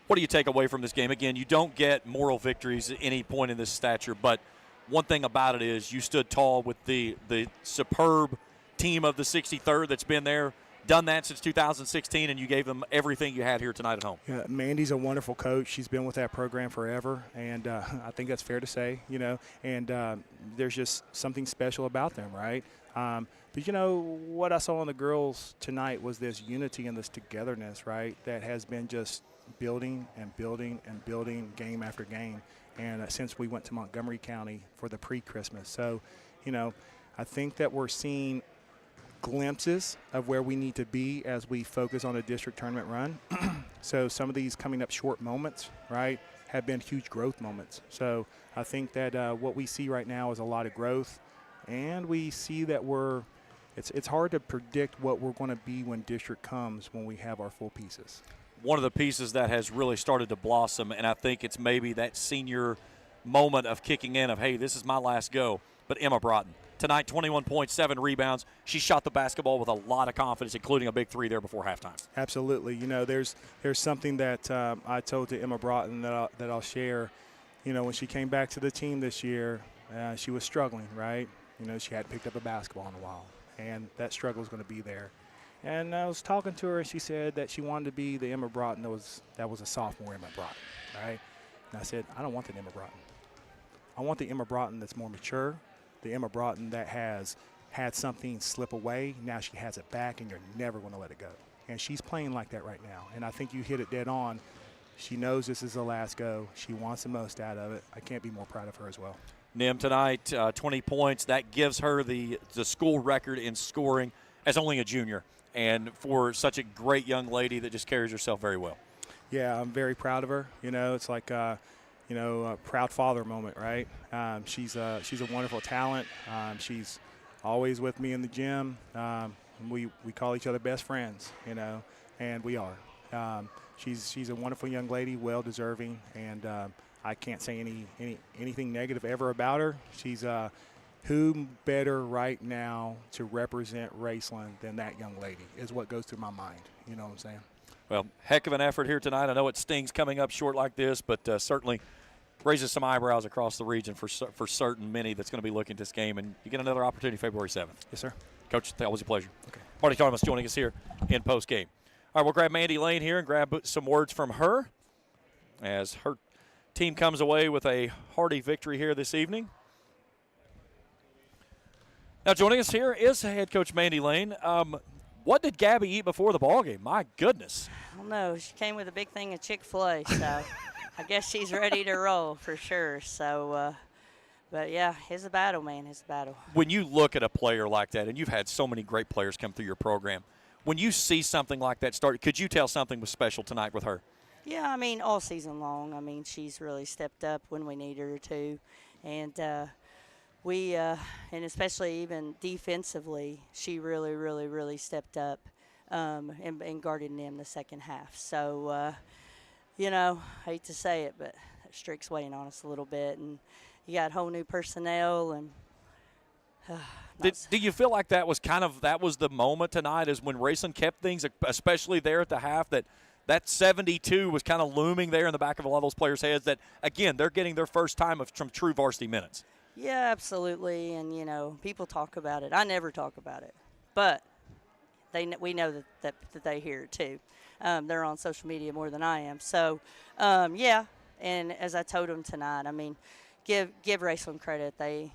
What do you take away from this game? Again, you don't get moral victories at any point in this stature, but one thing about it is you stood tall with the superb team of the 63rd that's been there, done that since 2016, and you gave them everything you had here tonight at home. Yeah, Mandy's a wonderful coach. She's been with that program forever, and I think that's fair to say, and there's just something special about them, right? But what I saw in the girls tonight was this unity and this togetherness, right, that has been just building and building and building game after game. And since we went to Montgomery County for the pre-Christmas. So, I think that we're seeing glimpses of where we need to be as we focus on a district tournament run. So some of these coming up short moments, right, have been huge growth moments. So I think that what we see right now is a lot of growth. And we see that it's hard to predict what we're going to be when district comes when we have our full pieces. One of the pieces that has really started to blossom, and I think it's maybe that senior moment of kicking in of, hey, this is my last go, but Emma Broughton. Tonight, 21 points, 7 rebounds. She shot the basketball with a lot of confidence, including a big 3 there before halftime. Absolutely. There's something that I told to Emma Broughton that I'll share. When she came back to the team this year, she was struggling, right? She hadn't picked up a basketball in a while, and that struggle is going to be there. And I was talking to her, and she said that she wanted to be the Emma Broughton that was a sophomore Emma Broughton, right? And I said, I don't want the Emma Broughton. I want the Emma Broughton that's more mature, the Emma Broughton that has had something slip away. Now she has it back, and you're never going to let it go. And she's playing like that right now. And I think you hit it dead on. She knows this is the last go. She wants the most out of it. I can't be more proud of her as well. Nim tonight, 20 points. That gives her the school record in scoring as only a junior. And for such a great young lady that just carries herself very well. Yeah, I'm very proud of her. It's like a proud father moment, right? She's a wonderful talent. She's always with me in the gym. We call each other best friends, and we are. She's a wonderful young lady, well deserving, and I can't say anything negative ever about her. She's who better right now to represent Raceland than that young lady is what goes through my mind. You know what I'm saying? Well, heck of an effort here tonight. I know it stings coming up short like this, but certainly raises some eyebrows across the region for certain many that's going to be looking at this game. And you get another opportunity February 7th. Yes, sir. Coach, that was a pleasure. Okay. Marty Thomas joining us here in postgame. All right, we'll grab Mandy Lane here and grab some words from her as her team comes away with a hearty victory here this evening. Now joining us here is head coach Mandy Lane. What did Gabby eat before the ball game? My goodness. I don't know. She came with a big thing of Chick-fil-A, so I guess she's ready to roll for sure. So, but, yeah, it's a battle, man. It's a battle. When you look at a player like that, and you've had so many great players come through your program, when you see something like that start, could you tell something was special tonight with her? Yeah, I mean, all season long. I mean, she's really stepped up when we need her to. And and especially even defensively, she really, really, really stepped up and guarded them the second half. So, I hate to say it, but that streak's weighing on us a little bit. And you got whole new personnel. And do you feel like that was the moment tonight is when Raceland kept things, especially there at the half, that 72 was kind of looming there in the back of a lot of those players' heads that, again, they're getting their first time from true varsity minutes? Yeah, absolutely. And, people talk about it. I never talk about it. But we know that they hear it too. They're on social media more than I am. So, yeah. And as I told them tonight, I mean, give Raceland credit. They,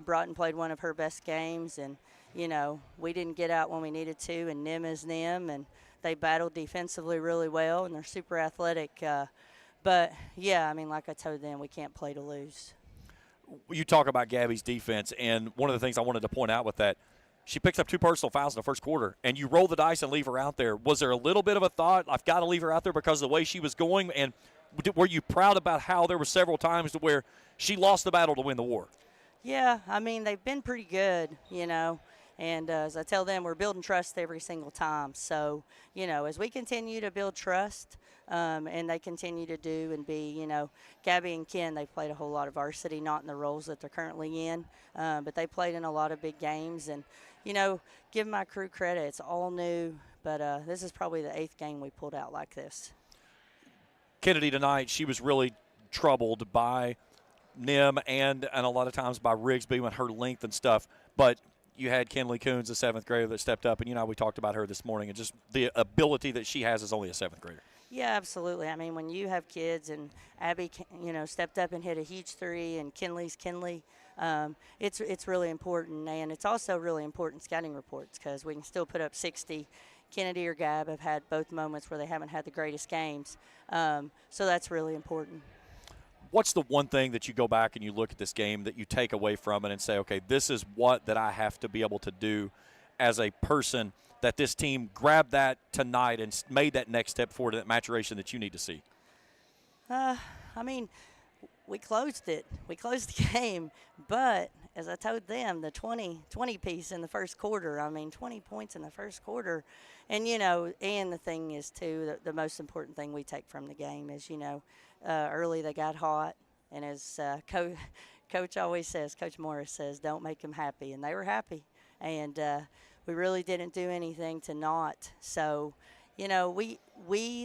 brought and played one of her best games. And, we didn't get out when we needed to. And NIM is NIM. And they battled defensively really well. And they're super athletic. But, yeah, I mean, like I told them, we can't play to lose. You talk about Gabby's defense, and one of the things I wanted to point out with that, she picks up 2 personal fouls in the first quarter, and you roll the dice and leave her out there. Was there a little bit of a thought, I've got to leave her out there because of the way she was going, and were you proud about how there were several times to where she lost the battle to win the war? Yeah, I mean, they've been pretty good, and as I tell them, we're building trust every single time. So, as we continue to build trust and they continue to do and be, Gabby and Ken, they played a whole lot of varsity, not in the roles that they're currently in, but they played in a lot of big games. And, give my crew credit. It's all new, but this is probably the 8th game we pulled out like this. Kennedy tonight, she was really troubled by NIM and a lot of times by Rigsby and her length and stuff, but you had Kinley Coons, the 7th grader, that stepped up, and we talked about her this morning, and just the ability that she has as only a 7th grader. Yeah, absolutely. I mean, when you have kids, and Abby, stepped up and hit a huge 3, and Kinley's Kinley, it's really important, and it's also really important scouting reports because we can still put up 60. Kennedy or Gab have had both moments where they haven't had the greatest games, so that's really important. What's the one thing that you go back and you look at this game that you take away from it and say, okay, this is what that I have to be able to do as a person, that this team grabbed that tonight and made that next step forward, that maturation that you need to see? I mean, we closed it. We closed the game, but as I told them, the 20 piece in the first quarter, 20 points in the first quarter. And, and the thing is, too, the most important thing we take from the game is, early they got hot. And as Coach always says, Coach Morris says, don't make them happy. And they were happy. And we really didn't do anything to not. So, we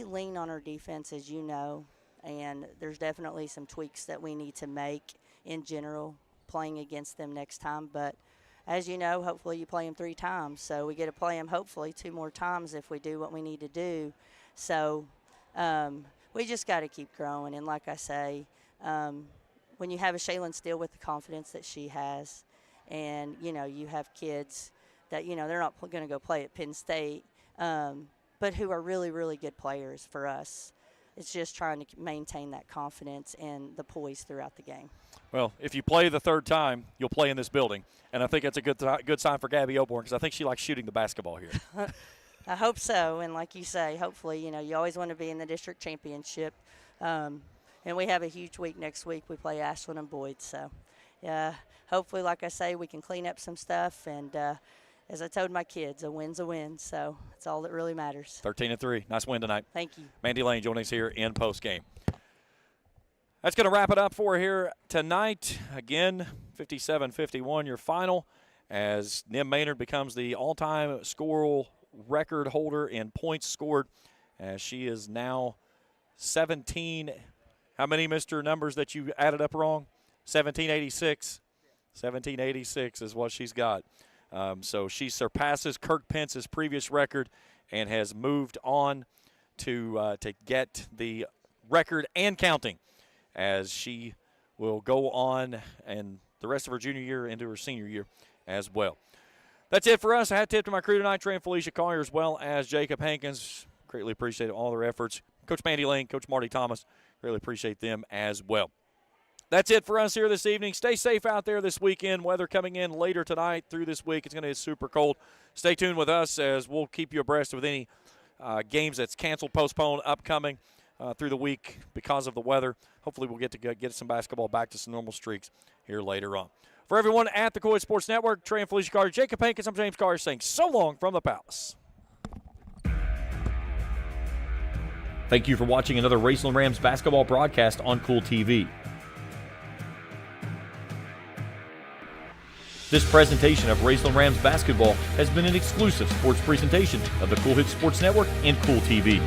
lean on our defense, as you know, and there's definitely some tweaks that we need to make in general playing against them next time. But as you know, hopefully you play them 3 times. So we get to play them hopefully 2 more times if we do what we need to do. So we just got to keep growing. And like I say, when you have a Shaylin Steele with the confidence that she has, and, you have kids that, they're not going to go play at Penn State, but who are really, really good players for us. It's just trying to maintain that confidence and the poise throughout the game. Well, if you play the 3rd time, you'll play in this building. And I think that's a good sign for Gabby Oborn because I think she likes shooting the basketball here. I hope so. And like you say, hopefully, you always want to be in the district championship. And we have a huge week next week. We play Ashland and Boyd. So, hopefully, like I say, we can clean up some stuff. And as I told my kids, a win's a win. So that's all that really matters. 13-3. Nice win tonight. Thank you. Mandy Lane joining us here in postgame. That's going to wrap it up for here tonight. Again, 57-51, your final, as Nim Maynard becomes the all-time score record holder in points scored, as she is now 17. How many, Mr. Numbers, that you added up wrong? 1786. 1786 is what she's got. So she surpasses Kirk Pence's previous record and has moved on to get the record and counting, as she will go on and the rest of her junior year into her senior year as well. That's it for us. A hat tip to my crew tonight, Trey and Felicia Collier, as well as Jacob Hankins. Greatly appreciate all their efforts. Coach Mandy Lane, Coach Marty Thomas, really appreciate them as well. That's it for us here this evening. Stay safe out there this weekend. Weather coming in later tonight through this week. It's going to get super cold. Stay tuned with us as we'll keep you abreast with any games that's canceled, postponed, upcoming. through the week because of the weather. Hopefully we'll get to get some basketball back to some normal streaks here later on. For everyone at the Kool Sports Network, Trey and Felicia Carter, Jacob Hankins, I'm James Carter saying so long from the Palace. Thank you for watching another Raceland Rams basketball broadcast on Kool TV. This presentation of Raceland Rams basketball has been an exclusive sports presentation of the Kool Sports Network and Kool TV.